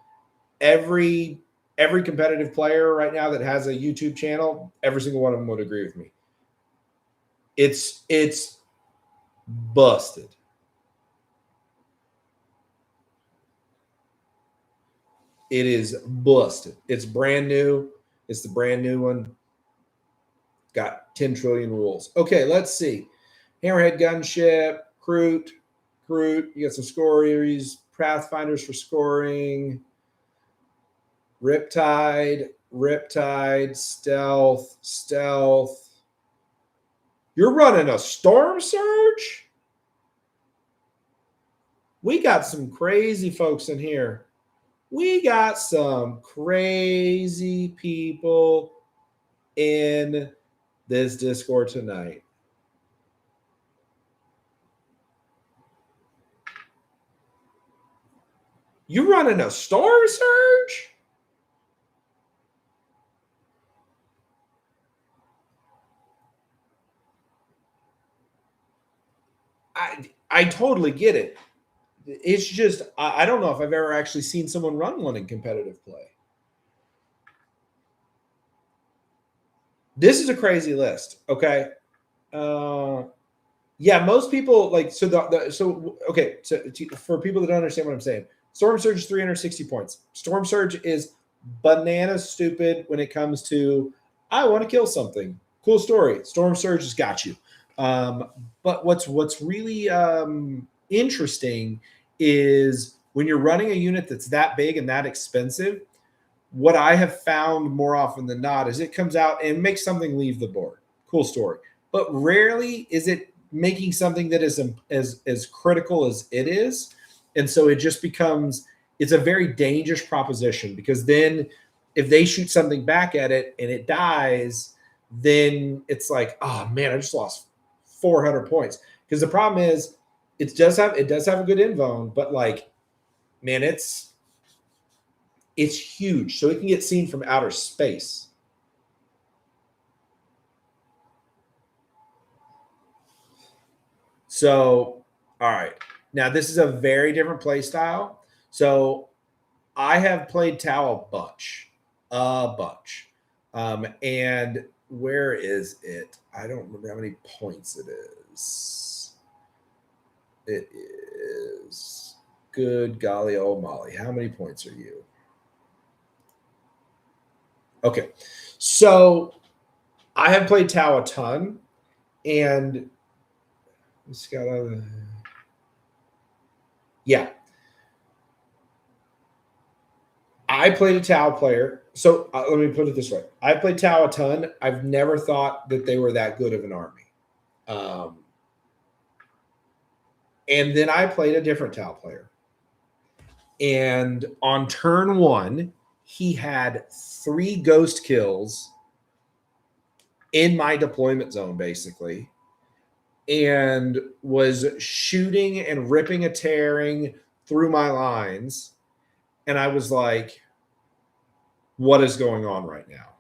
every competitive player right now that has a YouTube channel. Every single one of them would agree with me. It's busted. It is busted. It's brand new. It's the brand new one. Got 10 trillion rules. Okay, let's see. Hammerhead Gunship, Kroot. You got some scories, Pathfinders for scoring. Riptide, Stealth. You're running a Storm Surge? We got some crazy folks in here. We got some crazy people in this Discord tonight. You running a Storm Surge? I totally get it. It's just, I don't know if I've ever actually seen someone run one in competitive play. This is a crazy list. Okay. Yeah, most people like, so okay. So for people that don't understand what I'm saying, Storm Surge is 360 points. Storm Surge is bananas stupid when it comes to, I want to kill something. Cool story. Storm Surge has got you. But what's really interesting is when you're running a unit that's that big and that expensive, what I have found more often than not is it comes out and makes something leave the board. Cool story. But rarely is it making something that is as critical as it is. And so it just becomes, it's a very dangerous proposition, because then if they shoot something back at it and it dies, then it's like, oh man, I just lost 400 points. Because the problem is it does have a good invuln, but like, man, it's huge. So it can get seen from outer space. So, all right. Now, this is a very different play style. So I have played Tau a bunch. And where is it? I don't remember how many points it is. It is, good golly, oh Molly, how many points are you? Okay, so I have played Tau a ton, and it's got a, yeah. I played a Tau player. So let me put it this way. I played Tau a ton. I've never thought that they were that good of an army. And then I played a different Tau player. And on turn one, he had 3 ghost kills in my deployment zone, basically, and was shooting and ripping and tearing through my lines. And I was like, what is going on right now?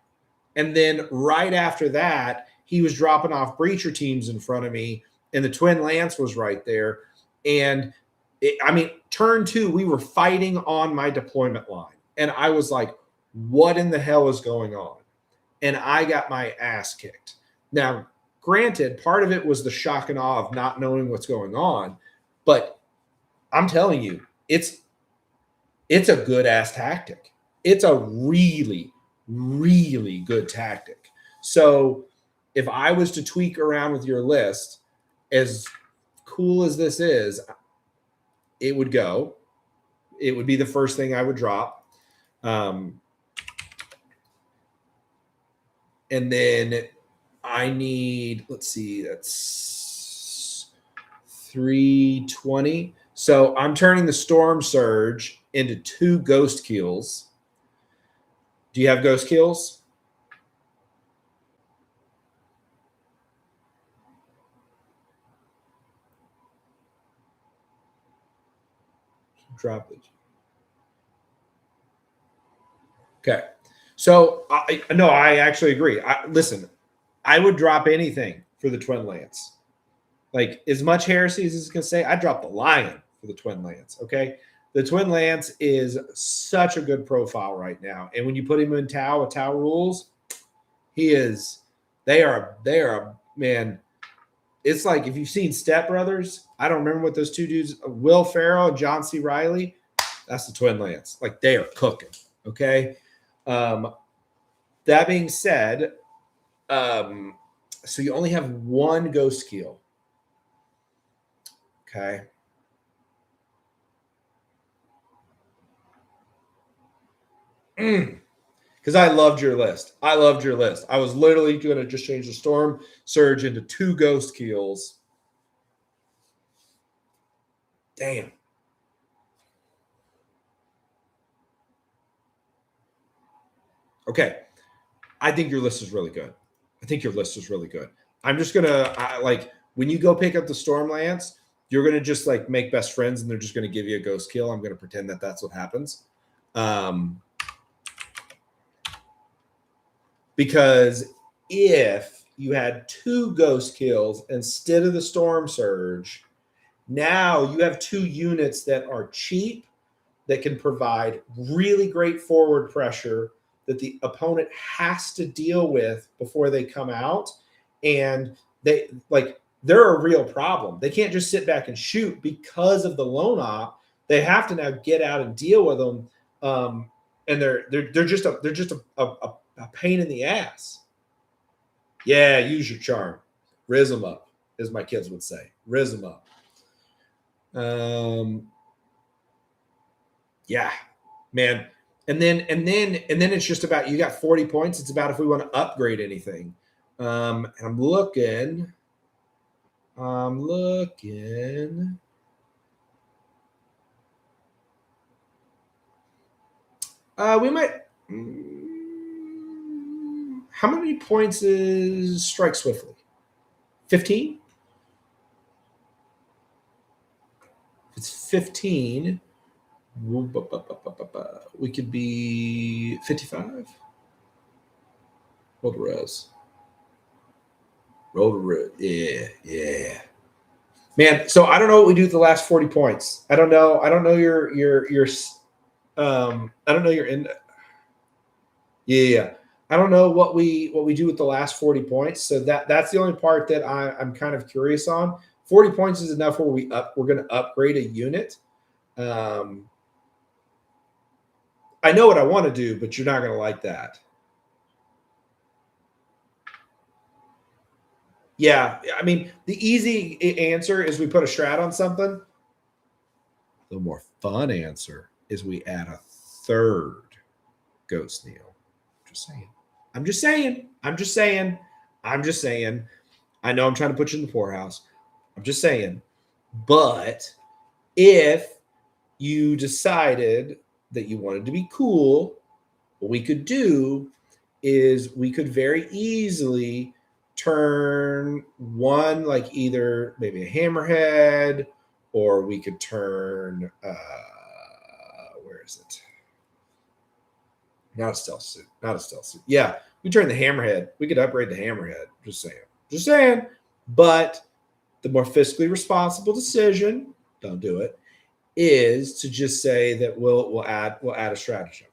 And then right after that, he was dropping off breacher teams in front of me, and the Twin Lance was right there. And turn 2, we were fighting on my deployment line. And I was like, what in the hell is going on? And I got my ass kicked. Now, granted, part of it was the shock and awe of not knowing what's going on. But I'm telling you, it's a good ass tactic. It's a really, really good tactic. So if I was to tweak around with your list, as cool as this is, it would go. It would be the first thing I would drop. And then I need, let's see, that's 320. So I'm turning the Storm Surge into 2 ghost kills. Do you have ghost kills? Drop it. Okay. So I actually agree. Listen, I would drop anything for the Twin Lance. Like, as much heresy as it's going to say, I'd drop the Lion for the Twin Lance. Okay. The Twin Lance is such a good profile right now. And when you put him in Tau with Tau rules, they are, man, it's like, if you've seen Step Brothers, I don't remember what those 2 dudes, Will Ferrell and John C. Reilly, that's the Twin Lance. Like, they are cooking. Okay. That being said, so you only have one ghost keel. Okay. Because I loved your list. I loved your list. I was literally going to just change the Storm Surge into 2 ghost keels. Damn. Okay. I think your list is really good. I'm just going to, like, when you go pick up the Stormlance, you're going to just, like, make best friends and they're just going to give you a ghost keel. I'm going to pretend that that's what happens. Because if you had 2 ghost kills instead of the Storm Surge, now you have 2 units that are cheap, that can provide really great forward pressure that the opponent has to deal with before they come out. And they're a real problem. They can't just sit back and shoot because of the lone op. They have to now get out and deal with them. And they're just a pain in the ass. Yeah, use your charm. Riz them up, as my kids would say. Riz them up. Yeah, man. And then it's just about, you got 40 points. It's about if we want to upgrade anything. And I'm looking. We might. How many points is Strike Swiftly? 15? If it's 15, we could be 55. Roll the res. Yeah. Man, so I don't know what we do with the last 40 points. I don't know your I don't know your in. Yeah. I don't know what we do with the last 40 points. So that's the only part that I'm kind of curious on. 40 points is enough where we're going to upgrade a unit. I know what I want to do, but you're not going to like that. Yeah, I mean, the easy answer is we put a Strat on something. The more fun answer is we add a 3rd Ghost Neil. I'm just saying. I know I'm trying to put you in the poorhouse. I'm just saying. But if you decided that you wanted to be cool, what we could do is we could very easily turn one, like either maybe a hammerhead, or we could turn where is it? Not a stealth suit. Yeah, we turn the hammerhead. We could upgrade the hammerhead. Just saying. But the more fiscally responsible decision, don't do it, is to just say that we'll add a stratagem.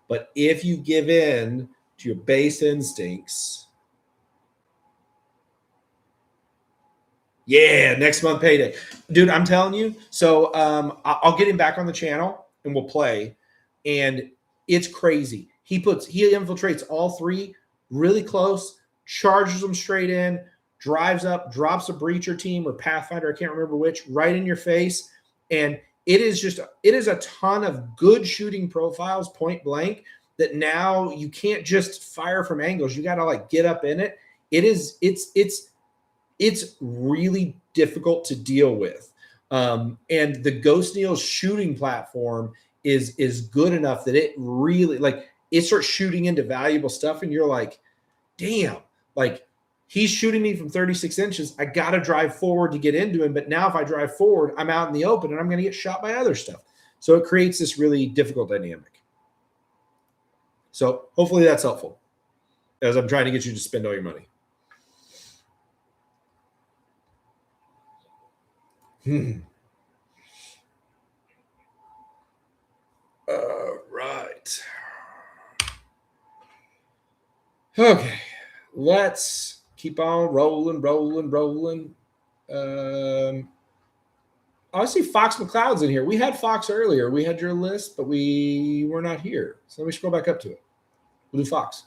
But if you give in to your base instincts, yeah, next month payday, dude. I'm telling you. So I'll get him back on the channel and we'll play. And it's crazy. He infiltrates all 3 really close, charges them straight in, drives up, drops a breacher team or Pathfinder, I can't remember which, right in your face. And it is a ton of good shooting profiles, point blank, that now you can't just fire from angles. You got to like get up in it. It's really difficult to deal with. And the Ghost Neil's shooting platform is good enough that it really, like, it starts shooting into valuable stuff. And you're like, damn, like, he's shooting me from 36 inches. I got to drive forward to get into him. But now if I drive forward, I'm out in the open and I'm going to get shot by other stuff. So it creates this really difficult dynamic. So hopefully that's helpful as I'm trying to get you to spend all your money. Right. Okay. Let's keep on rolling. I see Fox McCloud's in here. We had Fox earlier. We had your list, but we were not here. So we should go back up to it. We'll do Fox.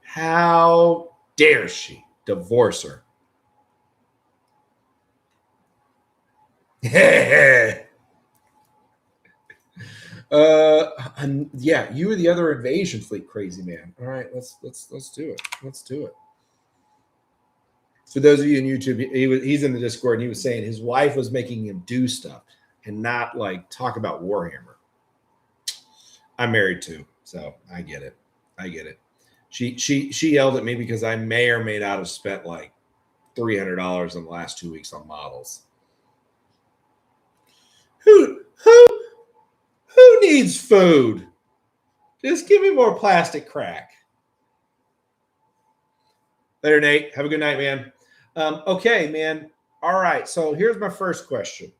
How dare she divorce her? Yeah, you were the other invasion fleet, crazy man. All right, let's do it. Let's do it. For those of you in YouTube, he's in the Discord and he was saying his wife was making him do stuff and not like talk about Warhammer. I'm married too, so I get it. I get it. She yelled at me because I may or may not have spent like $300 in the last 2 weeks on models. Who needs food? Just give me more plastic crack. Later, Nate. Have a good night, man. Okay, man. All right. So here's my first question.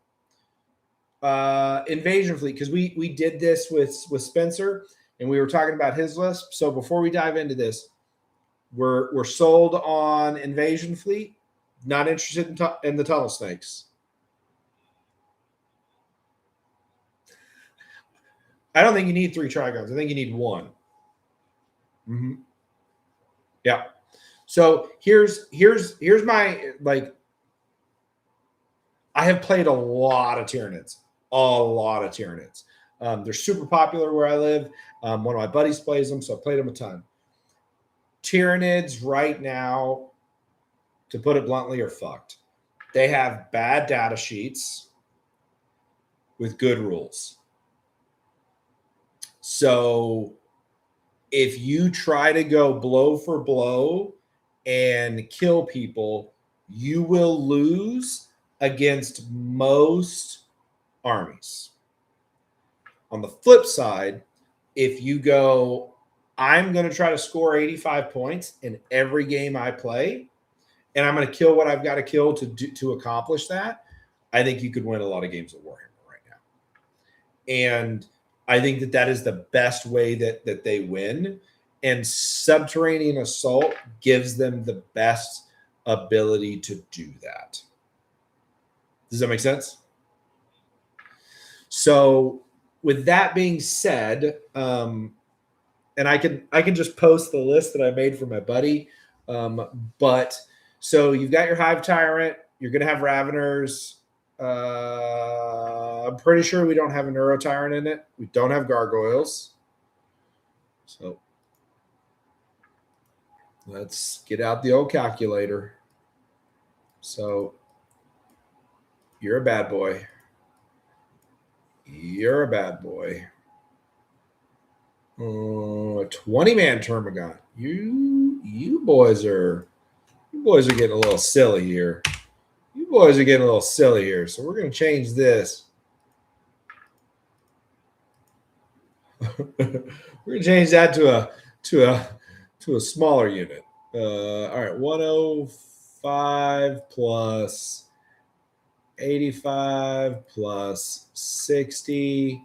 Invasion fleet, because we did this with Spencer and we were talking about his list. So before we dive into this, we're sold on invasion fleet. Not interested in the tunnel snakes. I don't think you need 3 trigons. I think you need 1. Mm-hmm. Yeah. So here's my, like, I have played a lot of Tyranids. They're super popular where I live. One of my buddies plays them, so I played them a ton. Tyranids right now, to put it bluntly, are fucked. They have bad data sheets with good rules. So if you try to go blow for blow and kill people, you will lose against most armies. On the flip side, if you go, I'm going to try to score 85 points in every game I play, and I'm going to kill what I've got to kill to accomplish that, I think you could win a lot of games of Warhammer right now. And I think that is the best way that they win. And Subterranean Assault gives them the best ability to do that. Does that make sense? So with that being said, and I can just post the list that I made for my buddy. But so you've got your Hive Tyrant. You're going to have Raveners. I'm pretty sure we don't have a Neuro Tyrant in it. We don't have Gargoyles. So let's get out the old calculator. So you're a bad boy. You're a bad boy. A 20-man Termagant. You boys are getting a little silly here. You boys are getting a little silly here. So we're going to change this. We're going to change that to a smaller unit. All right, 105 plus 85 plus 60.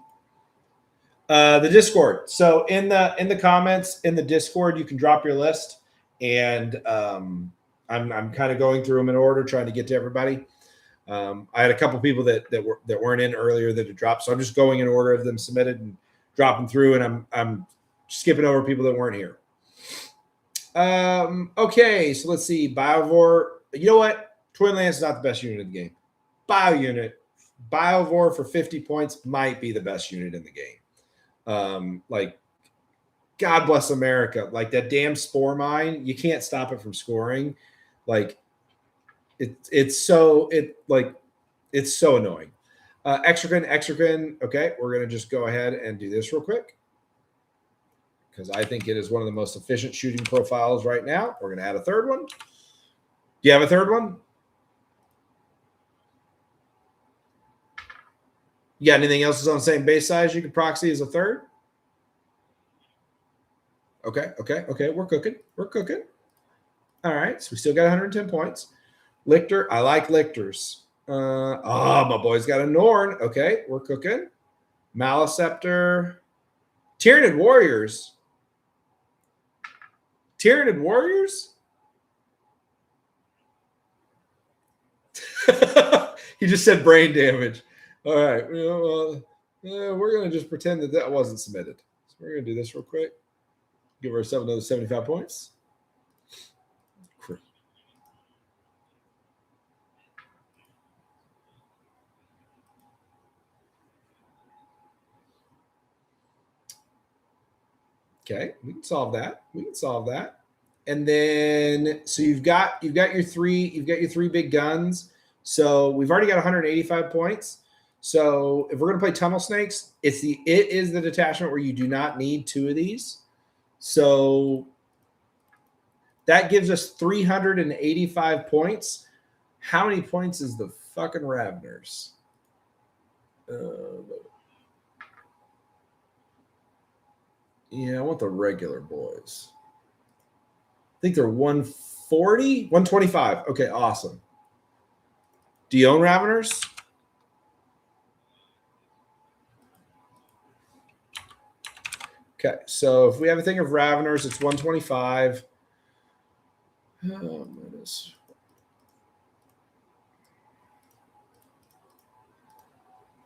The Discord. So in the comments in the Discord, you can drop your list, and I'm kind of going through them in order, trying to get to everybody. I had a couple people that weren't in earlier that had dropped, so I'm just going in order of them submitted and dropping through, and I'm skipping over people that weren't here. Okay, so let's see. Biovore. You know what? Twin Lance is not the best unit in the game. Biovore for 50 points might be the best unit in the game. Like, God bless America. Like, that damn Spore Mine, you can't stop it from scoring. Like, it's so annoying. Extracrine. Okay, we're gonna just go ahead and do this real quick, because I think it is one of the most efficient shooting profiles right now. We're gonna add a third one. Do you have a third one? You got anything else that's on the same base size you could proxy as a third? Okay. We're cooking. All right. So we still got 110 points. Lictor. I like Lictors. My boy's got a Norn. Okay. We're cooking. Maliceptor. Tyranid Warriors. He just said brain damage. All right. Well, we're going to just pretend that that wasn't submitted. So we're going to do this real quick. Give ourselves another 75 points. Okay, we can solve that. We can solve that. And then so you've got your three big guns. So we've already got 185 points. So if we're gonna play Tunnel Snakes, it is the detachment where you do not need two of these. So that gives us 385 points. How many points is the fucking Raveners? Yeah, I want the regular boys. I think they're 140, 125. Okay, awesome. Do you own Raveners? Okay, so if we have a thing of Raveners, it's 125.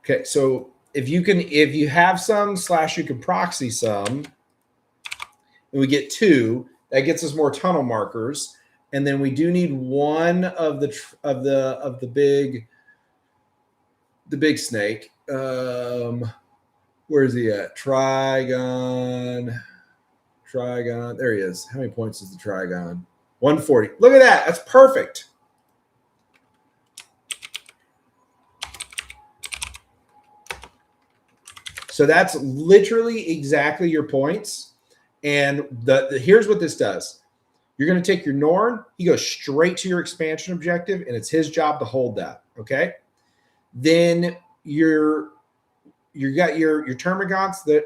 Okay, so if you have some / you can proxy some, and we get 2, that gets us more tunnel markers, and then we do need one of the big snake. Where is he at? Trigon. There he is. How many points is the Trigon? 140. Look at that. That's perfect. So that's literally exactly your points. And here's what this does. You're going to take your Norn. He goes straight to your expansion objective, and it's his job to hold that. Okay. Then you got your termagants that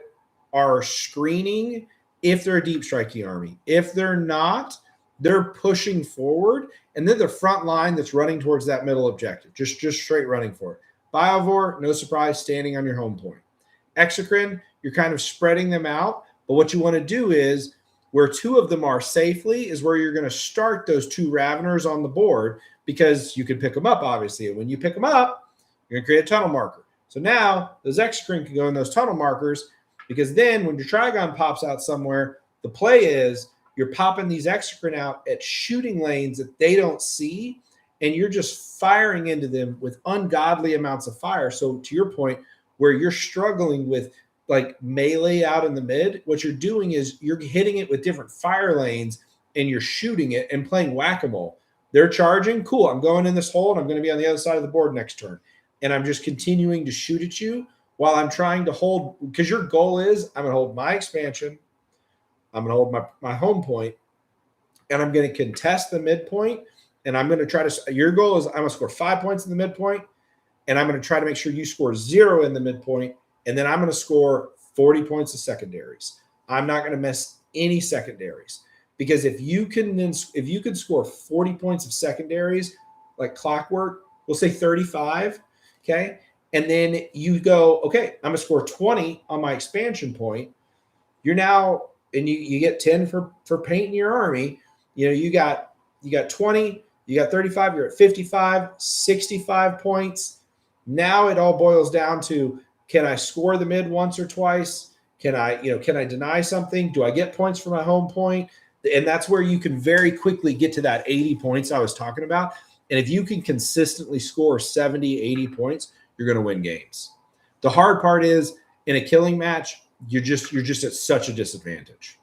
are screening if they're a deep striking army. If they're not, they're pushing forward, and then the front line that's running towards that middle objective, just straight running for it. Biovore, no surprise, standing on your home point. Exocrine, you're kind of spreading them out, but what you want to do is where 2 of them are safely is where you're going to start those 2 Raveners on the board, because you can pick them up, obviously. And when you pick them up, you're going to create a tunnel marker. So now those Exocrine can go in those tunnel markers, because then when your Trigon pops out somewhere, the play is you're popping these Exocrine out at shooting lanes that they don't see, and you're just firing into them with ungodly amounts of fire. So to your point, where you're struggling with like melee out in the mid, what you're doing is you're hitting it with different fire lanes, and you're shooting it and playing whack-a-mole. They're charging. Cool. I'm going in this hole, and I'm going to be on the other side of the board next turn. And I'm just continuing to shoot at you while I'm trying to hold, because your goal is I'm going to hold my expansion. I'm going to hold my home point, and I'm going to contest the midpoint. And I'm going to try to, your goal is I'm going to score 5 points in the midpoint, and I'm going to try to make sure you score 0 in the midpoint, and then I'm going to score 40 points of secondaries. I'm not going to miss any secondaries, because if you can score 40 points of secondaries like clockwork, we'll say 35, okay? And then you go, okay, I'm going to score 20 on my expansion point. You're now, and you get 10 for painting your army. You know, you got 20, you got 35, you're at 55, 65 points. Now it all boils down to, can I score the mid once or twice? Can I deny something? Do I get points for my home point? And that's where you can very quickly get to that 80 points I was talking about. And if you can consistently score 70, 80 points, you're going to win games. The hard part is in a killing match, you're just at such a disadvantage.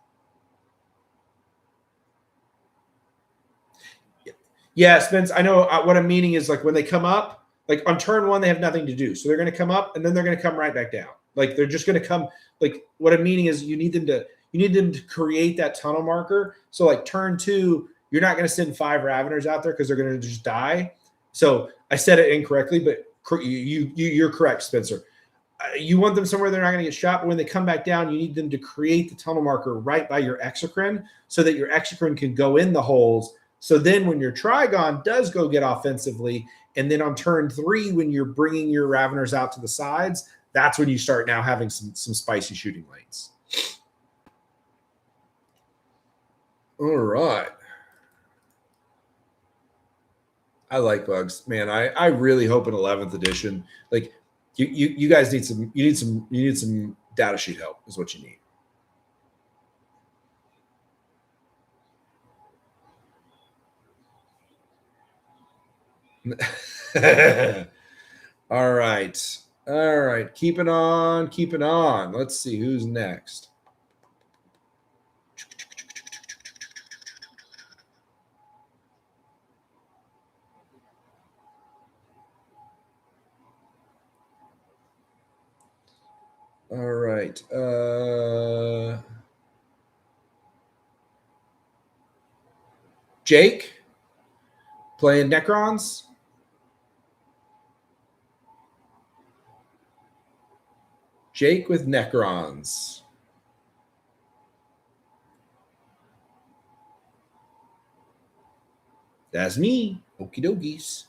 Yeah, Spence, I know what I'm meaning is like when they come up, like on turn 1, they have nothing to do. So they're going to come up, and then they're going to come right back down. Like they're just going to come. Like what I'm meaning is you need them to create that tunnel marker. So like turn 2, you're not going to send 5 Raveners out there because they're going to just die. So I said it incorrectly, but you're correct, Spencer. You want them somewhere they're not going to get shot, but when they come back down, you need them to create the tunnel marker right by your Exocrine so that your Exocrine can go in the holes. So then when your Trigon does go get offensively, and then on turn 3, when you're bringing your Raveners out to the sides, that's when you start now having some spicy shooting lanes. All right. I like bugs, man. I really hope in 11th edition, like you guys need some data sheet help is what you need. All right. All right. Keeping on. Let's see who's next. All right. Jake playing Necrons. Jake with Necrons. That's me. Okie dokies.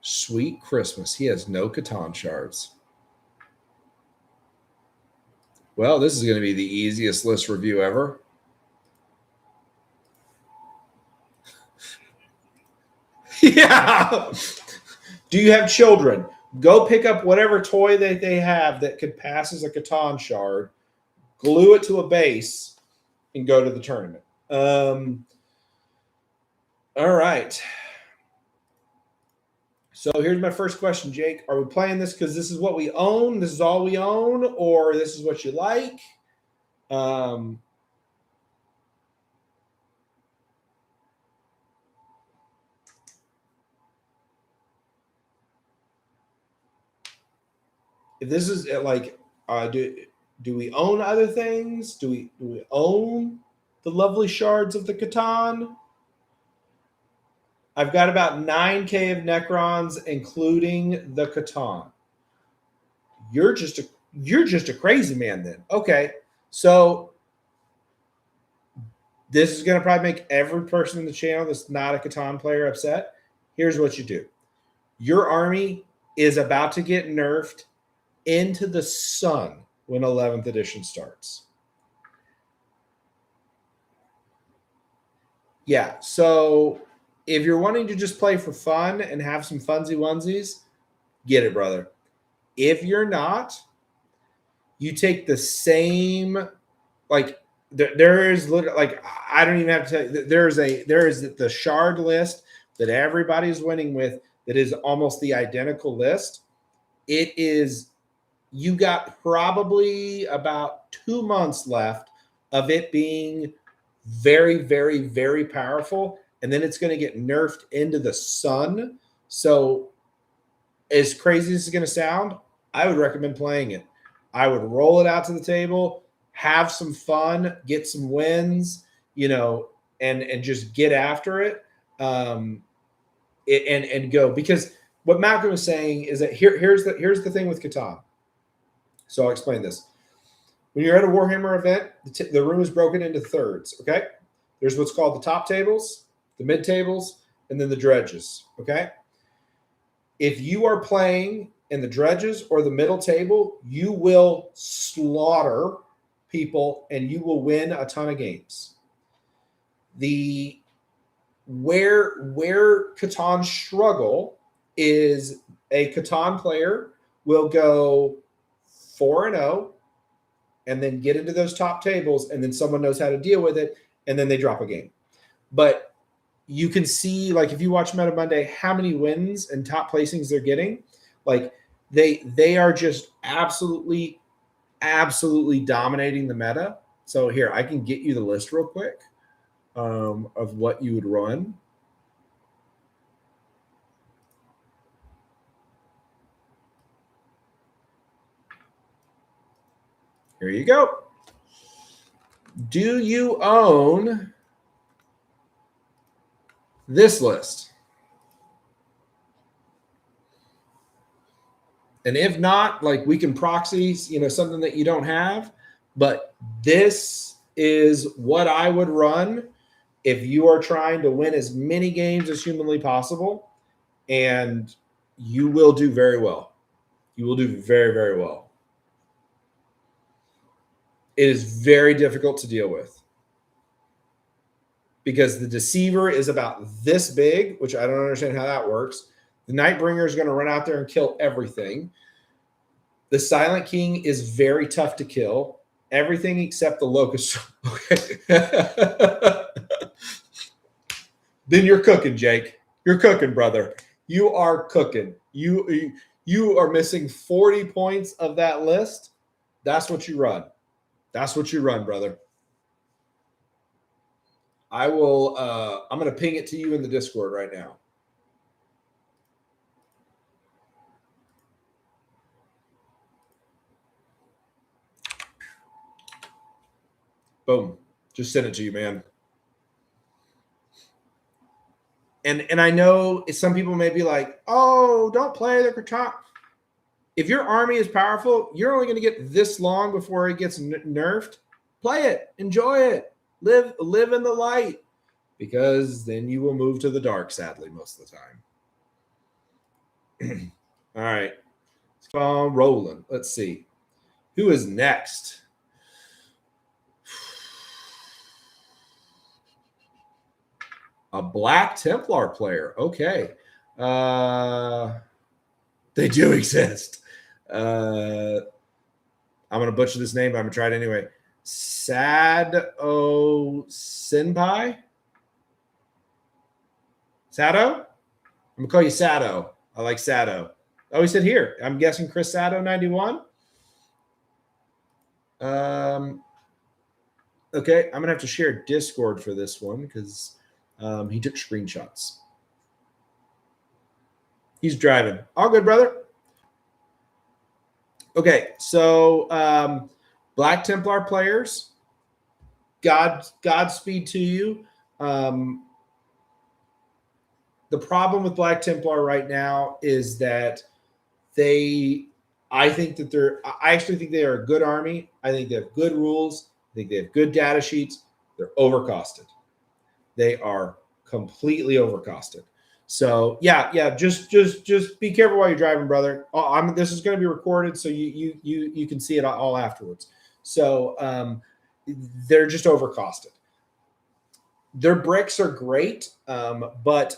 Sweet Christmas. He has no Catan shards. Well, this is going to be the easiest list review ever. Yeah. Do you have children? Go pick up whatever toy that they have that could pass as a Catan shard, glue it to a base, and go to the tournament. All right. So here's my first question, Jake. Are we playing this because this is what we own? This is all we own? Or this is what you like? If this is like, do we own other things? Do we own the lovely shards of the Catan? I've got about 9K of Necrons, including the Catan. You're just a crazy man then. Okay, so this is going to probably make every person in the channel that's not a Catan player upset. Here's what you do. Your army is about to get nerfed into the sun when 11th edition starts. Yeah, so if you're wanting to just play for fun and have some funsy onesies, get it, brother. If you're not, you take the same, like there is literally, like, I don't even have to tell you, there is the shard list that everybody's winning with that is almost the identical list. It is, you got probably about 2 months left of it being very, very, very powerful. And then it's going to get nerfed into the sun. So as crazy as it's going to sound, I would recommend playing it. I would roll it out to the table, have some fun, get some wins, and just get after it, and go. Because what Malcolm was saying is that here's the thing with Catan. So I'll explain this. When you're at a Warhammer event, the room is broken into thirds, okay? There's what's called the top tables, the mid tables, and then the dredges, okay? If you are playing in the dredges or the middle table, you will slaughter people and you will win a ton of games. Where Catan struggle is a Catan player will go 4-0 and then get into those top tables, and then someone knows how to deal with it, and then they drop a game. But you can see, like, if you watch Meta Monday, how many wins and top placings they're getting. Like, they are just absolutely dominating the meta. So here, I can get you the list real quick of what you would run. Here you go. Do you own this list? And if not, like, we can proxy, something that you don't have. But this is what I would run if you are trying to win as many games as humanly possible. And you will do very well. You will do very, very well. It is very difficult to deal with. because the Deceiver is about this big, which I don't understand how that works. The Nightbringer is going to run out there and kill everything. The Silent King is very tough to kill. Everything except the Locust. Okay. Then you're cooking, Jake. You're cooking, brother. You are cooking. You are missing 40 points of that list. That's what you run. That's what you run, brother. I will I'm going to ping it to you in the Discord right now. Boom. Just send it to you, man. And I know some people may be like, oh, don't play the Kratok. If your army is powerful, you're only going to get this long before it gets nerfed. Play it. Enjoy it. Live in the light. Because then you will move to the dark, sadly, most of the time. All right. Let's keep on rolling. Let's see. Who is next? A Black Templar player. Okay. They do exist. I'm going to butcher this name, but I'm going to try it anyway. Sado Senpai? Sado? I'm going to call you Sado. I like Sado. Oh, he said here. I'm guessing Chris Sado, 91. Okay, I'm going to have to share Discord for this one because he took screenshots. He's driving. All good, brother. Okay, so Black Templar players, Godspeed to you. The problem with Black Templar right now is that I actually think they are a good army. I think they have good rules. I think they have good data sheets. They're overcosted. They are completely overcosted. So yeah, just be careful while you're driving, brother. This is going to be recorded, so you can see it all afterwards. So they're just overcosted. Their bricks are great, but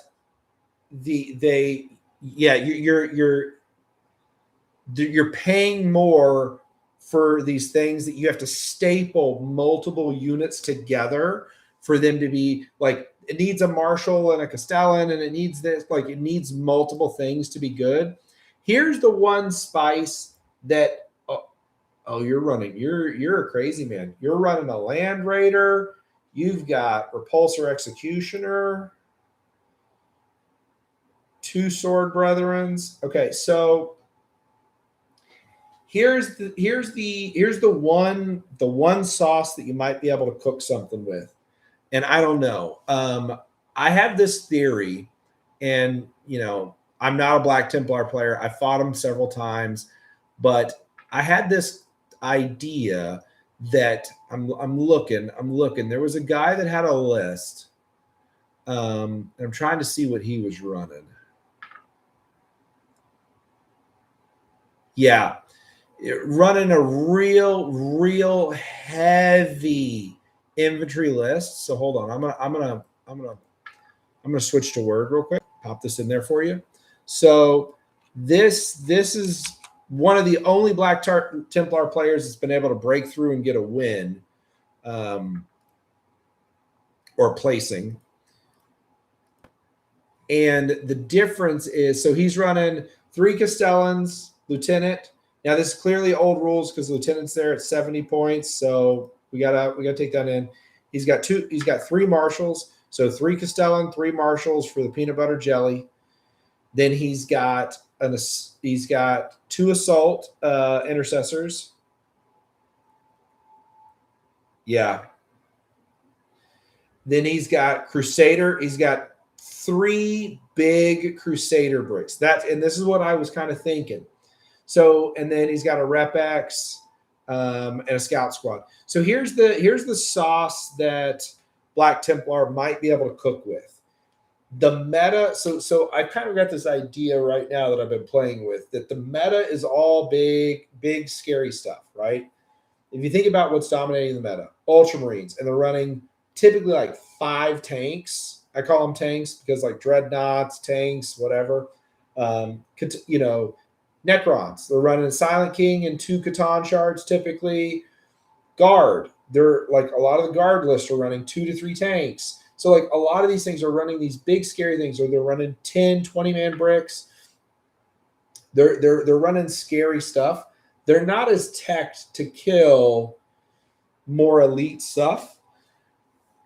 you're paying more for these things that you have to staple multiple units together for them to be like. It needs a Marshal and a Castellan, and it needs this. Like it needs multiple things to be good. Here's the one spice that you're running. You're a crazy man. You're running a Land Raider. You've got Repulsor Executioner, 2 Sword Brethrens. Okay, so here's the one sauce that you might be able to cook something with. And I don't know. I have this theory, and I'm not a Black Templar player. I fought them several times, but I had this idea that I'm looking. There was a guy that had a list. I'm trying to see what he was running. Yeah, running a real heavy infantry list. So hold on. I'm gonna switch to Word real quick. Pop this in there for you. So this is one of the only Black Templar players that's been able to break through and get a win, or placing. And the difference is, so he's running 3 Castellans, Lieutenant. Now this is clearly old rules because Lieutenant's there at 70 points. So we gotta take that in. He's got 3 Marshals. So 3 Castellan, 3 Marshals for the peanut butter jelly. Then he's got 2 Assault Intercessors. Yeah. Then he's got Crusader. He's got 3 big Crusader bricks. And this is what I was kind of thinking. So, and then he's got a Rep X and a Scout Squad. So here's the sauce that Black Templar might be able to cook with. The meta, so I've kind of got this idea right now that I've been playing with, that the meta is all big, scary stuff, right? If you think about what's dominating the meta, Ultramarines, and they're running typically like 5 tanks. I call them tanks because like dreadnoughts, tanks, whatever. You know, Necrons. They're running Silent King and 2 Catan shards typically. Guard. They're like a lot of the guard lists are running 2 to 3 tanks. So like a lot of these things are running these big scary things, or they're running 10, 20 man bricks. They're running scary stuff. They're not as teched to kill more elite stuff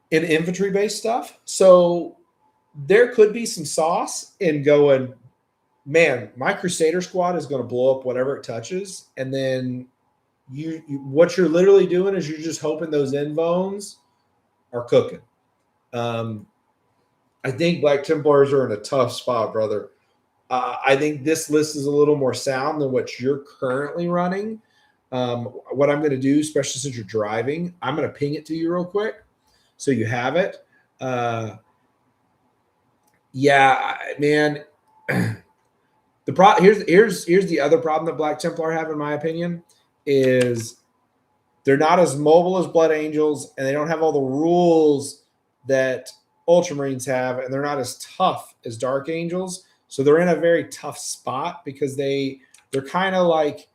in infantry based stuff. So there could be some sauce in going, man, my Crusader squad is going to blow up whatever it touches, and then you what you're literally doing is you're just hoping those invones are cooking. I think Black Templars are in a tough spot, brother. I think this list is a little more sound than what you're currently running. What I'm going to do, especially since you're driving, I'm going to ping it to you real quick so you have it. Yeah, man. Here's the other problem that Black Templar have, in my opinion, is they're not as mobile as Blood Angels, and they don't have all the rules that Ultramarines have, and they're not as tough as Dark Angels. So they're in a very tough spot because they're kind of like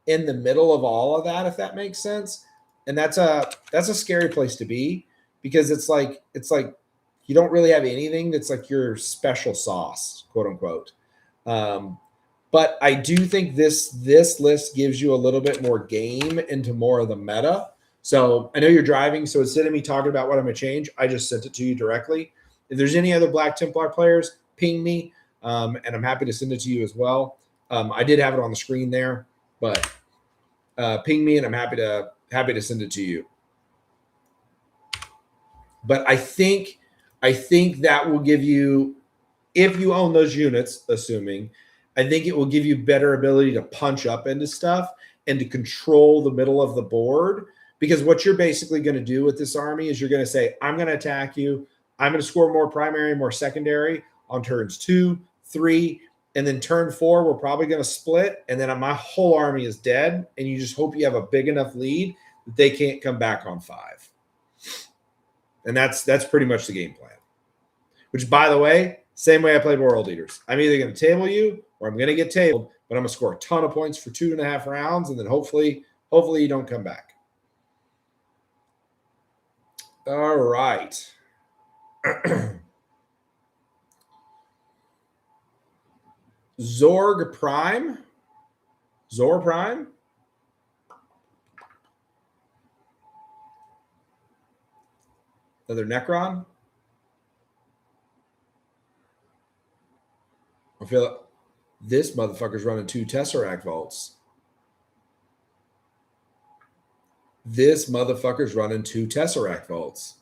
in the middle of all of that, if that makes sense. And that's a scary place to be, because it's like you don't really have anything that's like your special sauce, quote unquote. But I do think this list gives you a little bit more game into more of the meta. So I know you're driving, so instead of me talking about what I'm going to change, I just sent it to you directly. If there's any other Black Templar players, ping me, and I'm happy to send it to you as well. I did have it on the screen there, but ping me, and I'm happy to send it to you. But I think that will give you, if you own those units, assuming, I think it will give you better ability to punch up into stuff and to control the middle of the board. Because what you're basically going to do with this army is you're going to say, I'm going to attack you. I'm going to score more primary, more secondary on turns 2, 3, and then turn 4, we're probably going to split. And then my whole army is dead. And you just hope you have a big enough lead that they can't come back on 5. And that's pretty much the game plan. Which, by the way, same way I played World Eaters. I'm either going to table you or I'm going to get tabled, but I'm going to score a ton of points for 2.5 rounds, and then hopefully you don't come back. All right. Zor Prime. Another Necron. I feel like this motherfucker's running 2 Tesseract vaults. This motherfucker's running 2 Tesseract vaults.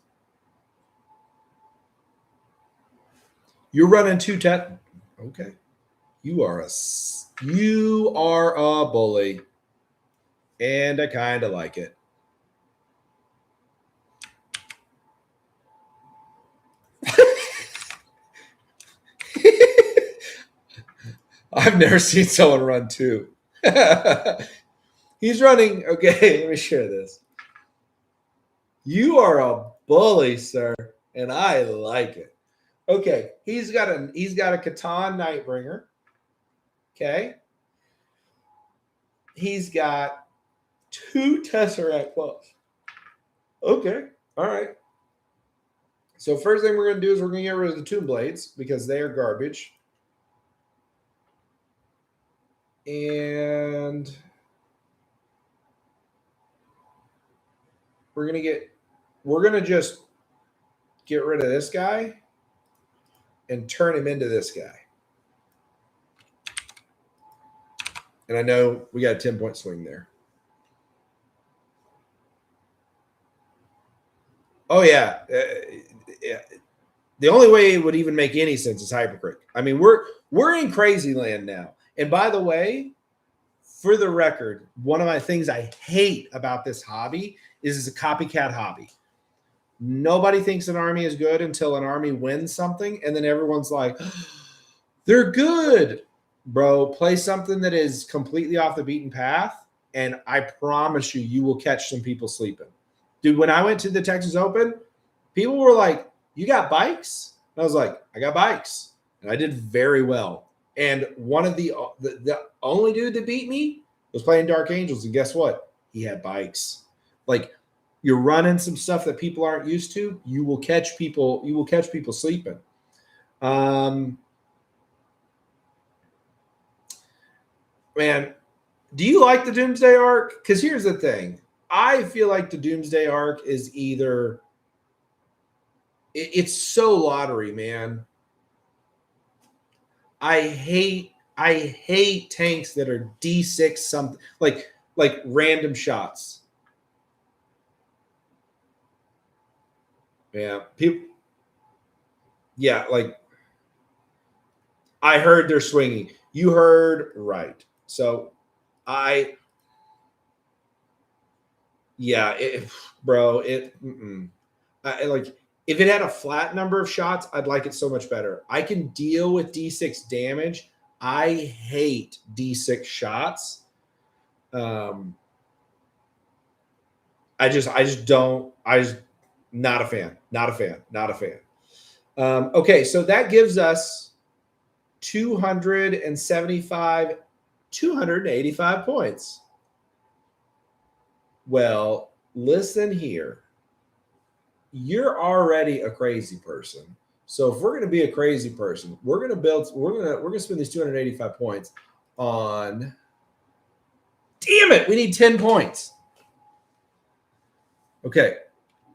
You're running 2 Okay. You are a bully. And I kind of like it. I've never seen someone run 2. He's running. Okay, let me share this. You are a bully, sir, and I like it. Okay, he's got a Catan Nightbringer. Okay. He's got 2 Tesseract buffs. Okay. All right. So first thing we're going to do is we're going to get rid of the Tomb Blades because they are garbage. And we're going to just get rid of this guy and turn him into this guy. And I know we got a 10-point swing there. Oh, yeah. Yeah. The only way it would even make any sense is Hypercrick. I mean, we're in crazy land now. And by the way, for the record, one of my things I hate about this hobby is it's a copycat hobby. Nobody thinks an army is good until an army wins something, and then everyone's like, they're good. Bro, play something that is completely off the beaten path, and I promise you will catch some people sleeping. Dude, when I went to the Texas Open, People were like, "You got bikes?" And I was like, "I got bikes," and I did very well. And one of the only dude that beat me was playing Dark Angels, and guess what? He had bikes. Like, you're running some stuff that people aren't used to. You will catch people. You will catch people sleeping. Man, do you like the Doomsday Arc? Because here's the thing. I feel like the Doomsday Arc is either it's so lottery, man. I hate tanks that are D6 something like random shots. Yeah, people. Yeah, like I heard they're swinging. You heard right. So bro, like if it had a flat number of shots, I'd like it so much better. I can deal with D6 damage. I hate D6 shots. I just don't. Not a fan. Not a fan. Not a fan. Okay, so that gives us 285 points. Well, listen here. You're already a crazy person. So if we're going to be a crazy person, we're going to spend these 285 points on. Damn it, we need 10 points. Okay,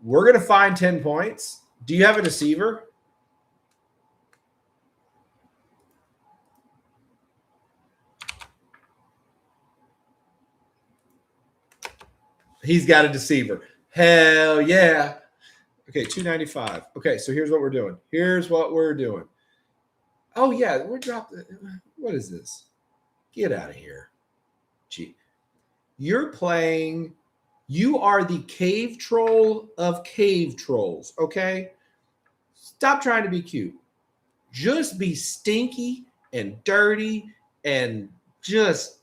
we're going to find 10 points. Do you have a deceiver? He's got a deceiver. Hell yeah. Okay, 295. Okay, so here's what we're doing. Oh, yeah, we're dropping. What is this? Get out of here. Gee. You are the cave troll of cave trolls, okay? Stop trying to be cute. Just be stinky and dirty and just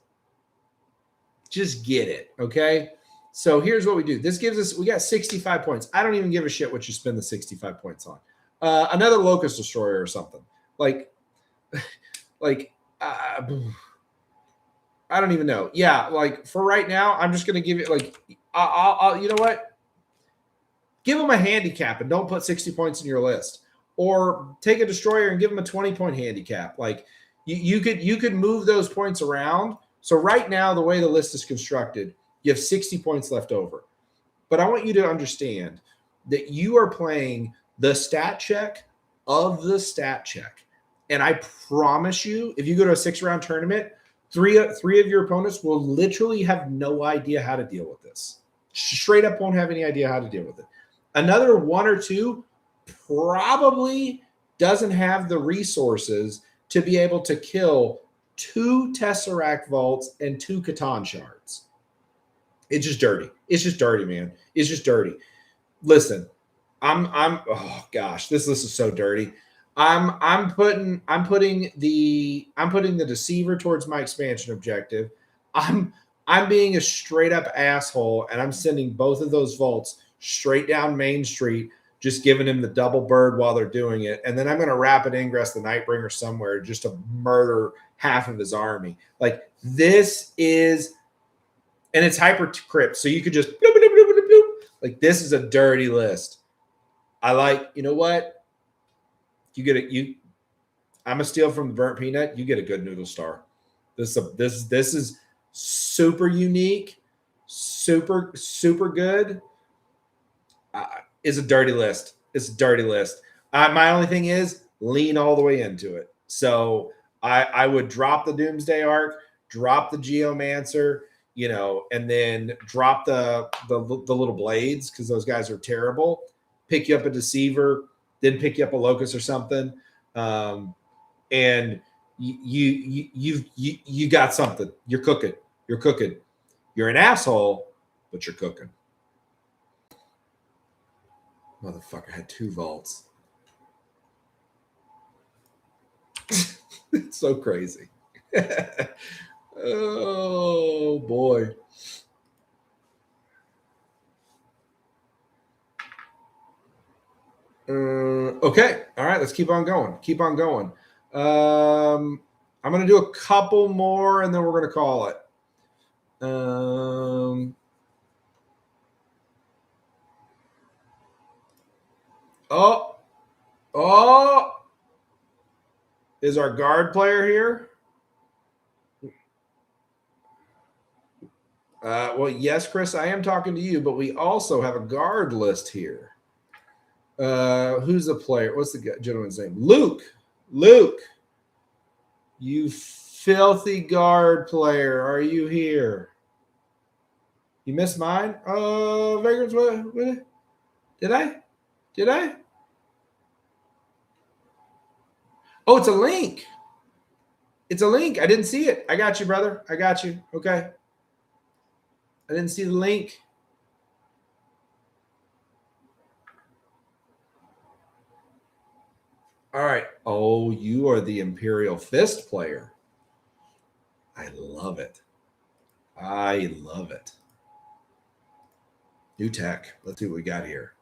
get it, okay? So here's what we do. This gives us, we got 65 points. I don't even give a shit what you spend the 65 points on. Another Locust Destroyer or something. I don't even know. Yeah, like for right now, I'm just gonna give it I'll you know what? Give them a handicap and don't put 60 points in your list. Or take a destroyer and give them a 20-point handicap. Like you could move those points around. So right now, the way the list is constructed, you have 60 points left over. But I want you to understand that you are playing the stat check of the stat check. And I promise you, if you go to a 6-round tournament, three of your opponents will literally have no idea how to deal with this. Straight up won't have any idea how to deal with it. Another 1 or 2 probably doesn't have the resources to be able to kill 2 Tesseract Vaults and 2 Catan Shards. It's just dirty. It's just dirty, man. It's just dirty. Listen, oh gosh, this list is so dirty. I'm putting the deceiver towards my expansion objective. I'm being a straight up asshole, and I'm sending both of those vaults straight down Main Street, just giving him the double bird while they're doing it. And then I'm going to rapid ingress the Nightbringer somewhere just to murder half of his army. Like this is, and it's hyper crypt. So you could just, bloop, bloop, bloop, bloop, bloop. Like this is a dirty list. I like, you know what? You get it. I'm a steal from the burnt peanut. You get a good noodle star. This is super unique, super good. Is a dirty list. It's a dirty list. My only thing is lean all the way into it. So I would drop the Doomsday Arc, drop the Geomancer, and then drop the little blades because those guys are terrible. Pick you up a Deceiver, then pick you up a Locust or something, and you got something. You're cooking. You're cooking. You're an asshole, but you're cooking. Motherfucker had 2 vaults. It's so crazy. Oh boy. Okay. All right. Let's keep on going. Keep on going. I'm going to do a couple more and then we're going to call it. Oh, is our guard player here? Well, yes, Chris, I am talking to you, but we also have a guard list here. Who's the player? What's the gentleman's name? Luke. Luke, you filthy guard player, are you here? You missed mine? Vagrants, what? Did I? Oh, it's a link. It's a link. I didn't see it. I got you, brother. I got you. Okay. I didn't see the link. All right. Oh, you are the Imperial Fist player. I love it. I love it. New tech. Let's see what we got here.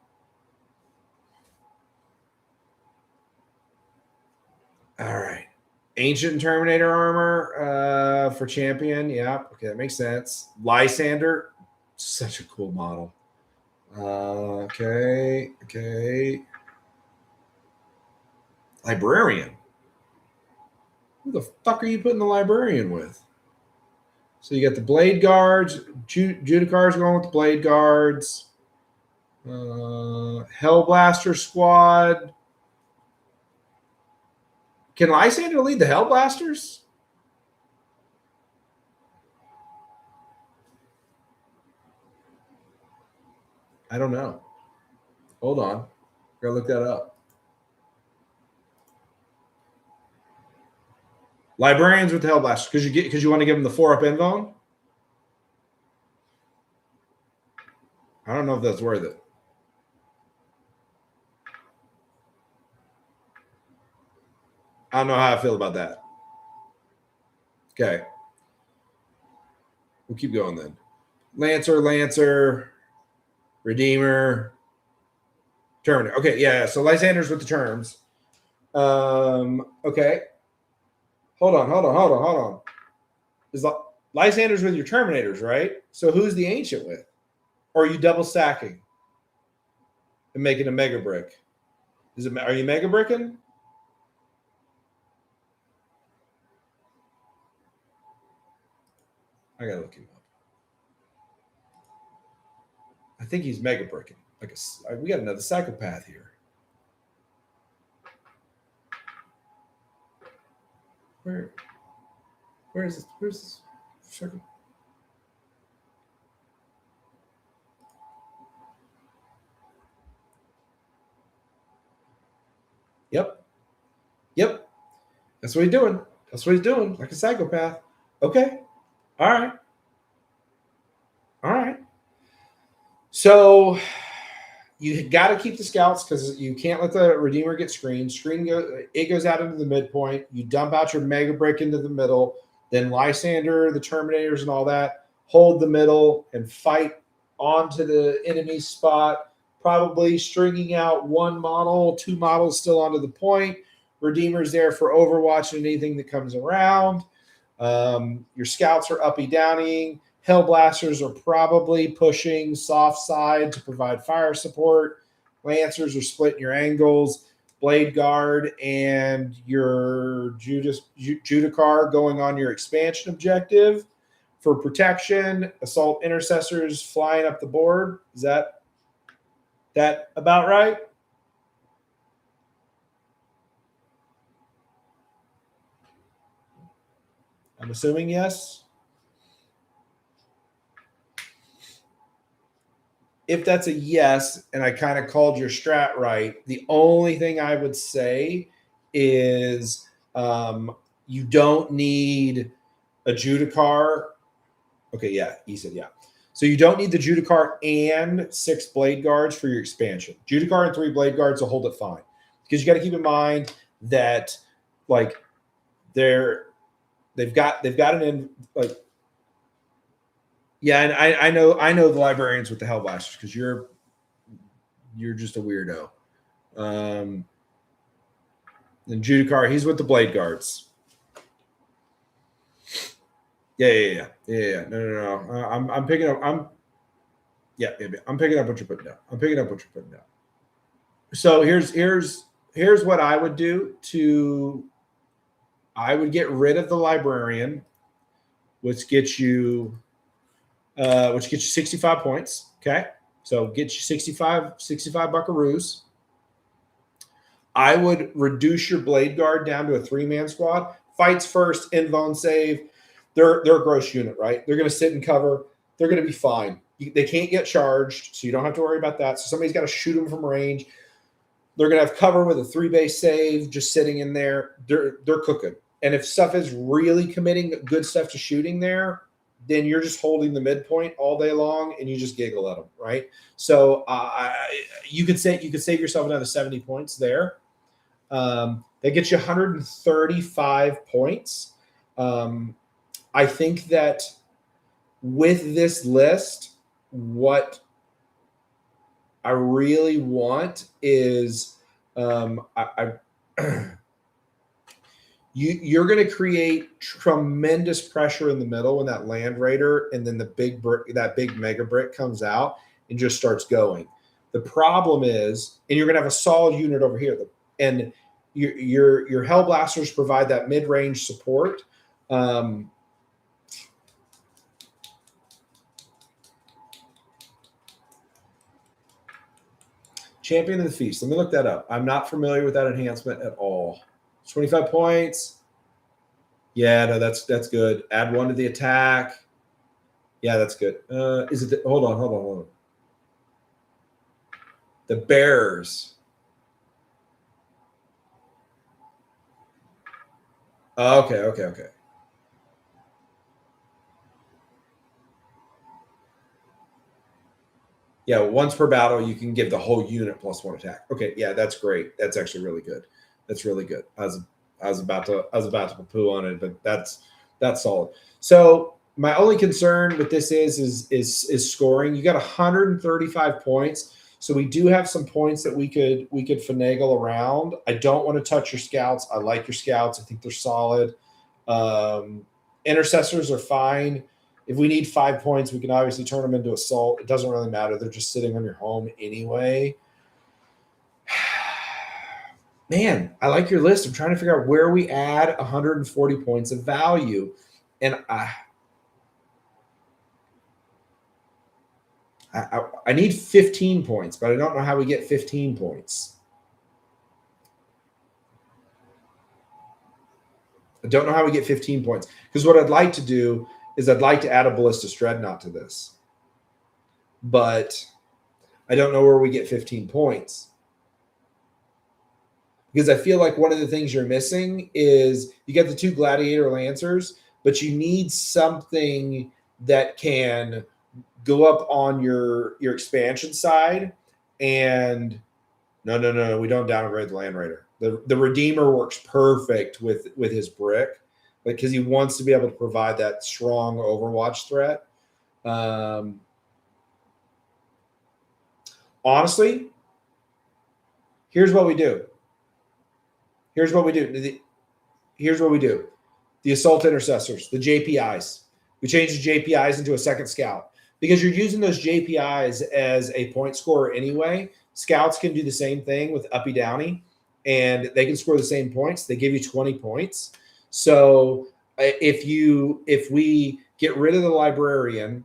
All right. Ancient Terminator armor for champion. Yeah. Okay, that makes sense. Lysander. Such a cool model. Okay. Librarian. Who the fuck are you putting the librarian with? So you got the blade guards. Judicars going with the blade guards. Hellblaster squad. Can Lysander lead the Hellblasters? I don't know. Hold on. Gotta look that up. Librarians with the Hellblasters. Because you want to give them the 4-up invuln? I don't know if that's worth it. I don't know how I feel about that. Okay. We'll keep going then. Lancer, Redeemer, Terminator. Okay, yeah. So Lysander's with the terms. Okay. Hold on. Is Lysander's with your Terminators, right? So who's the Ancient with? Or are you double stacking and making a Mega Brick? Are you Mega Bricking? I gotta look him up. I think he's Mega Bricking. We got another psychopath here. Where is this? Where's this? Circle? Yep. That's what he's doing. Like a psychopath. Okay. All right. So you got to keep the scouts because you can't let the Redeemer get screened. It goes out into the midpoint. You dump out your Mega Brick into the middle. Then Lysander, the Terminators, and all that hold the middle and fight onto the enemy spot. Probably stringing out 1 model, 2 models still onto the point. Redeemer's there for Overwatch and anything that comes around. Your scouts are uppy downing. Hellblasters are probably pushing soft side to provide fire support. Lancers are splitting your angles. Blade Guard and your Judicar going on your expansion objective for protection. Assault Intercessors flying up the board. Is that about right? I'm assuming yes. If that's a yes, and I kind of called your strat right, the only thing I would say is you don't need a Judicar. Okay, yeah, he said yeah. So you don't need the Judicar and 6 Blade Guards for your expansion. Judicar and 3 Blade Guards will hold it fine. Because you got to keep in mind that like they've got an yeah, and I know the librarians with the Hellblasters because you're just a weirdo. And Judikar, he's with the Blade Guards. Yeah. No. I'm picking up. I'm picking up what you're putting down. So here's what I would do I would get rid of the librarian, which gets you 65 points. Okay. So get you 65 buckaroos. I would reduce your Blade Guard down to a 3-man squad. Fights first, invuln save. They're a gross unit, right? They're going to sit and cover. They're going to be fine. They can't get charged, so you don't have to worry about that. So somebody's got to shoot them from range. They're going to have cover with a 3-base save just sitting in there. They're cooking. And if stuff is really committing good stuff to shooting there, then you're just holding the midpoint all day long and you just giggle at them, right? So you could save yourself another 70 points there. That gets you 135 points. I think that with this list, what I really want is you're going to create tremendous pressure in the middle when that Land Raider and then that big mega brick comes out and just starts going. The problem is, and you're going to have a solid unit over here, and your Hellblasters provide that mid-range support. Champion of the Feast. Let me look that up. I'm not familiar with that enhancement at all. 25 points. Yeah, no, that's good. Add 1 to the attack. Yeah, that's good. Is it? Hold on. The Bears. Okay. Yeah, once per battle, you can give the whole unit +1 attack. Okay, yeah, that's great. That's actually really good. That's really good. I was about to poo on it, but that's solid. So my only concern with this is scoring. You got 135 points, so we do have some points that we could finagle around. I don't want to touch your scouts. I like your scouts. I think they're solid. Intercessors are fine. If we need 5 points, we can obviously turn them into assault. It doesn't really matter. They're just sitting on your home anyway. Man, I like your list. I'm trying to figure out where we add 140 points of value. And I need 15 points, but I don't know how we get 15 points. I don't know how we get 15 points. Because what I'd like to do is I'd like to add a Ballistus Dreadnought to this. But I don't know where we get 15 points. Because I feel like one of the things you're missing is you get the 2 Gladiator Lancers, but you need something that can go up on your expansion side. And no, we don't downgrade the Land Raider. The Redeemer works perfect with his brick, because he wants to be able to provide that strong Overwatch threat. Honestly, here's what we do. The Assault Intercessors, the JPIs. We change the JPIs into a second scout because you're using those JPIs as a point scorer anyway. Scouts can do the same thing with Uppy Downy, and they can score the same points. They give you 20 points. So if we get rid of the Librarian,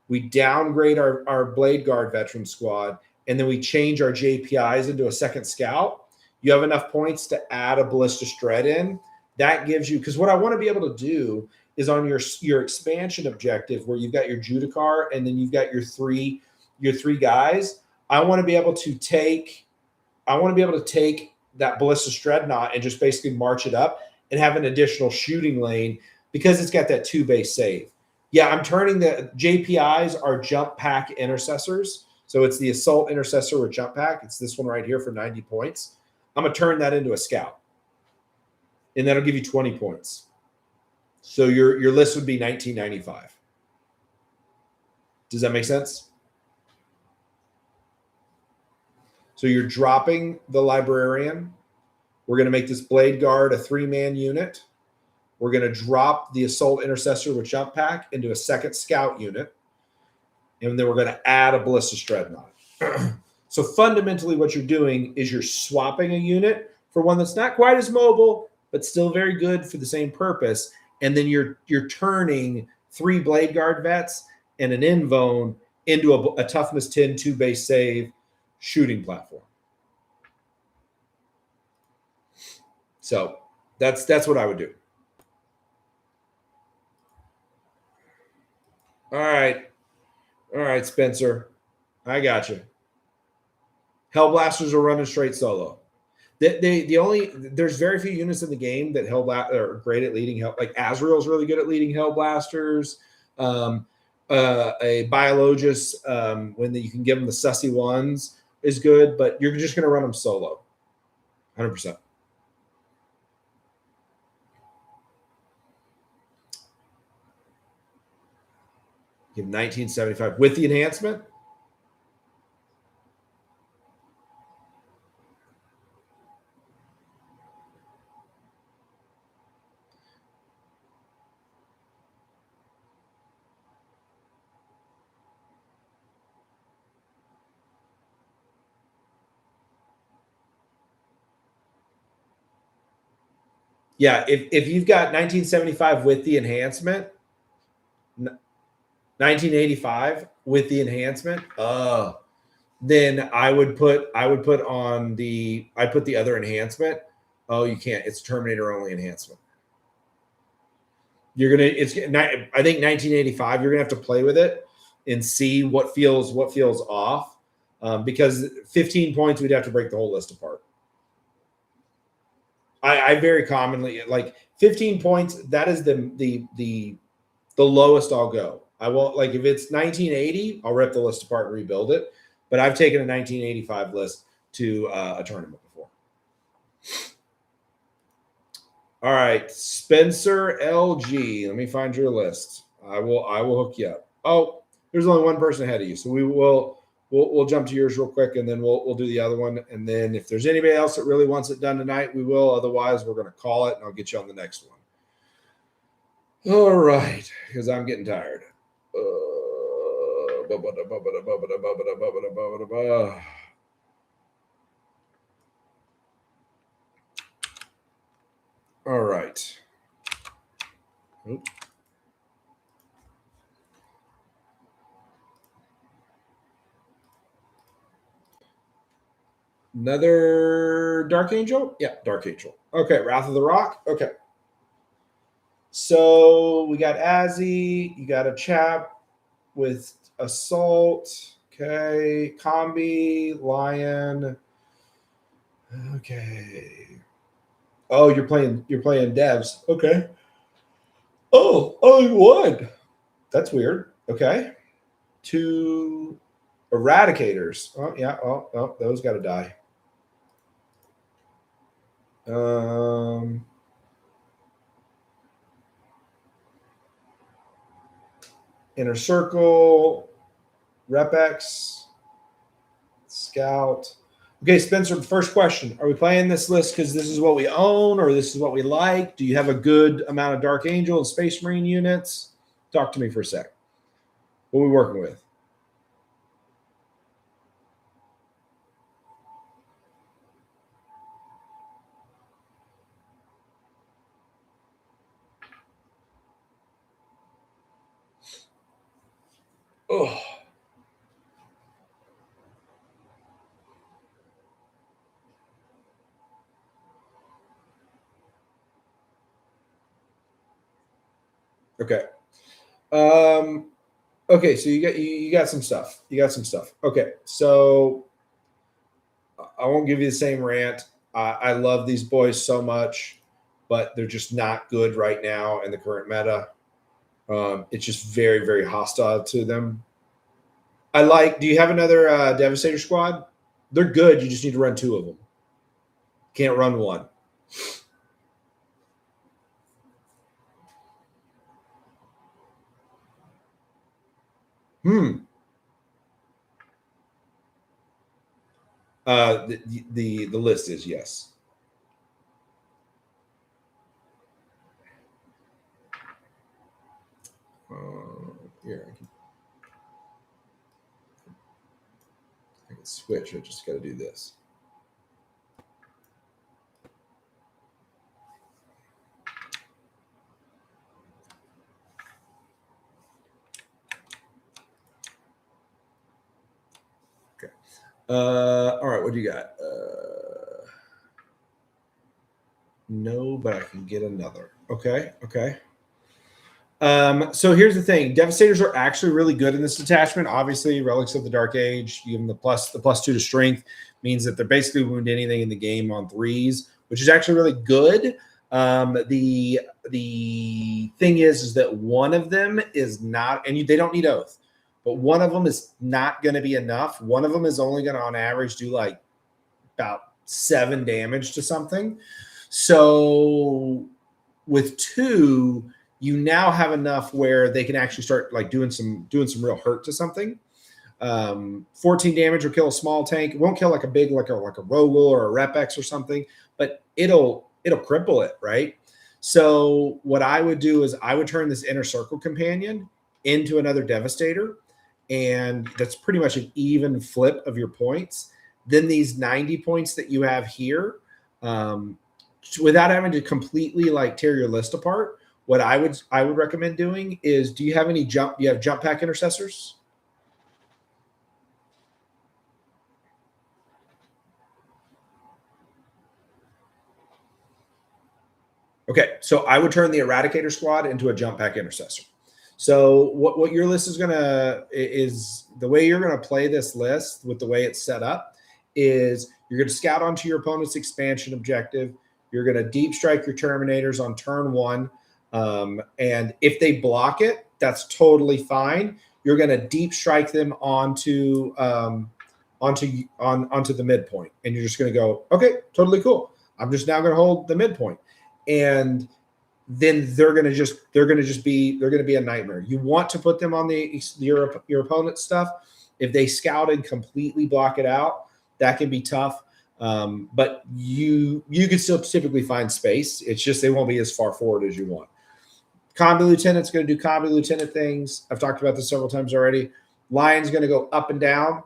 we downgrade our Blade Guard veteran squad, and then we change our JPIs into a second scout, you have enough points to add a Ballistus Dread in. That gives you, because what I want to be able to do is on your expansion objective where you've got your Judikar and then you've got your three guys. I want to be able to take that Ballistus Dreadnought and just basically march it up and have an additional shooting lane because it's got that 2-base save. Yeah, I'm turning the JPIs are jump pack intercessors. So it's the Assault Intercessor with jump pack. It's this one right here for 90 points. I'm going to turn that into a scout. And that'll give you 20 points. So your list would be 1995. Does that make sense? So you're dropping the librarian. We're going to make this blade guard a 3-man unit. We're going to drop the assault intercessor with jump pack into a second scout unit. And then we're going to add a ballistic dreadnought. So fundamentally what you're doing is you're swapping a unit for one that's not quite as mobile, but still very good for the same purpose. And then you're turning 3 blade guard vets and an invone into a toughness 10 2-base save shooting platform. So that's what I would do. All right, Spencer, I got you. Hellblasters are running straight solo. There's very few units in the game that are great at leading hell. Like Azrael's really good at leading Hellblasters. A Biologist, when you can give them the sussy ones, is good, but you're just going to run them solo, 100%. Give 1975 with the enhancement. Yeah, if you've got 1975 with the enhancement, 1985 with the enhancement, then I put the other enhancement. Oh, you can't. It's Terminator only enhancement. I think 1985. You're gonna have to play with it and see what feels off, because 15 points we'd have to break the whole list apart. I very commonly like 15 points. That is the lowest I'll go. I won't, like, if it's 1980, I'll rip the list apart and rebuild it. But I've taken a 1985 list to a tournament before. All right, Spencer LG. Let me find your list. I will hook you up. Oh, there's only one person ahead of you, so we'll jump to yours real quick, and then we'll do the other one. And then if there's anybody else that really wants it done tonight, we will. Otherwise, we're going to call it, and I'll get you on the next one. All right, because I'm getting tired. All right. Oops. Another Dark Angel? Yeah, Dark Angel. Okay, Wrath of the Rock. Okay. So we got Azzy. You got a chap with Assault. Okay. Combi, Lion. Okay. Oh, you're playing devs. Okay. Oh, only one. That's weird. Okay. 2 Eradicators. Oh, yeah. Oh, those got to die. Inner Circle, Repex, Scout. Okay, Spencer, first question. Are we playing this list because this is what we own or this is what we like? Do you have a good amount of Dark Angel and Space Marine units? Talk to me for a sec. What are we working with? Oh. Okay. Okay, so you got some stuff. You got some stuff. Okay, so I won't give you the same rant. I love these boys so much, but they're just not good right now in the current meta. It's just very, very hostile to them. Do you have another Devastator squad? They're good. You just need to run 2 of them. Can't run 1. The list is, yes. Here, I can switch. I just got to do this. Okay. All right. What do you got? No, but I can get another. Okay. Okay. So here's the thing. Devastators are actually really good in this detachment. Obviously, Relics of the Dark Age, you give them the +2 to strength, means that they're basically wound anything in the game on 3s, which is actually really good. The thing is that one of them is not, and they don't need Oath, but one of them is not going to be enough. One of them is only going to, on average, do like about 7 damage to something. So with 2, you now have enough where they can actually start like doing some real hurt to something. 14 damage will kill a small tank. It won't kill like a big, like a Rogel or a Repex or something, but it'll cripple it, right? So what I would do is I would turn this Inner Circle Companion into another Devastator, and that's pretty much an even flip of your points. Then these 90 points that you have here, without having to completely like tear your list apart, what I would recommend doing is, do you have any jump pack intercessors? Okay, so I would turn the Eradicator squad into a jump pack intercessor. So what your list is the way you're gonna play this list with the way it's set up is you're gonna scout onto your opponent's expansion objective. You're gonna deep strike your Terminators on turn 1. And if they block it, that's totally fine. You're going to deep strike them onto the midpoint, and you're just going to go, okay, totally cool. I'm just now going to hold the midpoint, and then they're going to be a nightmare. You want to put them on your opponent's stuff. If they scout and completely block it out, that can be tough. But you can still typically find space. It's just they won't be as far forward as you want. Combi Lieutenant's going to do Combi Lieutenant things. I've talked about this several times already. Lion's going to go up and down.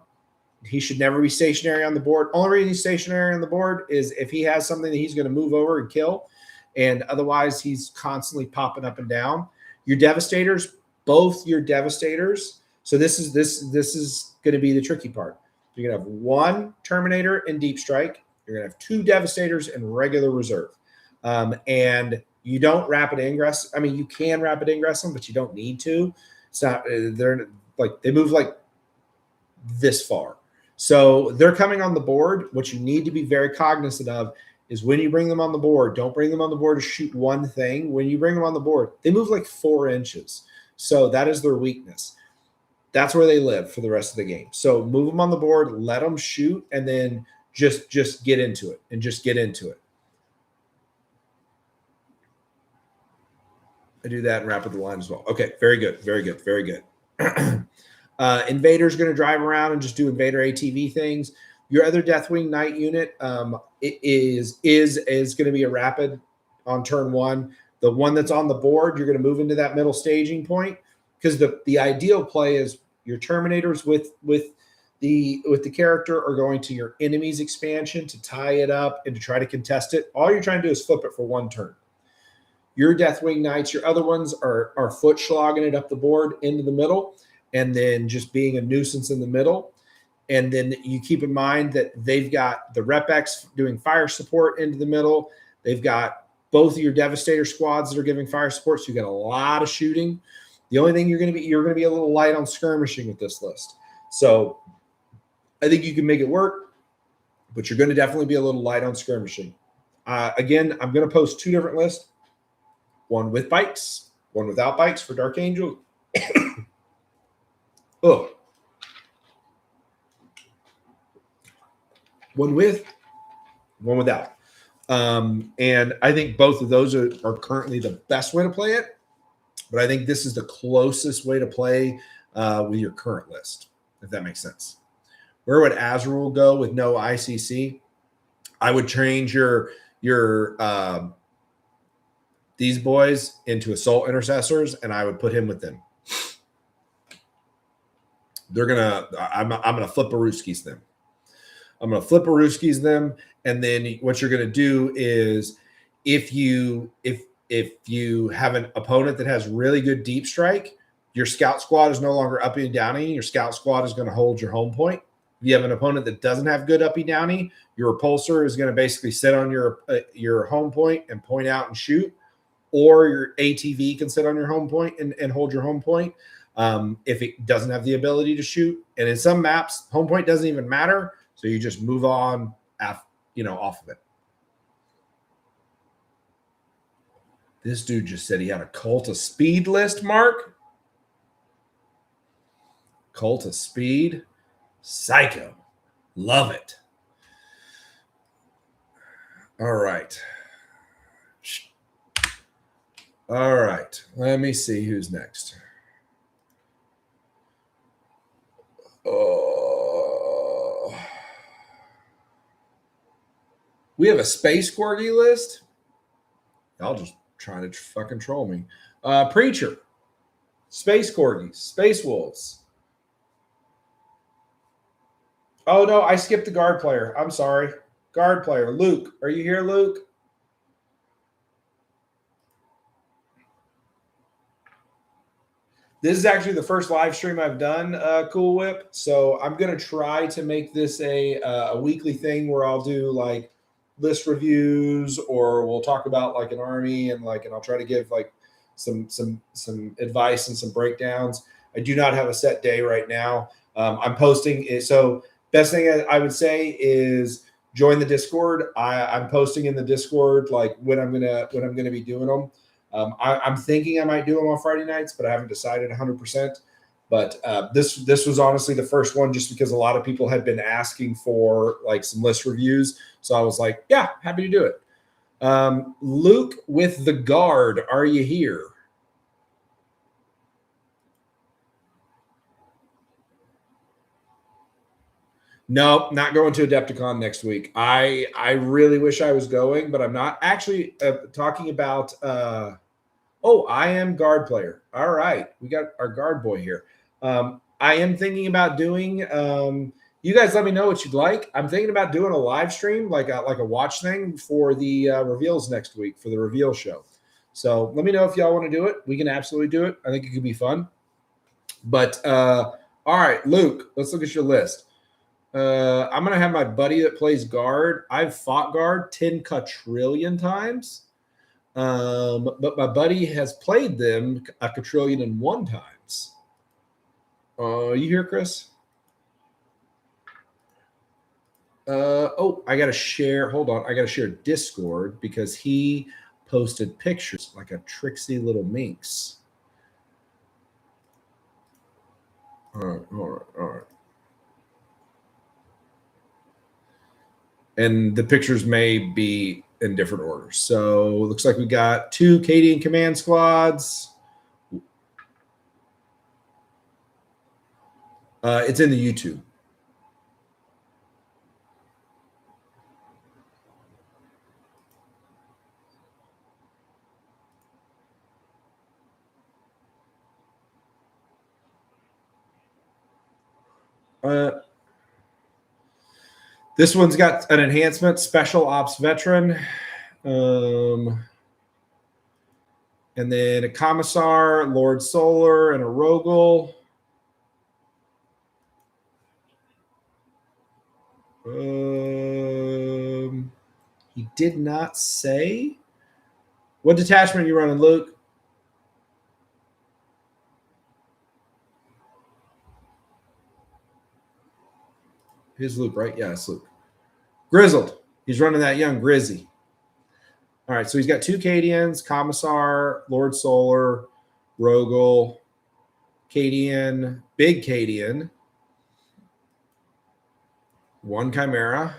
He should never be stationary on the board. Only reason he's stationary on the board is if he has something that he's going to move over and kill, and otherwise he's constantly popping up and down. Your Devastators, both your Devastators. So this is going to be the tricky part. You're going to have 1 Terminator in Deep Strike. You're going to have 2 Devastators in regular reserve. And you don't rapid ingress. I mean, you can rapid ingress them, but you don't need to. It's not, they move like this far. So they're coming on the board. What you need to be very cognizant of is when you bring them on the board, don't bring them on the board to shoot one thing. When you bring them on the board, they move like 4 inches. So that is their weakness. That's where they live for the rest of the game. So move them on the board, let them shoot, and then just get into it. I do that and rapid the line as well. Okay, very good. Invader's going to drive around and just do Invader ATV things. Your other Deathwing Knight unit is going to be a rapid on turn 1. The one that's on the board, you're going to move into that middle staging point, because the ideal play is your Terminators with the character are going to your enemy's expansion to tie it up and to try to contest it. All you're trying to do is flip it for 1 turn. Your Deathwing Knights, your other ones are foot slogging it up the board into the middle, and then just being a nuisance in the middle. And then you keep in mind that they've got the Repex doing fire support into the middle. They've got both of your Devastator squads that are giving fire support, so you got a lot of shooting. The only thing you're going to be a little light on skirmishing with this list. So I think you can make it work, but you're going to definitely be a little light on skirmishing. Again, I'm going to post 2 different lists. One with bikes, one without bikes for Dark Angel. Oh. One with, one without. And I think both of those are currently the best way to play it. But I think this is the closest way to play with your current list, if that makes sense. Where would Azrael go with no ICC? I would change your these boys into assault intercessors, and I would put him with them. I'm gonna flip-a-rooskies them. I'm gonna flip-a-rooskies them, and then what you're gonna do is if you have an opponent that has really good deep strike, your scout squad is no longer uppy and downy. Your scout squad is going to hold your home point. If you have an opponent that doesn't have good uppy downy, your repulsor is going to basically sit on your home point and point out and shoot, or your ATV can sit on your home point and hold your home point. If it doesn't have the ability to shoot, and in some maps, home point doesn't even matter, so you just move on, off of it. This dude just said he had a Cult of Speed list, Mark. Cult of Speed. Psycho. Love it. All right. All right. Let me see who's next. We have a Space Corgi list. Y'all just trying to fucking troll me. Preacher. Space Corgis. Space Wolves. Oh, no, I skipped the guard player. I'm sorry. Guard player. Luke. Are you here, Luke? This is actually the first live stream I've done, Cool Whip. So I'm going to try to make this a weekly thing where I'll do like list reviews, or we'll talk about like an army and I'll try to give like some advice and some breakdowns. I do not have a set day right now. I'm posting it. So best thing I would say is join the Discord. I'm posting in the Discord like when I'm gonna be doing them. I'm thinking I might do them on Friday nights, but I haven't decided 100%. But this was honestly the first one, just because a lot of people had been asking for like some list reviews. So I was like, yeah, happy to do it. Luke with the guard, are you here? No, not going to Adepticon next week. I really wish I was going, but I'm not. Actually, talking about I am guard player. All right, we got our guard boy here. I am thinking about doing. You guys, let me know what you'd like. I'm thinking about doing a live stream, like a watch thing for the reveals next week for the reveal show. So let me know if y'all want to do it. We can absolutely do it. I think it could be fun. But all right, Luke, let's look at your list. I'm gonna have my buddy that plays guard. I've fought guard 10 quadrillion times. But my buddy has played them a quadrillion and one times. You hear, Chris? I gotta share. Hold on, I gotta share Discord because he posted pictures like a tricksy little minx. All right. And the pictures may be in different orders. So it looks like we got 2 Cadian command squads. It's in the YouTube. This one's got an enhancement, special ops veteran. And then a commissar, Lord Solar, and a Rogel. He did not say. What detachment are you running, Luke? Here's Luke, right? Yeah, it's Luke. Grizzled. He's running that young Grizzy. All right, so he's got 2 Cadians, Commissar, Lord Solar, Rogel, Cadian, Big Cadian, 1 Chimera.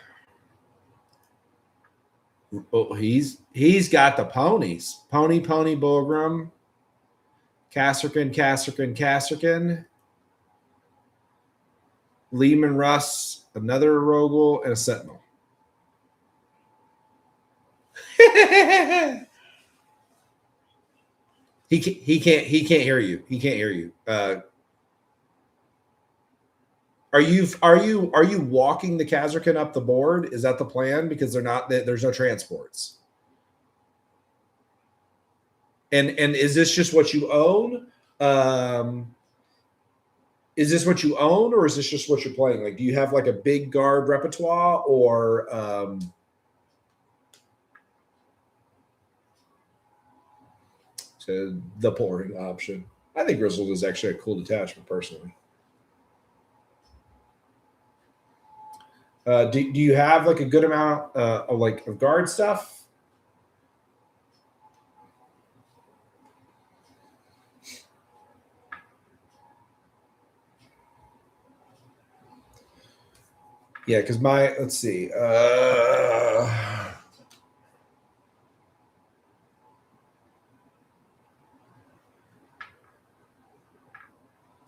Oh, he's got the ponies. Pony, Bulgrim, Kasserkin. Lehman Russ, another Rogel, and a Sentinel. He can't hear you. He can't hear you. Are you walking the Kazarkin up the board? Is that the plan? Because there's no transports. And is this just what you own? Is this what you own, or is this just what you're playing? Like, do you have like a big guard repertoire, or to the pouring option? I think Grizzled is actually a cool detachment, personally. Do you have like a good amount of guard stuff? Yeah, because let's see.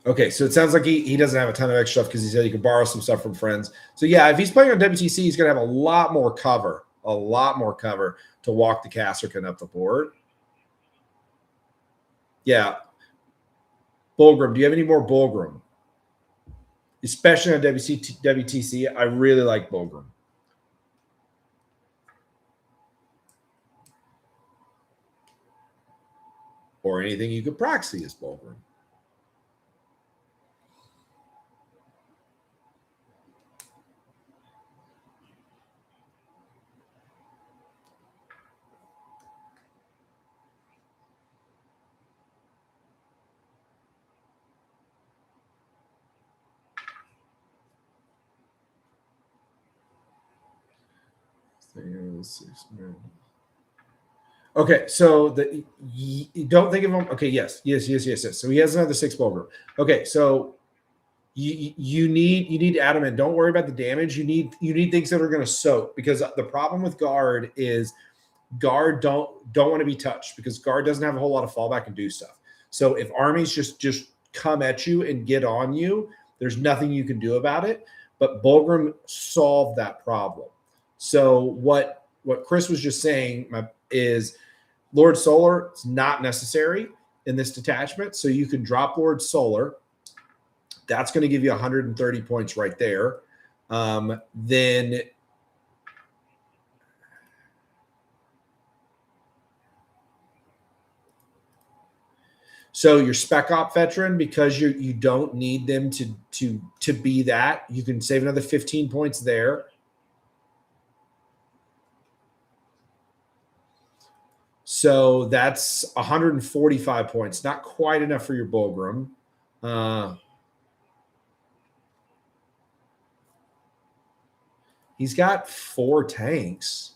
Okay, so it sounds like he doesn't have a ton of extra stuff because he said he could borrow some stuff from friends. So yeah, if he's playing on WTC, he's going to have a lot more cover to walk the Kasserkin up the board. Yeah. Bulgrim, do you have any more Bulgrim? Especially on WTC, I really like Bulgrim. Or anything you could proxy as Bulgrim. Okay, so you don't think of him. Okay, yes. So he has another 6 Bulgrim. Okay, so you need adamant. Don't worry about the damage. You need things that are going to soak, because the problem with guard is guard don't want to be touched, because guard doesn't have a whole lot of fallback and do stuff. So if armies just come at you and get on you, there's nothing you can do about it. But Bulgrim solved that problem. So what Chris was just saying is Lord Solar is not necessary in this detachment. So you can drop Lord Solar. That's going to give you 130 points right there. Then so your spec op veteran, because you don't need them to be that, you can save another 15 points there. So that's 145 points. Not quite enough for your Bulgrim. He's got 4 tanks.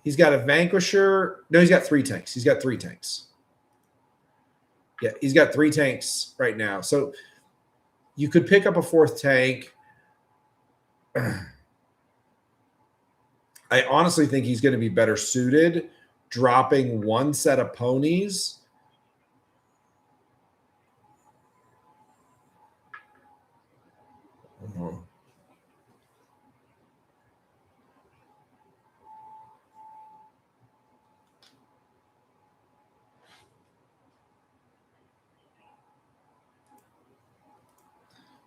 He's got a Vanquisher. No, he's got 3 tanks. He's got 3 tanks. Yeah, he's got 3 tanks right now. So you could pick up a 4th tank. I honestly think he's going to be better suited dropping 1 set of ponies.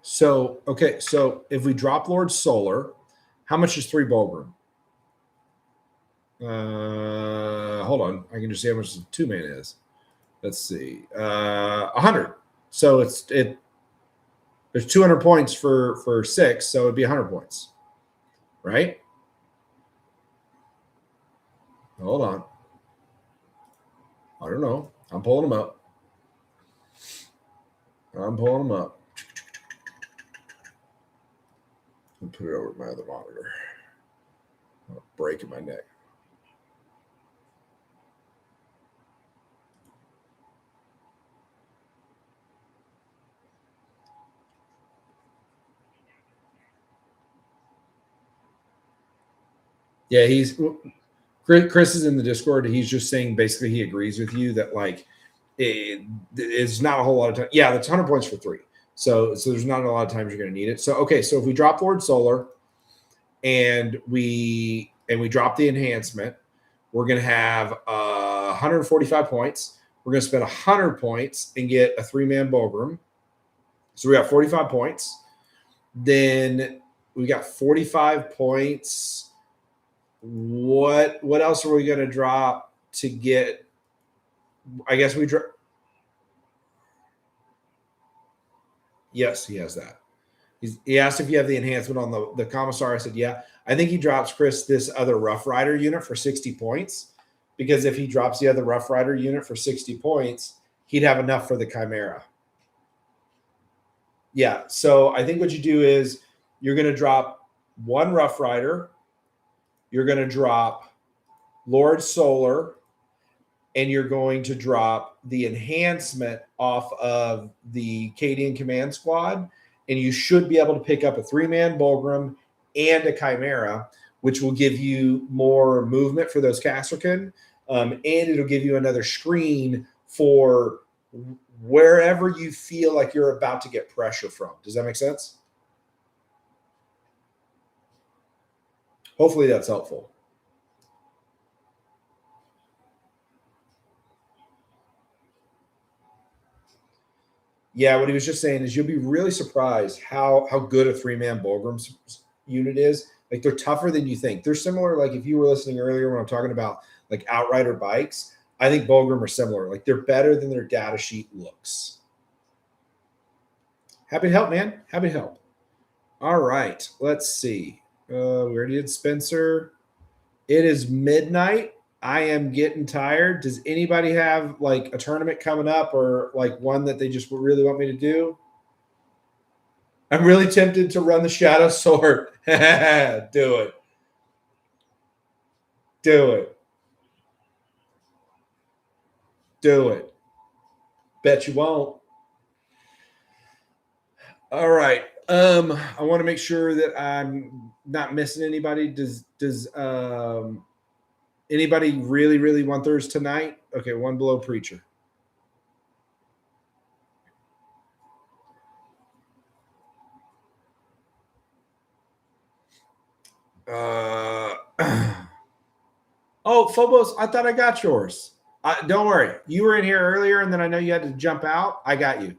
So, okay, so if we drop Lord Solar, how much is 3 Bulgrim? Hold on. I can just see how much the 2 mana is. Let's see. 100. So there's 200 points for 6, so it'd be 100 points. Right? Hold on. I don't know. I'm pulling them up. I'll put it over my other monitor. I'm breaking my neck. Yeah, Chris is in the Discord. He's just saying basically he agrees with you that like it's not a whole lot of time. Yeah, that's 100 points for 3. So there's not a lot of times you're going to need it. So, okay, so if we drop Lord Solar and we drop the enhancement, we're going to have 145 points. We're going to spend 100 points and get a 3-man Bulgrim. So we got 45 points. Then we got 45 points. What else are we going to drop to get? I guess we drop. Yes, he has that. He asked if you have the enhancement on the Commissar. I said, yeah. I think he drops, Chris, this other Rough Rider unit for 60 points. Because if he drops the other Rough Rider unit for 60 points, he'd have enough for the Chimera. Yeah, so I think what you do is you're going to drop one Rough Rider. You're going to drop Lord Solar. And you're going to drop the enhancement off of the Cadian Command Squad. And you should be able to pick up a 3-man Bulgrim and a Chimera, which will give you more movement for those Kasrkin. And it'll give you another screen for wherever you feel like you're about to get pressure from. Does that make sense? Hopefully that's helpful. Yeah, what he was just saying is you'll be really surprised how good a 3-man Bulgrim unit is. Like, they're tougher than you think. They're similar, like if you were listening earlier when I'm talking about like Outrider bikes, I think Bulgrim are similar. Like, they're better than their data sheet looks. Happy to help, man. Happy to help. All right, let's see. We already did Spencer. It is midnight. I am getting tired. Does anybody have like a tournament coming up or like one that they just really want me to do? I'm really tempted to run the Shadow Sword. Do it. Do it. Do it. Bet you won't. All right. I want to make sure that I'm not missing anybody. Does anybody really want theirs tonight? Okay, One Below Preacher. Oh, Phobos, I thought I got yours. Don't worry. You were in here earlier, and then I know you had to jump out. I got you.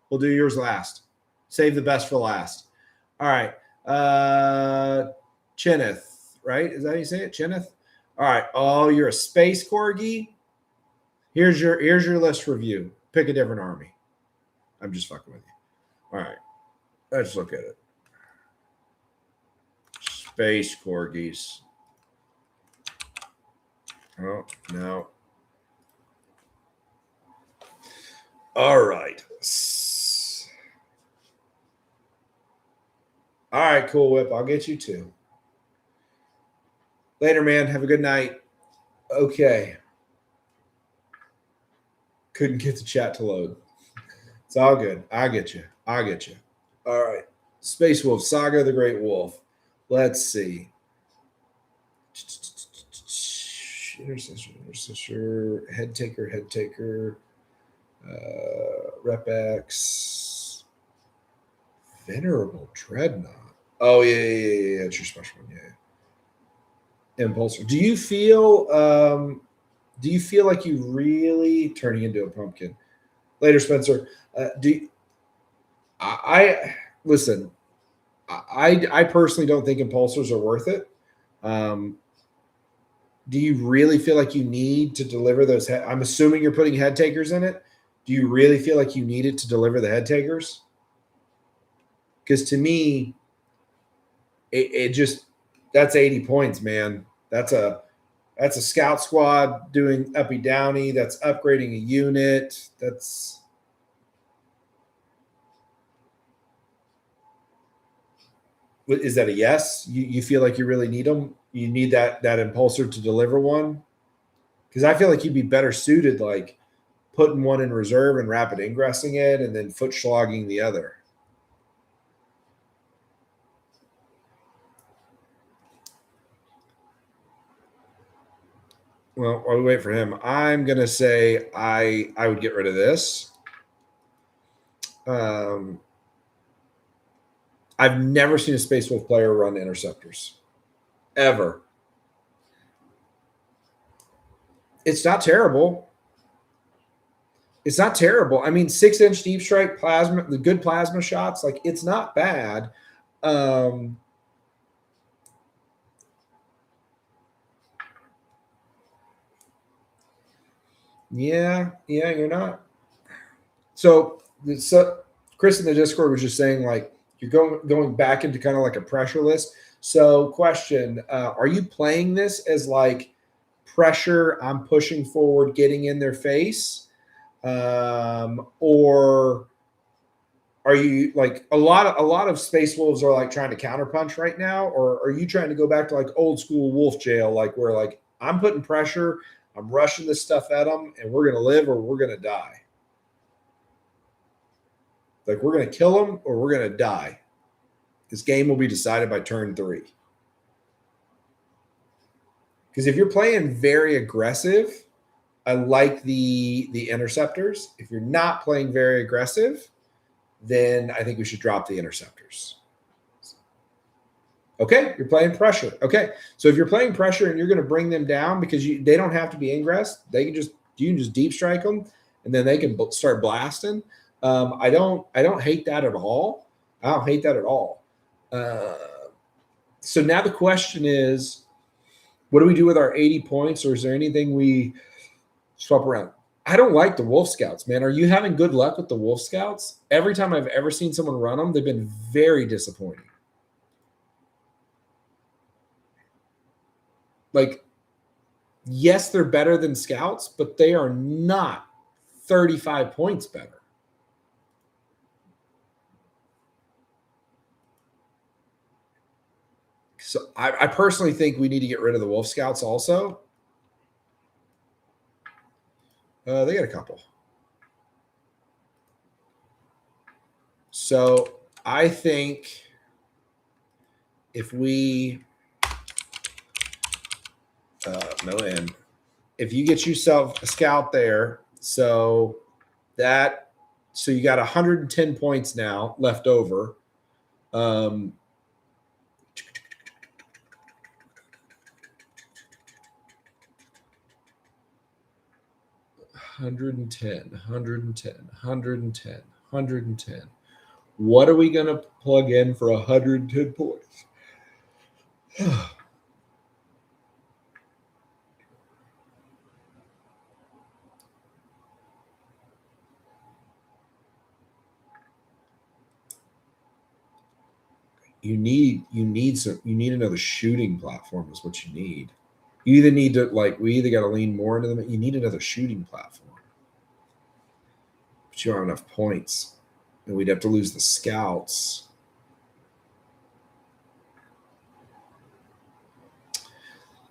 We'll do yours last. Save the best for last. All right. Chineth, right? Is that how you say it? Chineth? All right. Oh, you're a space corgi? Here's your list review. Pick a different army. I'm just fucking with you. All right. Let's look at it. Space corgis. Oh, no. All right. All right, cool, Whip. I'll get you two. Later, man. Have a good night. Okay. Couldn't get the chat to load. It's all good. I'll get you. All right. Space Wolf, Saga of the Great Wolf. Let's see. Intercessor, Head Taker, Rep X, Venerable Dreadnought. Oh, yeah. It's your special one, yeah. Impulsor. Do you feel like you really turning into a pumpkin? Later, Spencer. Listen, I personally don't think impulsors are worth it. Do you really feel like you need to deliver those? I'm assuming you're putting head takers in it. Do you really feel like you need it to deliver the head takers? Because to me, it just, that's 80 points, man. That's a scout squad doing uppy downy. That's upgrading a unit. Is that a yes? You feel like you really need them? You need that impulsor to deliver one? Because I feel like you'd be better suited, like putting one in reserve and rapid ingressing it, and then foot slogging the other. Well, while we wait for him, I'm gonna say I would get rid of this. I've never seen a Space Wolf player run interceptors. Ever. It's not terrible. It's not terrible. I mean, 6-inch deep strike plasma, the good plasma shots, like it's not bad. Yeah, you're not. So Chris in the Discord was just saying like you're going back into kind of like a pressure list. So question, are you playing this as like pressure, I'm pushing forward, getting in their face? Or are you like a lot of Space Wolves are like trying to counterpunch right now, or are you trying to go back to like old school wolf jail, like where like I'm putting pressure, I'm rushing this stuff at them, and we're gonna live or we're gonna die? Like we're gonna kill them or we're gonna die. This game will be decided by turn 3. Because if you're playing very aggressive, I like the interceptors. If you're not playing very aggressive, then I think we should drop the interceptors. Okay, you're playing pressure. Okay, so if you're playing pressure and you're going to bring them down because they don't have to be ingress, you can just deep strike them and then they can start blasting. I don't hate that at all. I don't hate that at all. So now the question is, what do we do with our 80 points, or is there anything we swap around? I don't like the Wolf Scouts, man. Are you having good luck with the Wolf Scouts? Every time I've ever seen someone run them, they've been very disappointing. Like, yes, they're better than Scouts, but they are not 35 points better. So I personally think we need to get rid of the Wolf Scouts also. They got a couple. So I think if we if you get yourself a scout there, so you got 110 points now left over. 110. What are we going to plug in for 110 points? You need another shooting platform is what you need. You either need to we either got to lean more into them. You need another shooting platform. But you don't have enough points. And we'd have to lose the scouts.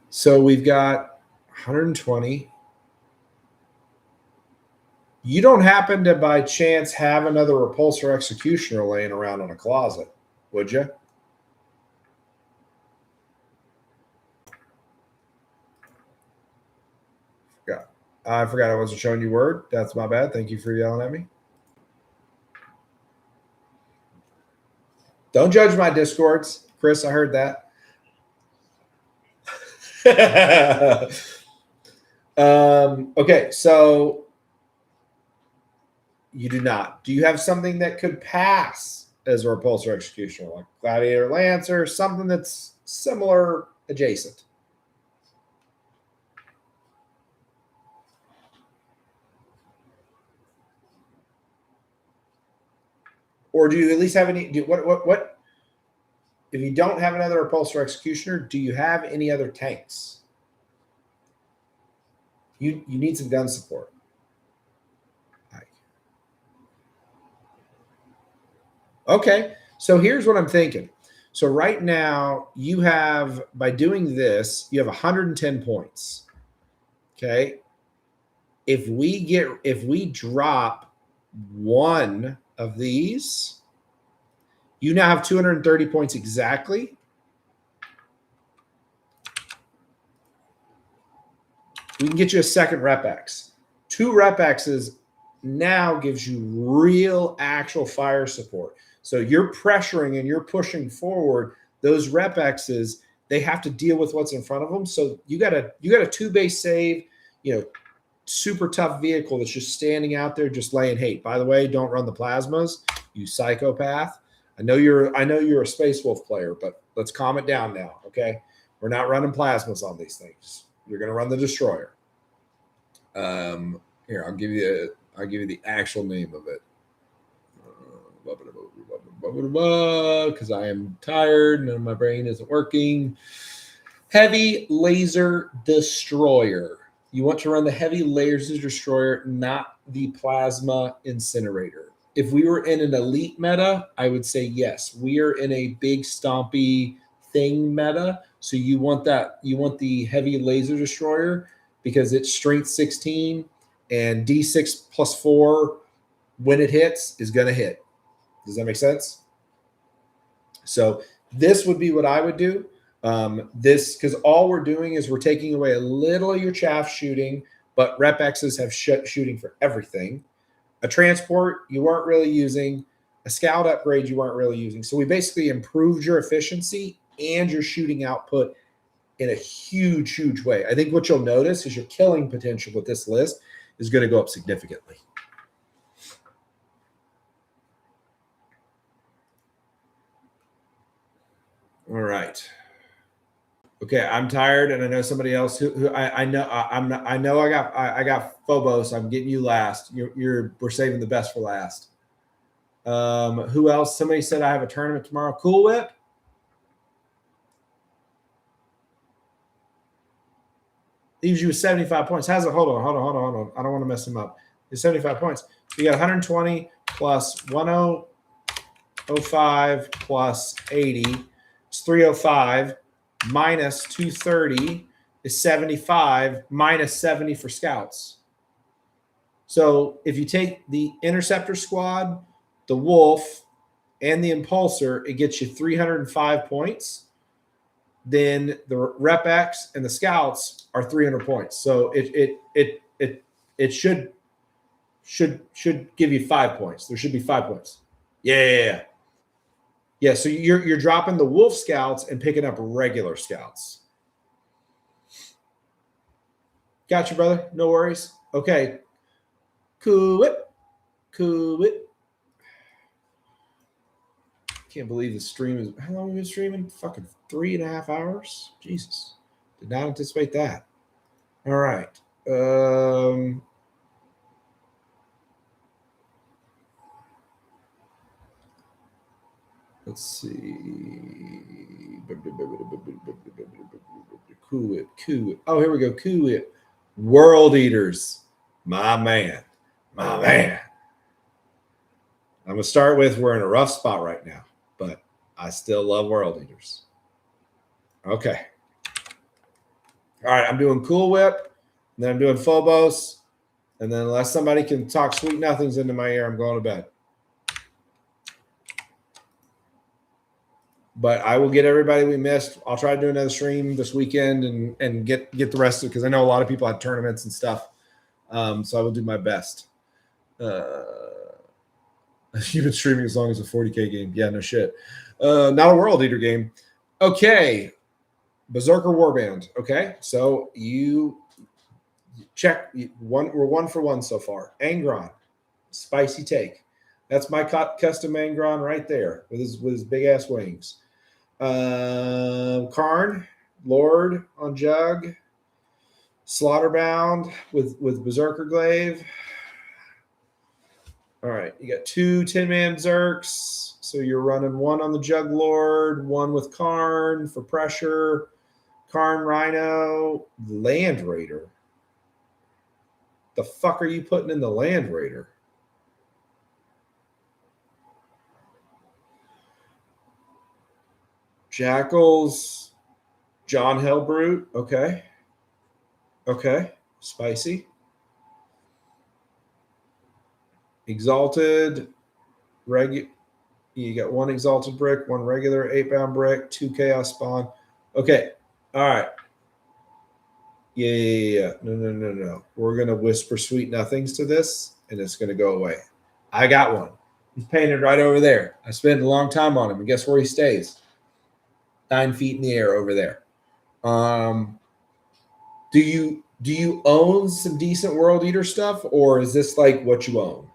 So we've got 120. You don't happen to by chance have another repulsor executioner laying around in a closet, would you? I forgot I wasn't showing you Word. That's my bad. Thank you for yelling at me. Don't judge my Discords. Chris, I heard that. Okay, so you do not. Do you have something that could pass as a repulsor executioner, like Gladiator Lancer, something that's similar, adjacent? Or do you at least have any? What? If you don't have another repulsor executioner, do you have any other tanks? You need some gun support. Okay, so here's what I'm thinking. So right now you have, by doing this, you have 110 points. Okay, if we drop one of these, you now have 230 points exactly. We can get you a second rep X. 2 rep X's now gives you real actual fire support. So you're pressuring and you're pushing forward. Those rep X's, they have to deal with what's in front of them. So you got a 2 base save, super tough vehicle that's just standing out there, just laying hate. By the way, don't run the plasmas, you psychopath. I know you're a Space Wolf player, but let's calm it down now, okay? We're not running plasmas on these things. You're going to run the destroyer. Here, I'll give you the actual name of it. Because I am tired and my brain isn't working. Heavy Laser Destroyer. You want to run the Heavy Laser Destroyer, not the Plasma Incinerator. If we were in an elite meta, I would say yes. We are in a big stompy thing meta, so you want that. You want the Heavy Laser Destroyer because it's strength 16 and D6 plus 4 when it hits is going to hit. Does that make sense? So this would be what I would do. Because all we're doing is we're taking away a little of your chaff shooting, but rep X's have shooting for everything. A transport you weren't really using, a scout upgrade you weren't really using. So we basically improved your efficiency and your shooting output in a huge, huge way. I think what you'll notice is your killing potential with this list is going to go up significantly. All right. Okay, I'm tired, and I know somebody else who I know I got Phobos. I'm getting you last. We're saving the best for last. Who else? Somebody said I have a tournament tomorrow. Cool Whip. Leaves you with 75 points. How's it? Hold on. I don't want to mess him up. It's 75 points. So you got 120 plus 1005 plus 80. It's 305. Minus 230 is 75, minus 70 for scouts. So if you take the interceptor squad, the wolf, and the impulsor, it gets you 305 points. Then the rep X and the scouts are 300 points. So it should give you 5 points. There should be 5 points. Yeah. Yeah, so you're dropping the wolf scouts and picking up regular scouts. Gotcha, brother. No worries. Okay. Cool it. Can't believe the stream is. How long have we been streaming? Fucking 3.5 hours. Jesus. Did not anticipate that. All right. Let's see. Cool it. Oh, here we go. Cool it. World Eaters. My man. I'm going to start with we're in a rough spot right now, but I still love World Eaters. Okay. All right. I'm doing Cool Whip. And then I'm doing Phobos. And then unless somebody can talk sweet nothings into my ear, I'm going to bed. But I will get everybody we missed. I'll try to do another stream this weekend and get the rest of it because I know a lot of people had tournaments and stuff. So I will do my best. You've been streaming as long as a 40K game. Yeah, no shit. Not a World Eater game. Okay. Berserker Warband. Okay. So you check one. We're 1 for 1 so far. Angron. Spicy take. That's my custom Angron right there with his big ass wings. Karn, Lord on Jug, Slaughterbound with Berserker Glaive. All right, you got 2 10-man Zerks. So you're running 1 on the Jug Lord, 1 with Karn for pressure. Karn Rhino, Land Raider. The fuck are you putting in the Land Raider? Jackals, John Hellbrute. Okay. Spicy. Exalted. You got 1 Exalted Brick, 1 regular 8-bound brick, 2 Chaos Spawn. Okay. All right. Yeah. No. We're going to whisper sweet nothings to this and it's going to go away. I got one. He's painted right over there. I spent a long time on him, and guess where he stays? 9 feet in the air over there. Do you own some decent World Eater stuff, or is this like what you own?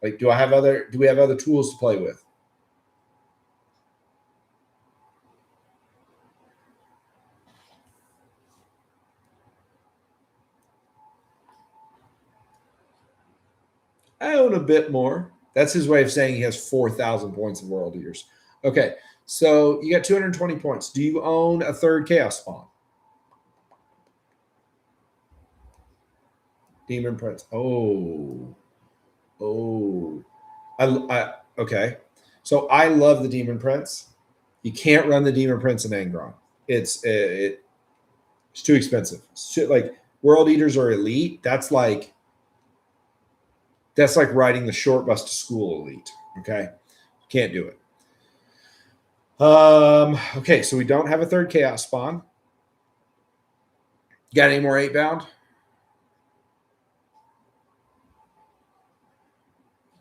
Like, do we have other tools to play with? I own a bit more. That's his way of saying he has 4,000 points of World Eaters. Okay, so you got 220 points. Do you own a third Chaos Spawn? Demon Prince. Oh. Okay. So I love the Demon Prince. You can't run the Demon Prince in Angron. It's too expensive. Like World Eaters are elite. That's like riding the short bus to school elite. Okay. Can't do it. Okay, so we don't have a third Chaos Spawn. Got any more 8-bound?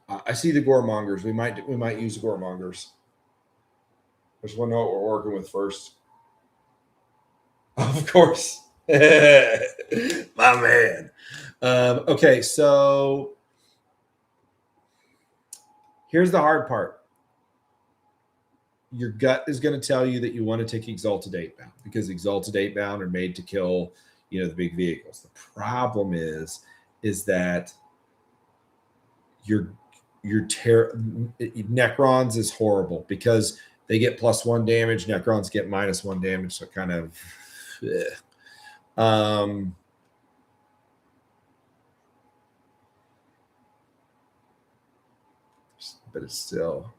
I see the Goremongers. We might use the Goremongers. I just want to know what we're working with first. Of course. My man. Okay, so here's the hard part. Your gut is going to tell you that you want to take Exalted 8-bound because Exalted 8-bound are made to kill, the big vehicles. The problem is that your Necrons is horrible because they get +1 damage. Necrons get -1 damage. So kind of, but it's still.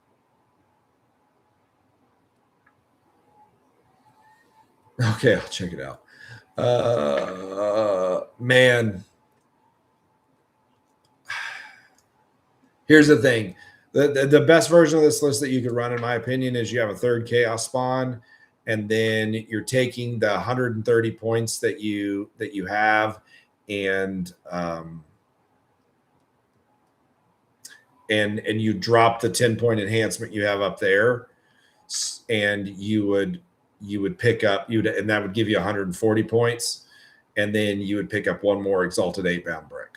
Okay, I'll check it out. Man. Here's the thing. The best version of this list that you could run, in my opinion, is you have a third Chaos Spawn, and then you're taking the 130 points that you have, and you drop the 10-point enhancement you have up there, and you would pick up and that would give you 140 points, and then you would pick up one more Exalted 8-bound brick.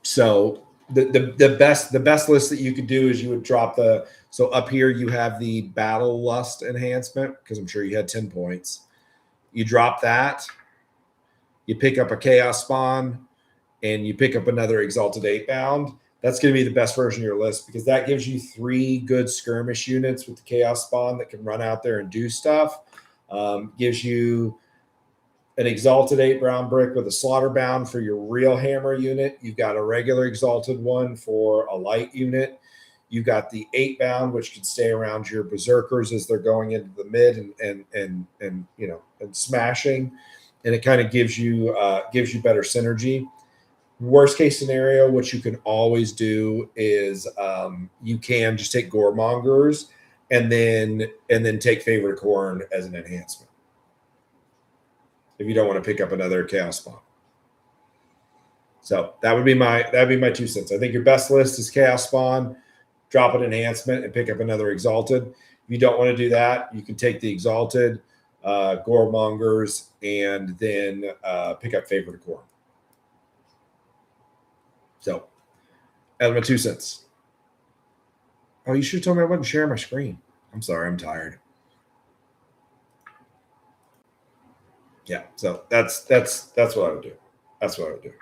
So the best list that you could do is you would drop so up here you have the Battle Lust enhancement because I'm sure you had 10 points. You drop that, you pick up a Chaos Spawn, and you pick up another Exalted 8-bound. That's going to be the best version of your list because that gives you 3 good skirmish units with the Chaos Spawn that can run out there and do stuff. Gives you an Exalted 8-bound brick with a Slaughterbound for your real hammer unit. You've got a regular Exalted one for a light unit. You've got the 8-bound, which can stay around your Berserkers as they're going into the mid and smashing, and it kind of gives you better synergy. Worst case scenario, what you can always do is you can just take Goremongers and then take Favorite of Corn as an enhancement if you don't want to pick up another Chaos Spawn. So that'd be my 2 cents. I think your best list is Chaos Spawn, drop an enhancement, and pick up another Exalted. If you don't want to do that, you can take the Exalted, Goremongers, and then pick up Favorite of Corn. So that's my 2 cents. Oh, you should have told me I wasn't sharing my screen. I'm sorry, I'm tired. Yeah, so that's what I would do. That's what I would do.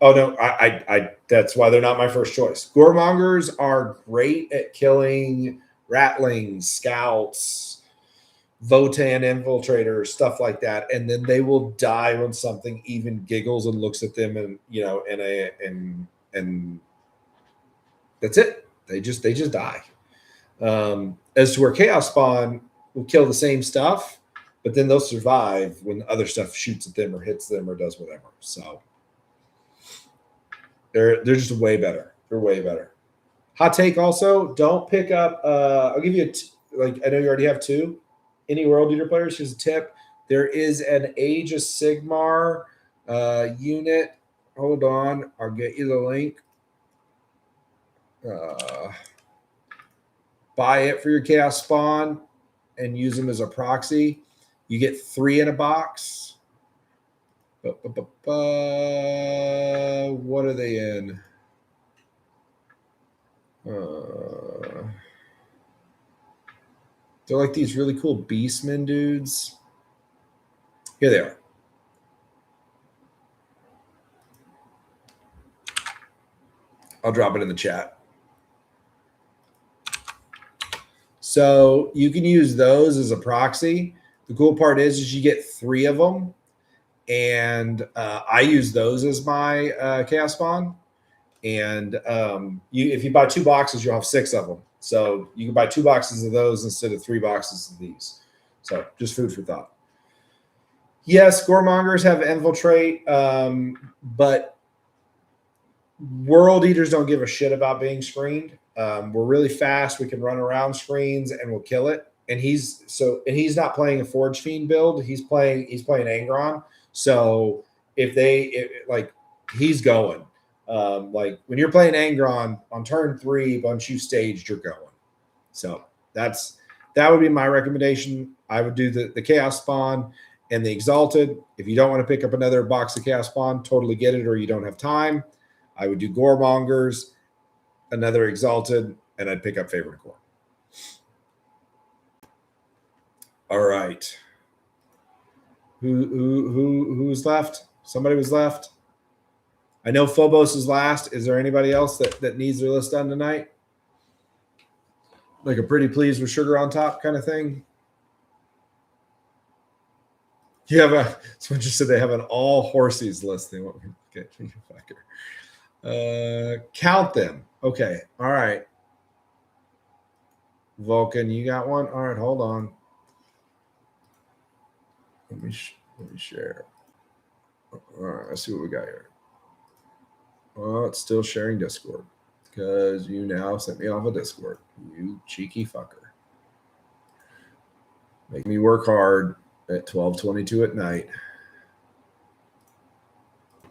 Oh no, I that's why they're not my first choice. Goremongers are great at killing ratlings, scouts, Votan infiltrators, stuff like that, and then they will die when something even giggles and looks at them, and and that's it. They just die. As to where Chaos Spawn will kill the same stuff, but then they'll survive when other stuff shoots at them or hits them or does whatever. So they're just way better. They're way better. Hot take also, don't pick up. I'll give you I know you already have 2. Any World Eater players, here's a tip. There is an Age of Sigmar unit. Hold on. I'll get you the link. Buy it for your Chaos Spawn and use them as a proxy. You get 3 in a box. What are they in? They're like these really cool Beastmen dudes. Here they are. I'll drop it in the chat. So you can use those as a proxy. The cool part is you get 3 of them. And I use those as my Chaos Spawn. And if you buy 2 boxes, you'll have 6 of them. So you can buy 2 boxes of those instead of 3 boxes of these. So just food for thought. Yes, Goremongers have infiltrate, but World Eaters don't give a shit about being screened. We're really fast. We can run around screens and we'll kill it. And he's not playing a Forge Fiend build. He's playing Angron. So he's going. Like when you're playing Angron on turn 3, once you staged, you're going. So that would be my recommendation. I would do the Chaos Spawn and the Exalted. If you don't want to pick up another box of Chaos Spawn, totally get it, or you don't have time. I would do Goremongers, another Exalted, and I'd pick up Favorite Core. All right. Who's left? Somebody was left. I know Phobos is last. Is there anybody else that needs their list done tonight? Like a pretty please with sugar on top kind of thing? Someone just said they have an all horses list. They want me to get count them. Okay. All right. Vulcan, you got one? All right, hold on. Let me share. All right, let's see what we got here. Oh, it's still sharing Discord because you now sent me off of Discord. You cheeky fucker. Make me work hard at 12:22 at night.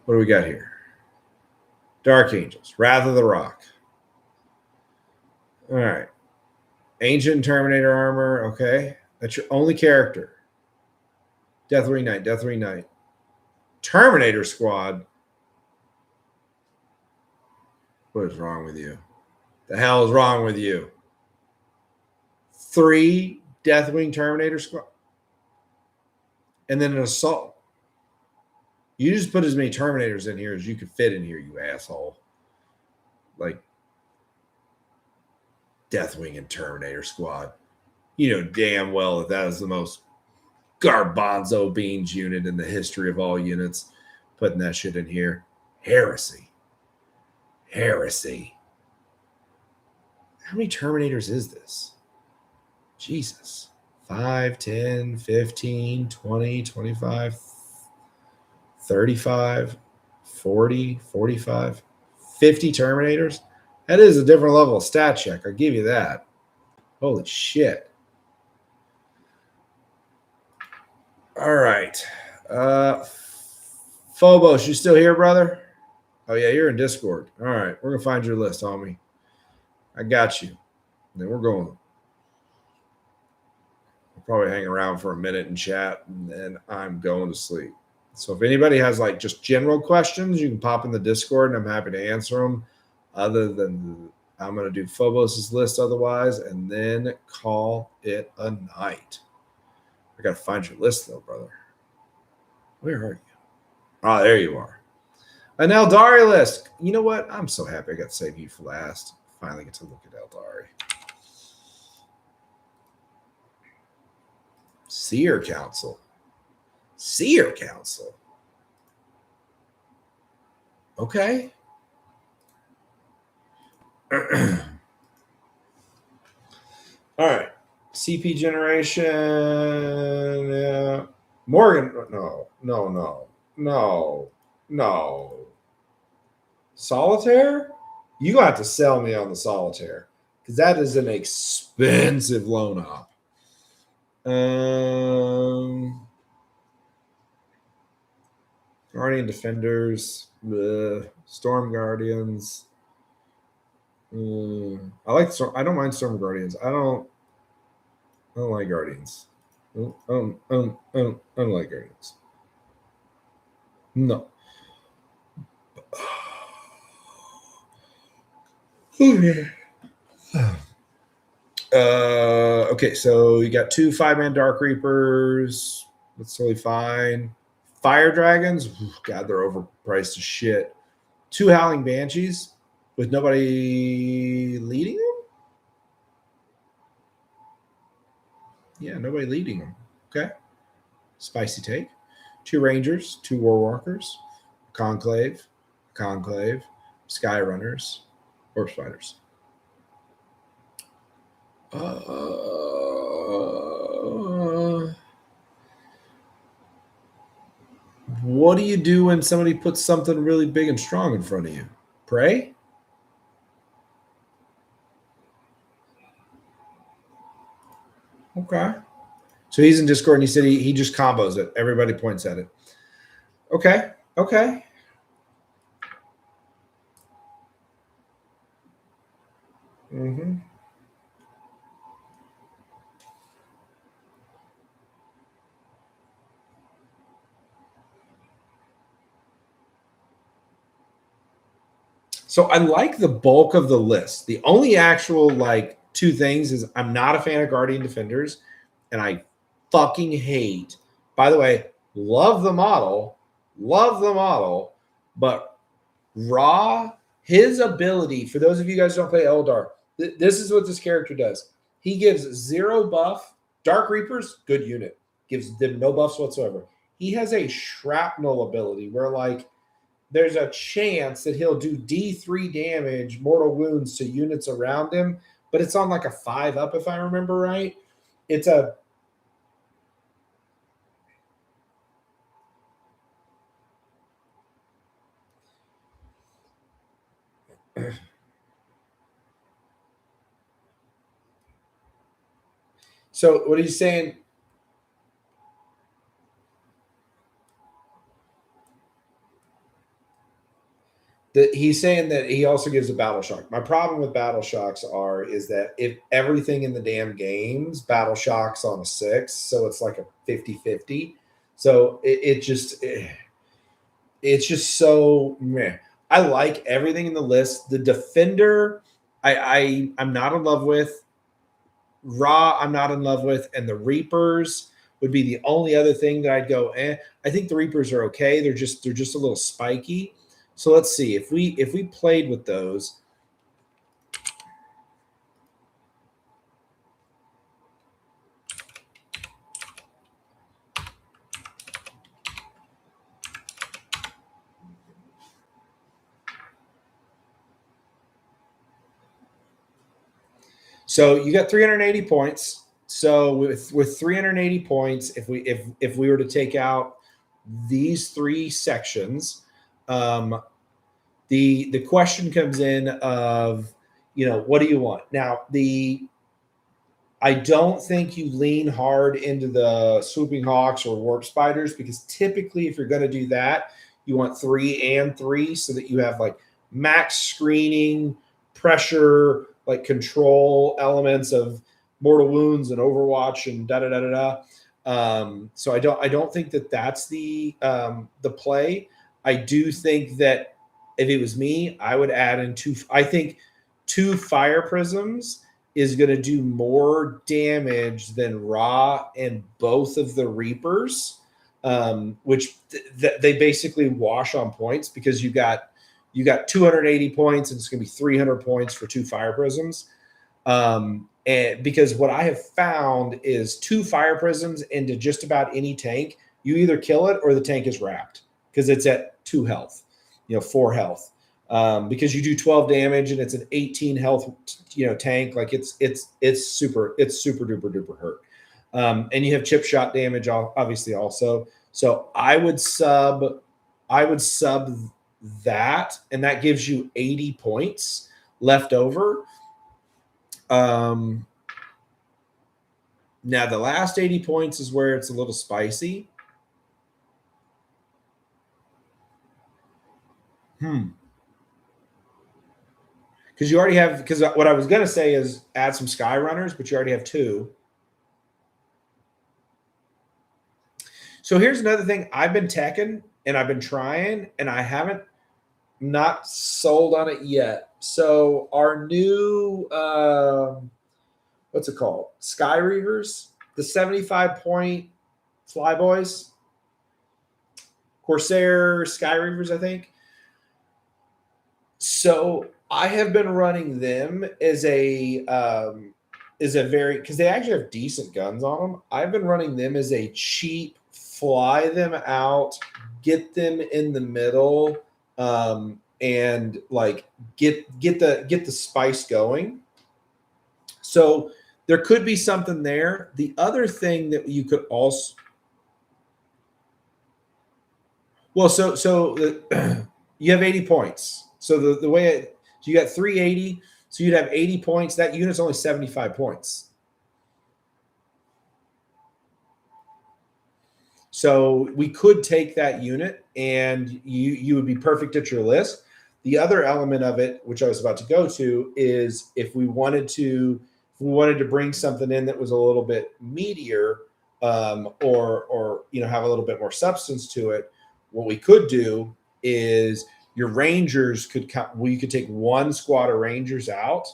What do we got here? Dark Angels, Wrath of the Rock. All right. Ancient Terminator armor. Okay. That's your only character. Deathwing Knight. Terminator Squad. What is wrong with you? The hell is wrong with you? 3 Deathwing Terminator Squad. And then an assault. You just put as many Terminators in here as you could fit in here, you asshole. Like Deathwing and Terminator Squad. You know damn well that is the most garbanzo beans unit in the history of all units. Putting that shit in here. Heresy. How many Terminators is this? Jesus. 5, 10, 15, 20, 25, 35, 40, 45, 50 Terminators. That is a different level of stat check. I'll give you that. Holy shit. All right. Phobos, you still here, brother? Oh, yeah, you're in Discord. All right. We're going to find your list, homie. I got you. Then we're going. We'll probably hang around for a minute and chat, and then I'm going to sleep. So if anybody has like just general questions, you can pop in the Discord, and I'm happy to answer them. Other than I'm going to do Phobos' list otherwise, and then call it a night. I got to find your list, though, brother. Where are you? Oh, there you are. An Eldari list. You know what? I'm so happy I got to save you for last. Finally get to look at Eldari. Seer Council. Okay. All right. CP generation. Yeah. Morgan. No. Solitaire? You got to sell me on the Solitaire because that is an expensive loan op. Guardian Defenders, Storm Guardians. I like Storm. I don't mind Storm Guardians. I don't like Guardians. I don't like Guardians. No. Okay, so you got 2 5-man Dark Reapers. That's totally fine. Fire Dragons. God, they're overpriced as shit. 2 Howling Banshees with nobody leading them? Yeah, nobody leading them. Okay. Spicy take. 2 Rangers, 2 Warwalkers, Conclave, Skyrunners, Orb Spiders. What do you do when somebody puts something really big and strong in front of you? Pray? Okay. So he's in Discord and he said he just combos it. Everybody points at it. Okay. Okay. Mm-hmm. So I like the bulk of the list. The only actual like 2 things is I'm not a fan of Guardian Defenders, and I fucking hate. By the way, love the model, but Ra, his ability. For those of you guys who don't play Eldar, this is what this character does. He gives 0 buff. Dark Reapers, good unit, gives them no buffs whatsoever. He has a shrapnel ability where like there's a chance that he'll do D3 damage, mortal wounds to units around him, but it's on like a 5-up, if I remember right. It's a so what he's saying. He's saying that he also gives a battle shock. My problem with battle shocks is that if everything in the damn games battle shocks on a 6, so it's like a 50-50. So it's just so meh. I like everything in the list. The Defender, I'm not in love with. Ra, I'm not in love with, and the Reapers would be the only other thing that I'd go. I think the Reapers are okay. They're just a little spiky. So let's see if we played with those. So you got 380 points. So with 380 points, if we were to take out these 3 sections, the question comes in of, what do you want? Now, I don't think you lean hard into the Swooping Hawks or Warp Spiders, because typically if you're going to do that, you want 3 and 3 so that you have like max screening, pressure, like control elements of mortal wounds and Overwatch and da da da da da. So I don't think that that's the play. I do think that if it was me, I would add in 2. I think 2 Fire Prisms is going to do more damage than Ra and both of the Reapers, which they basically wash on points, because you got 280 points and it's going to be 300 points for 2 Fire Prisms. And because what I have found is 2 Fire Prisms into just about any tank, you either kill it or the tank is wrapped because it's at 2 health, 4 health. Because you do 12 damage and it's an 18 health, tank. Like it's super duper duper hurt. And you have chip shot damage obviously also. So I would sub that, and that gives you 80 points left over. Now the last 80 points is where it's a little spicy. Because you already have, because what I was going to say is add some Sky Runners, but you already have 2. So here's another thing. I've been teching and I've been trying and I haven't not sold on it yet. So our new, what's it called? Sky Reavers, the 75-point Flyboys, Corsair Sky Reavers, I think. So I have been running them as a very, because they actually have decent guns on them. I've been running them as a cheap, fly them out, get them in the middle, and like get the spice going. So there could be something there. The other thing that you could also, well, so you have 80 points. So the way so you got 380, so you'd have 80 points. That unit's only 75 points. So we could take that unit and you would be perfect at your list. The other element of it, which I was about to go to, is if we wanted to bring something in that was a little bit meatier, or have a little bit more substance to it, what we could do is your Rangers could come. Well, you could take 1 squad of Rangers out,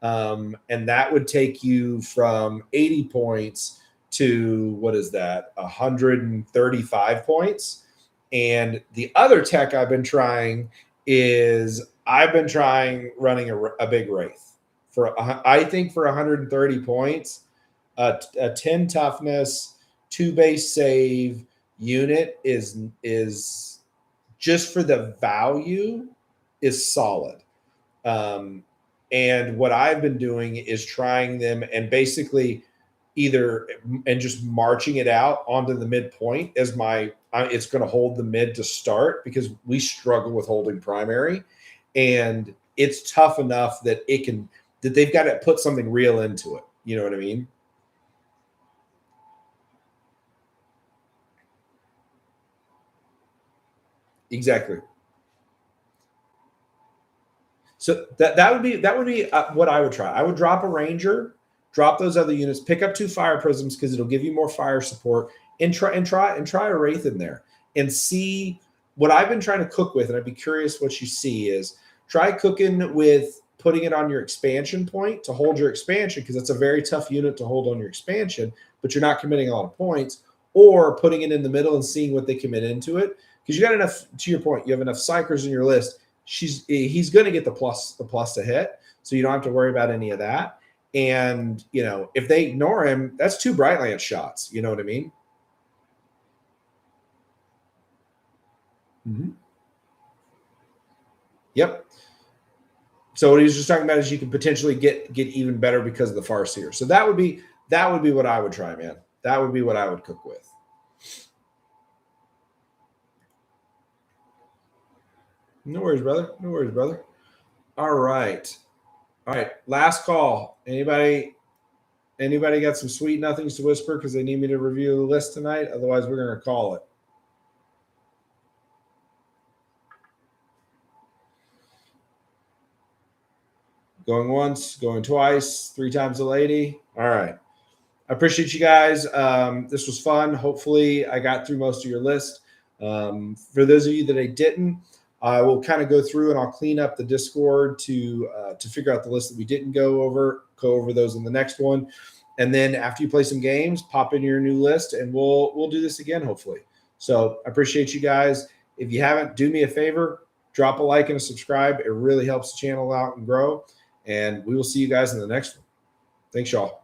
and that would take you from 80 points to, what is that, 135 points. And the other tech I've been trying is running a big Wraith for, I think, for 130 points, a 10 toughness, 2 base save unit is just for the value is solid. And what I've been doing is trying them and basically just marching it out onto the midpoint as it's going to hold the mid to start, because we struggle with holding primary, and it's tough enough that they've got to put something real into it. You know what I mean? Exactly. So that would be what I would try. I would drop a Ranger, drop those other units, pick up 2 Fire Prisms because it'll give you more fire support, and try a Wraith in there and see what I've been trying to cook with. And I'd be curious what you see is try cooking with putting it on your expansion point to hold your expansion, because it's a very tough unit to hold on your expansion, but you're not committing a lot of points, or putting it in the middle and seeing what they commit into it. Because you got enough, to your point, you have enough Psychers in your list. He's going to get the plus to hit, so you don't have to worry about any of that. And if they ignore him, that's 2 Bright Lance shots. You know what I mean? Mm-hmm. Yep. So what he was just talking about is you can potentially get even better because of the Farseer. So that would be what I would try, man. That would be what I would cook with. No worries, brother. No worries, brother. All right. Last call. Anybody got some sweet nothings to whisper because they need me to review the list tonight? Otherwise, we're going to call it. Going once, going twice, 3 times a lady. All right. I appreciate you guys. This was fun. Hopefully, I got through most of your list. For those of you that I didn't, I will kind of go through and I'll clean up the Discord to figure out the list that we didn't go over those in the next one. And then after you play some games, pop in your new list and we'll do this again, hopefully. So I appreciate you guys. If you haven't, do me a favor, drop a like and a subscribe. It really helps the channel out and grow. And we will see you guys in the next one. Thanks, y'all.